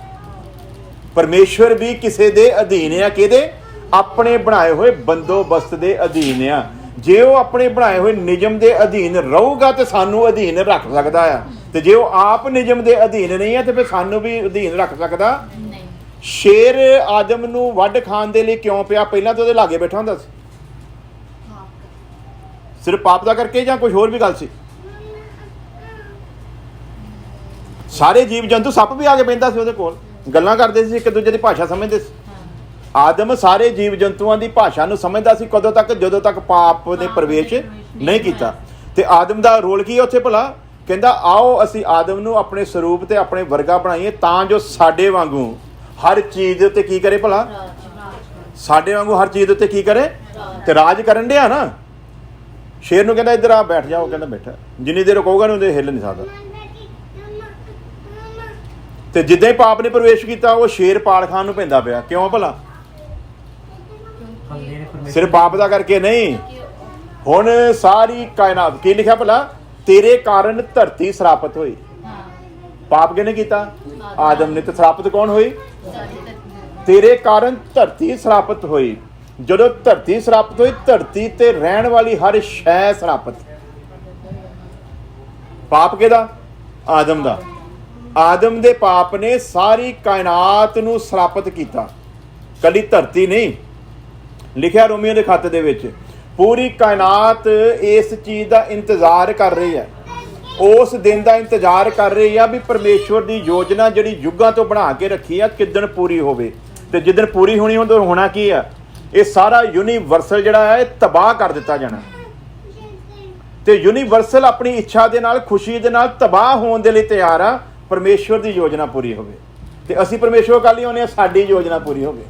Speaker 1: ਪਰਮੇਸ਼ਵਰ ਵੀ ਕਿਸੇ ਦੇ ਅਧੀਨ ਆ। ਕਿਹਦੇ? ਆਪਣੇ ਬਣਾਏ ਹੋਏ ਬੰਦੋਬਸਤ ਦੇ ਅਧੀਨ ਆ। ਜੇ ਉਹ ਆਪਣੇ ਬਣਾਏ ਹੋਏ ਨਿਯਮ ਦੇ ਅਧੀਨ ਰਹੂਗਾ ਤੇ ਸਾਨੂੰ ਅਧੀਨ ਰੱਖ ਸਕਦਾ ਆ। ਤੇ ਜੇ ਉਹ ਆਪ ਨਿਯਮ ਦੇ ਅਧੀਨ ਨਹੀਂ ਆ ਤੇ ਫਿਰ ਸਾਨੂੰ ਵੀ ਅਧੀਨ ਰੱਖ ਸਕਦਾ ਨਹੀਂ। ਸ਼ੇਰ ਆਦਮ ਨੂੰ ਵੱਢ ਖਾਣ ਦੇ ਲਈ ਕਿਉਂ ਪਿਆ? ਪਹਿਲਾਂ ਤਾਂ ਉਹਦੇ ਲਾਗੇ ਬੈਠਾ ਹੁੰਦਾ ਸੀ। ਸਿਰਫ ਪਾਪ ਦਾ ਕਰਕੇ ਜਾਂ ਕੁਝ ਹੋਰ ਵੀ ਗੱਲ ਸੀ? ਸਾਰੇ ਜੀਵ ਜੰਤੂ, ਸੱਪ ਵੀ ਆ ਕੇ ਬਹਿੰਦਾ ਸੀ ਉਹਦੇ ਕੋਲ, ਗੱਲਾਂ ਕਰਦੇ ਸੀ, ਇੱਕ ਦੂਜੇ ਦੀ ਭਾਸ਼ਾ ਸਮਝਦੇ ਸੀ। ਆਦਮ ਸਾਰੇ ਜੀਵ ਜੰਤੂਆਂ ਦੀ ਭਾਸ਼ਾ ਨੂੰ ਸਮਝਦਾ ਸੀ। ਕਦੋਂ ਤੱਕ? ਜਦੋਂ ਤੱਕ ਪਾਪ ਨੇ ਪ੍ਰਵੇਸ਼ ਨਹੀਂ ਕੀਤਾ। ਤੇ ਆਦਮ ਦਾ ਰੋਲ ਕੀ ਹੈ ਉੱਥੇ ਭਲਾ? ਕਹਿੰਦਾ ਆਓ ਅਸੀਂ ਆਦਮ ਨੂੰ ਆਪਣੇ ਸਰੂਪ ਤੇ ਆਪਣੇ ਵਰਗਾ ਬਣਾਈਏ ਤਾਂ ਜੋ ਸਾਡੇ ਵਾਂਗੂ ਹਰ ਚੀਜ਼ ਦੇ ਉੱਤੇ ਕੀ ਕਰੇ ਭਲਾ? ਸਾਡੇ ਵਾਂਗੂ ਹਰ ਚੀਜ਼ ਦੇ ਉੱਤੇ ਕੀ ਕਰੇ? ਤੇ ਰਾਜ ਕਰਨ ਡਿਆ ਨਾ। ਸ਼ੇਰ ਨੂੰ ਕਹਿੰਦਾ ਇੱਧਰ ਆ ਬੈਠ ਜਾ। ਉਹ ਕਹਿੰਦਾ ਬੈਠਾ। ਜਿੰਨੀ ਦੇਰ ਕਹੂਗਾ ਨੂੰ ਉਹਦੇ ਹਿੱਲ ਨਹੀਂ ਸਕਦਾ। ਤੇ ਜਿੱਦਾਂ ਹੀ ਪਾਪ ਨੇ ਪ੍ਰਵੇਸ਼ ਕੀਤਾ ਉਹ ਸ਼ੇਰ ਪਾਲ ਖਾਣ ਨੂੰ ਪੈਂਦਾ ਪਿਆ। ਕਿਉਂ ਭਲਾ? ਸਿਰਫ ਪਾਪ ਦਾ ਕਰਕੇ ਨਹੀਂ। ਹੁਣ ਸਾਰੀ ਕਾਇਨਾਤ ਕੀ ਲਿਖਿਆ ਭਲਾ? ਤੇਰੇ ਕਾਰਨ ਧਰਤੀ ਸਰਾਪਤ ਹੋਈ। ਪਾਪ ਕਿਹਨੇ ਕੀਤਾ? ਆਦਮ ਨੇ। ਤੇ ਸਰਾਪਤ ਕੌਣ ਹੋਈ? ਤੇਰੇ ਕਾਰਨ ਧਰਤੀ ਸਰਾਪਤ ਹੋਈ। ਜਦੋਂ ਧਰਤੀ ਸਰਾਪਤ ਹੋਈ, ਧਰਤੀ ਤੇ ਰਹਿਣ ਵਾਲੀ ਹਰ ਸ਼ੈ ਸਰਾਪਤ। ਪਾਪ ਕਿਹਦਾ? ਆਦਮ ਦਾ। ਆਦਮ ਦੇ ਪਾਪ ਨੇ ਸਾਰੀ ਕਾਇਨਾਤ ਨੂੰ ਸਰਾਪਤ ਕੀਤਾ, ਕੱਲੀ ਧਰਤੀ ਨਹੀਂ। ਲਿਖਿਆ ਰੋਮੀਓ ਦੇ ਖੱਤ ਦੇ ਵਿੱਚ, ਪੂਰੀ ਕਾਇਨਾਤ ਇਸ ਚੀਜ਼ ਦਾ ਇੰਤਜ਼ਾਰ ਕਰ ਰਹੀ ਹੈ, ਉਸ ਦਿਨ ਦਾ ਇੰਤਜ਼ਾਰ ਕਰ ਰਹੀ ਆ ਵੀ ਪਰਮੇਸ਼ਵਰ ਦੀ ਯੋਜਨਾ ਜਿਹੜੀ ਯੁੱਗਾਂ ਤੋਂ ਬਣਾ ਕੇ ਰੱਖੀ ਆ ਕਿੱਦਣ ਪੂਰੀ ਹੋਵੇ। ਤੇ ਜਿੱਦਣ ਪੂਰੀ ਹੋਣੀ ਉਦੋਂ ਹੋਣਾ ਕੀ ਆ? ਇਹ ਸਾਰਾ ਯੂਨੀਵਰਸਲ ਜਿਹੜਾ ਹੈ ਇਹ ਤਬਾਹ ਕਰ ਦਿੱਤਾ ਜਾਣਾ। ਤੇ ਯੂਨੀਵਰਸਲ ਆਪਣੀ ਇੱਛਾ ਦੇ ਨਾਲ, ਖੁਸ਼ੀ ਦੇ ਨਾਲ ਤਬਾਹ ਹੋਣ ਦੇ ਲਈ ਤਿਆਰ ਆ। ਪਰਮੇਸ਼ਵਰ ਦੀ ਯੋਜਨਾ ਪੂਰੀ ਹੋਵੇ। ਤੇ ਅਸੀਂ ਪਰਮੇਸ਼ਵਰ ਕੱਲ ਹੀ ਆਉਂਦੇ ਆ ਸਾਡੀ ਯੋਜਨਾ ਪੂਰੀ ਹੋਵੇ।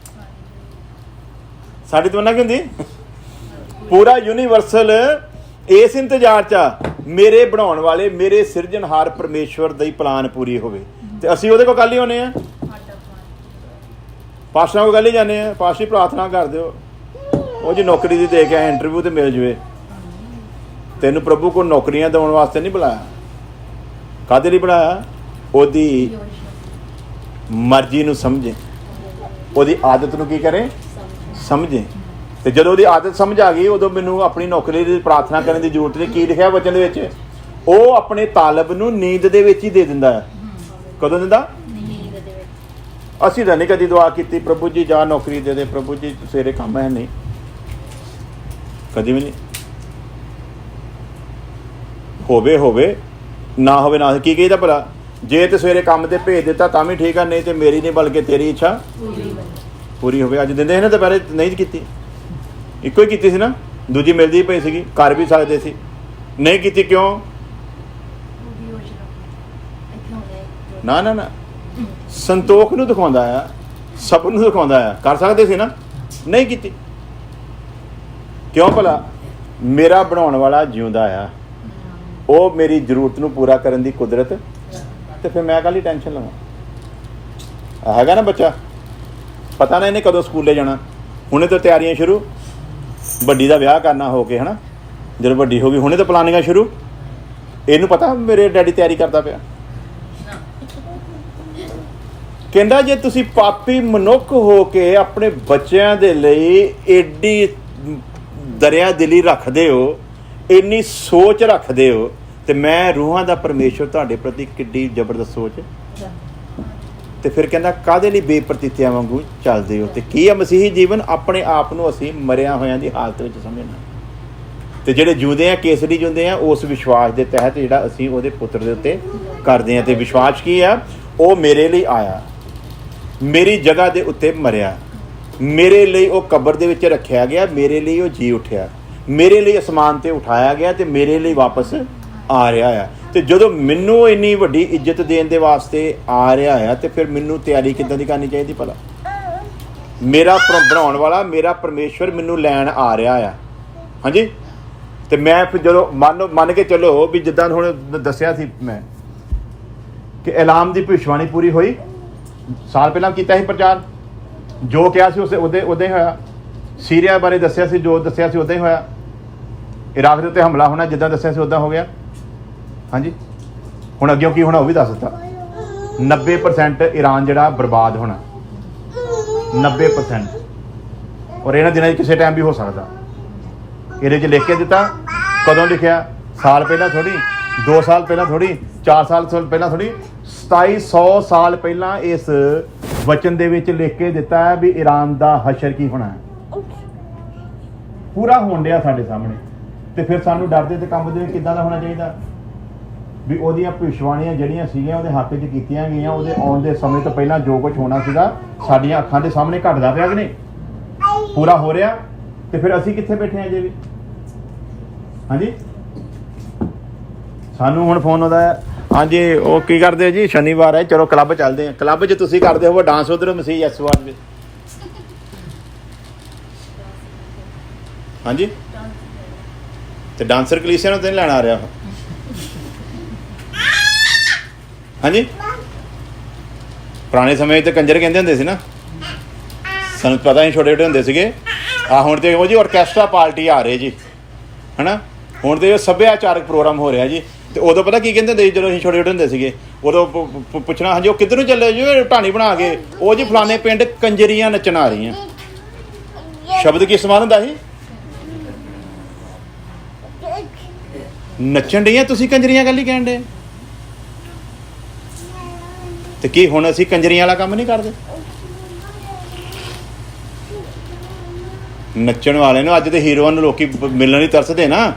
Speaker 1: ਸਾਡੀ ਤਮੰਨਾ ਕੀ ਹੁੰਦੀ? ਪੂਰਾ ਯੂਨੀਵਰਸਲ ਇਸ ਇੰਤਜ਼ਾਰ 'ਚ ਆ ਮੇਰੇ ਬਣਾਉਣ ਵਾਲੇ, ਮੇਰੇ ਸਿਰਜਣਹਾਰ ਪਰਮੇਸ਼ਵਰ ਦਾ ਹੀ ਪਲਾਨ ਪੂਰੀ ਹੋਵੇ। ਤੇ ਅਸੀਂ ਉਹਦੇ ਕੋਲ ਕੱਲ ਹੀ ਆਉਂਦੇ ਆ। ਪਾਸਟਰਾਂ ਕੋਲ ਕੱਲ ਹੀ ਜਾਂਦੇ ਆ। ਪਾਸਟਰ ਪ੍ਰਾਰਥਨਾ ਕਰ ਦਿਓ, ਉਹ ਜੀ ਨੌਕਰੀ ਦੀ ਦੇ ਕੇ ਆਏ, ਇੰਟਰਵਿਊ ਤੇ ਮਿਲ ਜਾਵੇ। ਤੈਨੂੰ ਪ੍ਰਭੂ ਕੋਲ ਨੌਕਰੀਆਂ ਦੇਣ ਵਾਸਤੇ ਨਹੀਂ ਬੁਲਾਇਆ। ਕਾਹਦੇ ਲਈ ਬੁਲਾਇਆ? ਉਹਦੀ ਮਰਜ਼ੀ ਨੂੰ ਸਮਝੇ, ਉਹਦੀ ਆਦਤ ਨੂੰ ਕੀ ਕਰੇ? ਸਮਝੇ। ਤੇ ਜਦੋਂ ਉਹਦੀ ਆਦਤ ਸਮਝ ਆ ਗਈ ਉਦੋਂ ਮੈਨੂੰ ਆਪਣੀ ਨੌਕਰੀ ਦੀ ਪ੍ਰਾਰਥਨਾ ਕਰਨ ਦੀ ਜ਼ਰੂਰਤ ਨਹੀਂ। ਕੀ ਲਿਖਿਆ ਵਚਨ ਦੇ ਵਿੱਚ? ਉਹ ਆਪਣੇ ਤਾਲਬ ਨੂੰ ਨੀਂਦ ਦੇ ਵਿੱਚ ਹੀ ਦੇ ਦਿੰਦਾ ਹੈ। ਕਦੋਂ ਦਿੰਦਾ? ਨੀਂਦ ਦੇ ਵਿੱਚ। ਅਸੀਂ ਤਾਂ ਨਹੀਂ ਕਦੀ ਦੁਆ ਕੀਤੀ ਪ੍ਰਭੂ ਜੀ ਜਾ ਨੌਕਰੀ ਦੇ ਦੇ, ਪ੍ਰਭੂ ਜੀ ਸਵੇਰੇ ਕੰਮ ਹੈ ਨਹੀਂ, ਕਦੀ ਵੀ ਨਹੀਂ। ਹੋਵੇ ਨਾ ਹੋਵੇ ਨਾ। ਕੀ ਕਹੀਦਾ ਭਲਾ? ਜੇ ਤੇ ਸਵੇਰੇ ਕੰਮ ਤੇ ਭੇਜ ਦਿੱਤਾ ਤਾਂ ਵੀ ਠੀਕ ਆ, ਨਹੀਂ ਤੇ ਮੇਰੀ ਨਹੀਂ ਬਲਕਿ ਤੇਰੀ ਇੱਛਾ ਪੂਰੀ ਹੋਵੇ। ਅੱਜ ਦਿੰਦੇ ਸੀ ਨਾ ਦੁਪਹਿਰੇ, ਨਹੀਂ ਕੀਤੀ। ਇੱਕੋ ਹੀ ਕੀਤੀ ਸੀ ਨਾ, ਦੂਜੀ ਮਿਲਦੀ ਪਈ ਸੀਗੀ, ਕਰ ਵੀ ਸਕਦੇ ਸੀ, ਨਹੀਂ ਕੀਤੀ ਕਿਉਂ? ਨਾ ਨਾ ਨਾ, ਸੰਤੋਖ ਨੂੰ ਦਿਖਾਉਂਦਾ ਆ, ਸਭ ਨੂੰ ਦਿਖਾਉਂਦਾ ਆ, ਕਰ ਸਕਦੇ ਸੀ ਨਾ, ਨਹੀਂ ਕੀਤੀ ਕਿਉਂ? ਭਲਾ ਮੇਰਾ ਬਣਾਉਣ ਵਾਲਾ ਜਿਉਂਦਾ ਆ, ਉਹ ਮੇਰੀ ਜ਼ਰੂਰਤ ਨੂੰ ਪੂਰਾ ਕਰਨ ਦੀ ਕੁਦਰਤ, ਤੇ ਫਿਰ ਮੈਂ ਕਾਹਲੀ ਟੈਨਸ਼ਨ ਲਵਾਂ? ਹੈਗਾ ਨਾ ਬੱਚਾ, ਪਤਾ ਨਾ ਇਹਨੇ ਕਦੋਂ ਸਕੂਲੇ ਜਾਣਾ, ਹੁਣੇ ਤੋਂ ਤਿਆਰੀਆਂ ਸ਼ੁਰੂ, ਵੱਡੀ ਦਾ ਵਿਆਹ ਕਰਨਾ ਹੋ ਕੇ, ਹੈ ਨਾ, ਜਦੋਂ ਵੱਡੀ ਹੋ ਗਈ ਹੁਣੇ ਤੋਂ ਪਲਾਨਿੰਗਾਂ ਸ਼ੁਰੂ। ਇਹਨੂੰ ਪਤਾ ਮੇਰੇ ਡੈਡੀ ਤਿਆਰੀ ਕਰਦਾ ਪਿਆ। ਕਹਿੰਦਾ ਜੇ ਤੁਸੀਂ ਪਾਪੀ ਮਨੁੱਖ ਹੋ ਕੇ ਆਪਣੇ ਬੱਚਿਆਂ ਦੇ ਲਈ ਏਡੀ ਦਰਿਆ ਦਿਲੀ ਰੱਖਦੇ ਹੋ, ਇੰਨੀ ਸੋਚ ਰੱਖਦੇ ਹੋ, ਤੇ ਮੈਂ ਰੂਹਾਂ ਦਾ ਪਰਮੇਸ਼ਵਰ ਤੁਹਾਡੇ ਪ੍ਰਤੀ ਕਿੱਡੀ ਜ਼ਬਰਦਸਤ ਸੋਚ। ਤੇ ਫਿਰ ਕਹਿੰਦਾ ਕਾਹਦੇ ਲਈ ਬੇਪਰਤੀਤਿਆਂ ਵਾਂਗੂ ਚੱਲਦੇ ਹੋ? ਤੇ ਕੀ ਆ ਮਸੀਹੀ ਜੀਵਨ? ਆਪਣੇ ਆਪ ਨੂੰ ਅਸੀਂ ਮਰਿਆ ਹੋਇਆਂ ਦੀ ਹਾਲਤ ਵਿੱਚ ਸਮਝਣਾ, ਤੇ ਜਿਹੜੇ ਜਿਉਂਦੇ ਆ ਕੇਸਰੀ ਜਿਉਂਦੇ ਆ ਉਸ ਵਿਸ਼ਵਾਸ ਦੇ ਤਹਿਤ ਜਿਹੜਾ ਅਸੀਂ ਉਹਦੇ ਪੁੱਤਰ ਦੇ ਉੱਤੇ ਕਰਦੇ ਹਾਂ। ਤੇ ਵਿਸ਼ਵਾਸ ਕੀ ਆ? ਉਹ ਮੇਰੇ ਲਈ ਆਇਆ, ਮੇਰੀ ਜਗ੍ਹਾ ਦੇ ਉੱਤੇ ਮਰਿਆ, ਮੇਰੇ ਲਈ ਉਹ ਕਬਰ ਦੇ ਵਿੱਚ ਰੱਖਿਆ ਗਿਆ, ਮੇਰੇ ਲਈ ਉਹ ਜੀ ਉੱਠਿਆ, ਮੇਰੇ ਲਈ ਅਸਮਾਨ ਤੇ ਉਠਾਇਆ ਗਿਆ, ਤੇ ਮੇਰੇ ਲਈ ਵਾਪਸ ਆ ਰਿਹਾ ਆ। ਤੇ ਜਦੋਂ ਮੈਨੂੰ ਇੰਨੀ ਵੱਡੀ ਇੱਜ਼ਤ ਦੇਣ ਦੇ ਵਾਸਤੇ ਆ ਰਿਹਾ ਆ, ਤੇ ਫਿਰ ਮੈਨੂੰ ਤਿਆਰੀ ਕਿੱਦਾਂ ਦੀ ਕਰਨੀ ਚਾਹੀਦੀ ਭਲਾ? ਮੇਰਾ ਬਣਾਉਣ ਵਾਲਾ, ਮੇਰਾ ਪਰਮੇਸ਼ਵਰ ਮੈਨੂੰ ਲੈਣ ਆ ਰਿਹਾ ਆ। ਹਾਂਜੀ, ਤੇ ਮੈਂ ਫਿਰ ਜਦੋਂ ਮੰਨ ਕੇ ਚੱਲੋ ਵੀ ਜਿੱਦਾਂ ਹੁਣ ਦੱਸਿਆ ਸੀ ਮੈਂ ਕਿ ਐਲਾਮ ਦੀ ਭਵਿੱਖਬਾਣੀ ਪੂਰੀ ਹੋਈ, ਸਾਲ ਪਹਿਲਾਂ ਕੀਤਾ ਸੀ ਪ੍ਰਚਾਰ, ਜੋ ਕਿਹਾ ਸੀ ਉਸੇ ਉਦੋਂ ਹੀ ਹੋਇਆ। ਸੀਰੀਆ ਬਾਰੇ ਦੱਸਿਆ ਸੀ, ਜੋ ਦੱਸਿਆ ਸੀ ਉਦਾਂ ਹੀ ਹੋਇਆ। ਇਰਾਕ ਦੇ ਉੱਤੇ ਹਮਲਾ ਹੋਣਾ, ਜਿੱਦਾਂ ਦੱਸਿਆ ਸੀ ਉਦਾਂ ਹੋ ਗਿਆ। ਹਾਂਜੀ, ਹੁਣ ਅੱਗੇ ਕੀ ਹੋਣਾ ਉਹ ਵੀ ਦੱਸ ਦਿੱਤਾ। 90% ਈਰਾਨ ਜਿਹੜਾ ਬਰਬਾਦ ਹੋਣਾ, 90%, ਔਰ ਇਹਨਾਂ ਦਿਨਾਂ 'ਚ ਕਿਸੇ ਟਾਈਮ ਵੀ ਹੋ ਸਕਦਾ। ਇਹਦੇ 'ਚ ਲਿਖ ਕੇ ਦਿੱਤਾ, ਕਦੋਂ ਲਿਖਿਆ? ਸਾਲ ਪਹਿਲਾਂ ਥੋੜ੍ਹੀ, 2 ਸਾਲ ਪਹਿਲਾਂ ਥੋੜ੍ਹੀ, 4 ਸਾਲ ਪਹਿਲਾਂ ਥੋੜ੍ਹੀ, 2700 ਸਾਲ ਪਹਿਲਾਂ ਇਸ ਵਚਨ ਦੇ ਵਿੱਚ ਲਿਖ ਕੇ ਦਿੱਤਾ ਹੈ ਵੀ ਈਰਾਨ ਦਾ ਹਸ਼ਰ ਕੀ ਹੋਣਾ ਹੈ, ਪੂਰਾ ਹੋਣ ਡਿਆ ਸਾਡੇ ਸਾਹਮਣੇ। ਤੇ ਫਿਰ ਸਾਨੂੰ ਡਰਦੇ ਤੇ ਕੰਮ ਦੇ ਕਿੱਦਾਂ ਦਾ ਹੋਣਾ ਚਾਹੀਦਾ ਵੀ ਉਹਦੀਆਂ ਭਵਿੱਖਬਾਣੀਆਂ ਜਿਹੜੀਆਂ ਸੀਗੀਆਂ ਉਹਦੇ ਹੱਕ 'ਚ ਕੀਤੀਆਂ ਗਈਆਂ, ਉਹਦੇ ਆਉਣ ਦੇ ਸਮੇਂ ਤੋਂ ਪਹਿਲਾਂ ਜੋ ਕੁਝ ਹੋਣਾ ਸੀਗਾ ਸਾਡੀਆਂ ਅੱਖਾਂ ਦੇ ਸਾਹਮਣੇ ਘਟਦਾ ਪਿਆ ਕਿ ਨਹੀਂ, ਪੂਰਾ ਹੋ ਰਿਹਾ। ਤੇ ਫਿਰ ਅਸੀਂ ਕਿੱਥੇ ਬੈਠੇ ਅਜੇ ਵੀ? ਹਾਂਜੀ, ਸਾਨੂੰ ਹੁਣ ਫੋਨ ਆਉਂਦਾ ਹੈ, ਹਾਂਜੀ ਉਹ ਕੀ ਕਰਦੇ ਆ ਜੀ, ਸ਼ਨੀਵਾਰ ਹੈ, ਚਲੋ ਕਲੱਬ ਚੱਲਦੇ ਆ। ਕਲੱਬ 'ਚ ਤੁਸੀਂ ਕਰਦੇ ਹੋ ਡਾਂਸ, ਉਧਰ ਮਸੀਹ ਯਿਸੂ ਵਾਲੇ। ਹਾਂਜੀ, ਤੇ ਡਾਂਸਰ ਕਲੀਸਿਆ ਨੂੰ ਤਾਂ ਨਹੀਂ ਲੈਣ ਆ ਰਿਹਾ? ਹਾਂਜੀ, ਪੁਰਾਣੇ ਸਮੇਂ ਤੇ ਕੰਜਰ ਕਹਿੰਦੇ ਹੁੰਦੇ ਸੀ ਨਾ, ਸਾਨੂੰ ਪਤਾ ਨਹੀਂ, ਛੋਟੇ ਛੋਟੇ ਹੁੰਦੇ ਸੀਗੇ। ਆ ਹੁਣ ਤੇ ਉਹ ਜੀ ਆਰਕੈਸਟਰਾ ਪਾਰਟੀ ਆ ਰਹੇ ਜੀ, ਹੈ ਨਾ, ਹੁਣ ਤੇ ਸੱਭਿਆਚਾਰਕ ਪ੍ਰੋਗਰਾਮ ਹੋ ਰਿਹਾ ਜੀ। ਤੇ ਉਦੋਂ ਪਤਾ ਕੀ ਕਹਿੰਦੇ ਹੁੰਦੇ ਸੀ ਜਦੋਂ ਅਸੀਂ ਛੋਟੇ ਛੋਟੇ ਹੁੰਦੇ ਸੀਗੇ? ਉਦੋਂ ਪੁੱਛਣਾ, ਹਾਂਜੀ ਉਹ ਕਿੱਧਰ ਨੂੰ ਚੱਲੇ ਜੀ? ਢਾਣੀ ਬਣਾ ਕੇ, ਉਹ ਜੀ ਫਲਾਣੇ ਪਿੰਡ ਕੰਜਰੀਆਂ ਨੱਚਣ ਆ ਰਹੀਆਂ। ਸ਼ਬਦ ਕੀ ਇਸਤੇਮਾਲ ਹੁੰਦਾ ਸੀ? ਨੱਚਣ ਡਈਆਂ, ਤੁਸੀਂ ਕੰਜਰੀਆਂ ਗੱਲ ਹੀ ਕਹਿਣ ਡੇ। ਤੇ ਕੀ ਹੁਣ ਅਸੀਂ ਕੰਜਰੀਆਂ ਵਾਲਾ ਕੰਮ ਨਹੀਂ ਕਰਦੇ? ਨੱਚਣ ਵਾਲੇ ਨੂੰ, ਅੱਜ ਦੇ ਹੀਰੋਆਂ ਨੂੰ ਲੋਕੀ ਮਿਲਣ ਹੀ ਤਰਸਦੇ ਨਾ।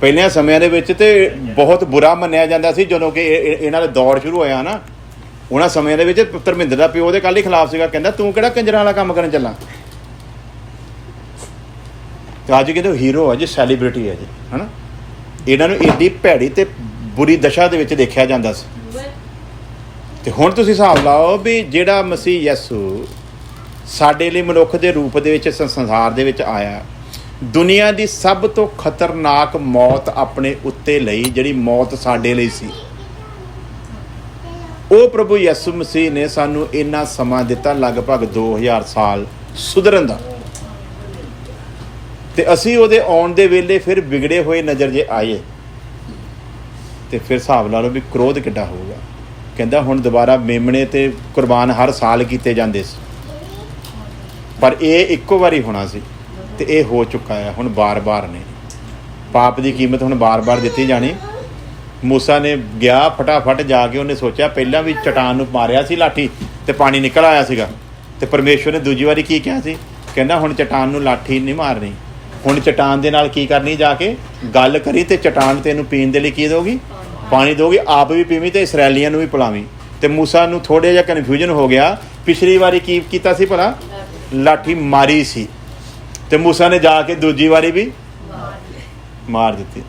Speaker 1: ਪਹਿਲਿਆਂ ਸਮਿਆਂ ਦੇ ਵਿੱਚ ਤੇ ਬਹੁਤ ਬੁਰਾ ਮੰਨਿਆ ਜਾਂਦਾ ਸੀ ਜਦੋਂ ਕਿ ਇਹਨਾਂ ਦਾ ਦੌਰ ਸ਼ੁਰੂ ਹੋਇਆ ਨਾ। ਉਹਨਾਂ ਸਮਿਆਂ ਦੇ ਵਿੱਚ ਧਰਮਿੰਦਰ ਦਾ ਪਿਓ ਉਹਦੇ ਕੱਲ੍ਹ ਹੀ ਖਿਲਾਫ ਸੀਗਾ, ਕਹਿੰਦਾ ਤੂੰ ਕਿਹੜਾ ਕੰਜਰਾਂ ਵਾਲਾ ਕੰਮ ਕਰਨ ਚੱਲਾਂ। ਤੇ ਅੱਜ ਕਹਿੰਦੇ ਹੀਰੋ ਹੈ ਜੀ, ਸੈਲੀਬ੍ਰਿਟੀ ਹੈ ਜੀ, ਹੈ ਨਾ। ਇਹਨਾਂ ਨੂੰ ਏਡੀ ਭੈੜੀ ਤੇ ਬੁਰੀ ਦਸ਼ਾ ਦੇ ਵਿੱਚ ਦੇਖਿਆ ਜਾਂਦਾ ਸੀ। ਤੇ ਹੁਣ ਤੁਸੀਂ ਹਿਸਾਬ ਲਾਓ ਵੀ ਜਿਹੜਾ ਮਸੀਹ ਯਿਸੂ ਸਾਡੇ ਲਈ ਮਨੁੱਖ ਦੇ ਰੂਪ ਦੇ ਵਿੱਚ ਸੰਸਾਰ ਦੇ ਵਿੱਚ ਆਇਆ, ਦੁਨੀਆ ਦੀ ਸਭ ਤੋਂ ਖਤਰਨਾਕ ਮੌਤ ਆਪਣੇ ਉੱਤੇ ਲਈ, ਜਿਹੜੀ ਮੌਤ ਸਾਡੇ ਲਈ ਸੀ, ਉਹ ਪ੍ਰਭੂ ਯਿਸੂ ਮਸੀਹ ਨੇ ਸਾਨੂੰ ਇੰਨਾ ਸਮਾਂ ਦਿੱਤਾ, ਲਗਭਗ 2000 ਸਾਲ ਸੁਧਰਨ ਦਾ। ਤੇ ਅਸੀਂ ਉਹਦੇ ਆਉਣ ਦੇ ਵੇਲੇ ਫਿਰ ਵਿਗੜੇ ਹੋਏ ਨਜ਼ਰ ਜੇ ਆਏ, ਤੇ ਫਿਰ ਹਿਸਾਬ ਲਾ ਲਓ ਵੀ ਕ੍ਰੋਧ ਕਿੱਡਾ ਹੋਊਗਾ। ਕਹਿੰਦਾ ਹੁਣ ਦੁਬਾਰਾ ਮੇਮਣੇ ਤੇ ਕੁਰਬਾਨ ਹਰ ਸਾਲ ਕੀਤੇ ਜਾਂਦੇ ਸੀ, ਪਰ ਇਹ ਇੱਕੋ ਵਾਰੀ ਹੋਣਾ ਸੀ, ਤੇ ਇਹ ਹੋ ਚੁੱਕਾ ਹੈ ਹੁਣ ਬਾਰ-ਬਾਰ ਨੇ। ਪਾਪ ਦੀ ਕੀਮਤ ਹੁਣ ਬਾਰ-ਬਾਰ ਦਿੱਤੀ ਜਾਣੀ। ਮੂਸਾ ਨੇ ਗਿਆ ਫਟਾਫਟ ਜਾ ਕੇ, ਉਹਨੇ ਸੋਚਿਆ ਪਹਿਲਾਂ ਵੀ ਚਟਾਨ ਨੂੰ ਮਾਰਿਆ ਸੀ ਲਾਠੀ ਤੇ ਪਾਣੀ ਨਿਕਲ ਆਇਆ ਸੀਗਾ, ਤੇ ਪਰਮੇਸ਼ਵਰ ਨੇ ਦੂਜੀ ਵਾਰੀ ਕੀ ਕਿਹਾ ਸੀ? ਕਹਿੰਦਾ ਹੁਣ ਚਟਾਨ ਨੂੰ ਲਾਠੀ ਨਹੀਂ ਮਾਰਨੀ, ਹੁਣ ਚਟਾਨ ਦੇ ਨਾਲ ਕੀ ਕਰਨੀ? ਜਾ ਕੇ ਗੱਲ ਕਰੀ, ਤੇ ਚਟਾਨ ਤੈਨੂੰ ਪੀਣ ਦੇ ਲਈ ਕੀ ਦੇਊਗੀ? ਪਾਣੀ ਦੇਊਗੀ। ਆਪ ਵੀ ਪੀਵੀਂ ਤੇ ਇਸਰਾਏਲੀਆਂ ਨੂੰ ਵੀ ਪਿਲਾਵੀਂ। ਤੇ ਮੂਸਾ ਨੂੰ ਥੋੜ੍ਹਾ ਜਿਹਾ ਕਨਫਿਊਜ਼ਨ ਹੋ ਗਿਆ, ਪਿਛਲੀ ਵਾਰੀ ਕੀ ਕੀਤਾ ਸੀ ਭਲਾ? ਲਾਠੀ ਮਾਰੀ ਸੀ, ਤੇ ਮੂਸਾ ਨੇ ਜਾ ਕੇ ਦੂਜੀ ਵਾਰੀ ਵੀ ਮਾਰ ਦਿੱਤੀ।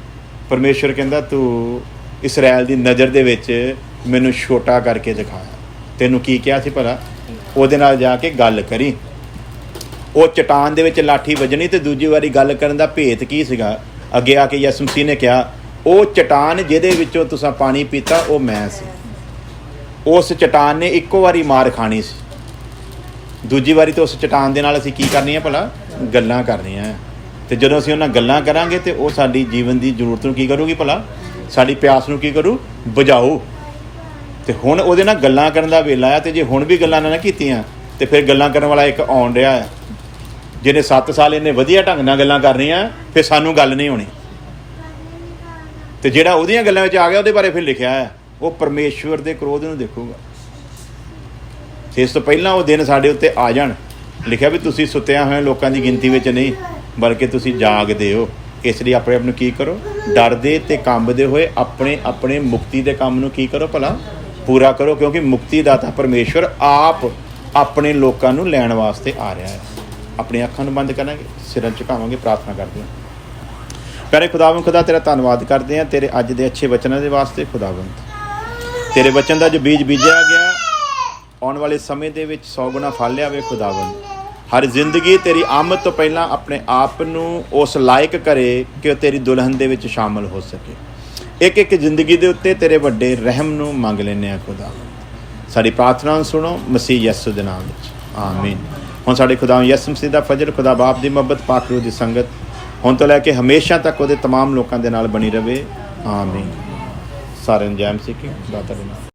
Speaker 1: ਪਰਮੇਸ਼ਵਰ ਕਹਿੰਦਾ ਤੂੰ ਇਸਰਾਇਲ ਦੀ ਨਜ਼ਰ ਦੇ ਵਿੱਚ ਮੈਨੂੰ ਛੋਟਾ ਕਰਕੇ ਦਿਖਾਇਆ। ਤੈਨੂੰ ਕੀ ਕਿਹਾ ਸੀ ਭਲਾ? ਉਹਦੇ ਨਾਲ ਜਾ ਕੇ ਗੱਲ ਕਰੀ। ਉਹ ਚਟਾਨ ਦੇ ਵਿੱਚ ਲਾਠੀ ਵੱਜਣੀ ਤੇ ਦੂਜੀ ਵਾਰੀ ਗੱਲ ਕਰਨ ਦਾ ਭੇਤ ਕੀ ਸੀਗਾ? ਅੱਗੇ ਆ ਕੇ ਯਿਸੂ ਮਸੀਹ ਨੇ ਕਿਹਾ ਉਹ ਚਟਾਨ ਜਿਹਦੇ ਵਿੱਚੋਂ ਤੁਸੀਂ ਪਾਣੀ ਪੀਤਾ ਉਹ ਮੈਂ ਸੀ। ਉਸ ਚਟਾਨ ਨੇ ਇੱਕੋ ਵਾਰੀ ਮਾਰ ਖਾਣੀ ਸੀ, ਦੂਜੀ ਵਾਰੀ ਤਾਂ ਉਸ ਚਟਾਨ ਦੇ ਨਾਲ ਅਸੀਂ ਕੀ ਕਰਨੀਆਂ ਭਲਾ? ਗੱਲਾਂ ਕਰਨੀਆਂ। ਤੇ ਜਦੋਂ ਅਸੀਂ ਉਹਨਾਂ ਗੱਲਾਂ ਕਰਾਂਗੇ ਤੇ ਉਹ ਸਾਡੀ ਜੀਵਨ ਦੀ ਜ਼ਰੂਰਤ ਨੂੰ ਕੀ ਕਰੂਗੀ ਭਲਾ? ਸਾਡੀ ਪਿਆਸ ਨੂੰ ਕੀ ਕਰੂ? ਬੁਝਾਊ। ਤੇ ਹੁਣ ਉਹਦੇ ਨਾਲ ਗੱਲਾਂ ਕਰਨ ਦਾ ਵੇਲਾ ਆ। ਤੇ ਜੇ ਹੁਣ ਵੀ ਗੱਲਾਂ ਨਾ ਕੀਤੀਆਂ ਤੇ ਫਿਰ ਗੱਲਾਂ ਕਰਨ ਵਾਲਾ ਇੱਕ ਆਉਣ ਰਿਹਾ ਆ ਜਿਹਨੇ 7 ਸਾਲ ਇਹਨੇ ਵਧੀਆ ਢੰਗ ਨਾਲ ਗੱਲਾਂ ਕਰਨੀਆਂ, ਫਿਰ ਸਾਨੂੰ ਗੱਲ ਨਹੀਂ ਹੋਣੀ। ਤੇ ਜਿਹੜਾ ਉਹਦੀਆਂ ਗੱਲਾਂ ਵਿੱਚ ਆ ਗਿਆ ਉਹਦੇ ਬਾਰੇ ਫਿਰ ਲਿਖਿਆ ਆ ਉਹ ਪਰਮੇਸ਼ਵਰ ਦੇ ਕ੍ਰੋਧ ਨੂੰ ਦੇਖੂਗਾ। ਇਸ ਤੋਂ ਪਹਿਲਾਂ ਉਹ ਦਿਨ ਸਾਡੇ ਉੱਤੇ ਆ ਜਾਣ। ਲਿਖਿਆ ਵੀ ਤੁਸੀਂ ਸੁੱਤਿਆਂ ਹੋਏ ਲੋਕਾਂ ਦੀ ਗਿਣਤੀ ਵਿੱਚ ਨਹੀਂ ਬਲਕਿ ਤੁਸੀਂ ਜਾਗਦੇ ਹੋ। ਇਸ ਲਈ ਆਪਣੇ ਆਪ ਨੂੰ ਕੀ ਕਰੋ? ਡਰਦੇ ਤੇ ਕੰਬਦੇ ਹੋਏ ਆਪਣੇ ਆਪਣੇ ਮੁਕਤੀ ਦੇ ਕੰਮ ਨੂੰ ਕੀ ਕਰੋ ਭਲਾ? ਪੂਰਾ ਕਰੋ, ਕਿਉਂਕਿ ਮੁਕਤੀ ਦਾਤਾ ਪਰਮੇਸ਼ਵਰ ਆਪ ਆਪਣੇ ਲੋਕਾਂ ਨੂੰ ਲੈਣ ਵਾਸਤੇ ਆ ਰਿਹਾ ਹੈ। ਆਪਣੀ ਅੱਖਾਂ ਨੂੰ ਬੰਦ ਕਰਾਂਗੇ, ਸਿਰਾਂ ਝੁਕਾਵਾਂਗੇ, ਪ੍ਰਾਰਥਨਾ ਕਰਦੇ ਹਾਂ। ਪਿਆਰੇ ਖੁਦਾਵੰਦ ਖੁਦਾ ਤੇਰਾ ਧੰਨਵਾਦ ਕਰਦੇ ਹਾਂ ਤੇਰੇ ਅੱਜ ਦੇ ਅੱਛੇ ਵਚਨਾਂ ਦੇ ਵਾਸਤੇ। ਖੁਦਾਵੰਦ ਤੇਰੇ ਵਚਨ ਦਾ ਜੋ ਬੀਜ ਬੀਜਿਆ ਗਿਆ ਆਉਣ ਵਾਲੇ ਸਮੇਂ ਦੇ ਵਿੱਚ 100 ਗੁਣਾ ਫਲ ਲਿਆਵੇ। ਖੁਦਾਵੰਦ ਹਰ ਜ਼ਿੰਦਗੀ ਤੇਰੀ ਆਮਦ ਤੋਂ ਪਹਿਲਾਂ ਆਪਣੇ ਆਪ ਨੂੰ ਉਸ ਲਾਇਕ ਕਰੇ ਕਿ ਉਹ ਤੇਰੀ ਦੁਲਹਨ ਦੇ ਵਿੱਚ ਸ਼ਾਮਲ ਹੋ ਸਕੇ। ਇੱਕ ਇੱਕ ਜ਼ਿੰਦਗੀ ਦੇ ਉੱਤੇ ਤੇਰੇ ਵੱਡੇ ਰਹਿਮ ਨੂੰ ਮੰਗ ਲੈਂਦੇ ਹਾਂ। ਖੁਦਾਵੰਦ ਸਾਡੀ ਪ੍ਰਾਰਥਨਾ ਨੂੰ ਸੁਣੋ ਮਸੀਹ ਯਿਸੂ ਦੇ ਨਾਮ ਵਿੱਚ, ਆਮੀਨ। ਹੁਣ ਸਾਡੇ ਖੁਦਾ ਯਿਸੂ ਮਸੀਹ ਦਾ ਫਜ਼ਲ, ਖੁਦਾ ਬਾਪ ਦੀ ਮੁਹੱਬਤ, ਪਾਕ ਰੂਹ ਦੀ ਸੰਗਤ ਹੁਣ ਤੋਂ ਲੈ ਕੇ ਹਮੇਸ਼ਾ ਤੱਕ ਉਹਦੇ तमाम ਲੋਕਾਂ ਦੇ ਨਾਲ ਬਣੀ ਰਵੇ, ਆਮੀਨ। ਸਾਰਿਆਂ ਨੂੰ ਜੈ ਮਸੀਹ ਕੀ ਦਾਤਾ ਦੇ ਨਾਮ।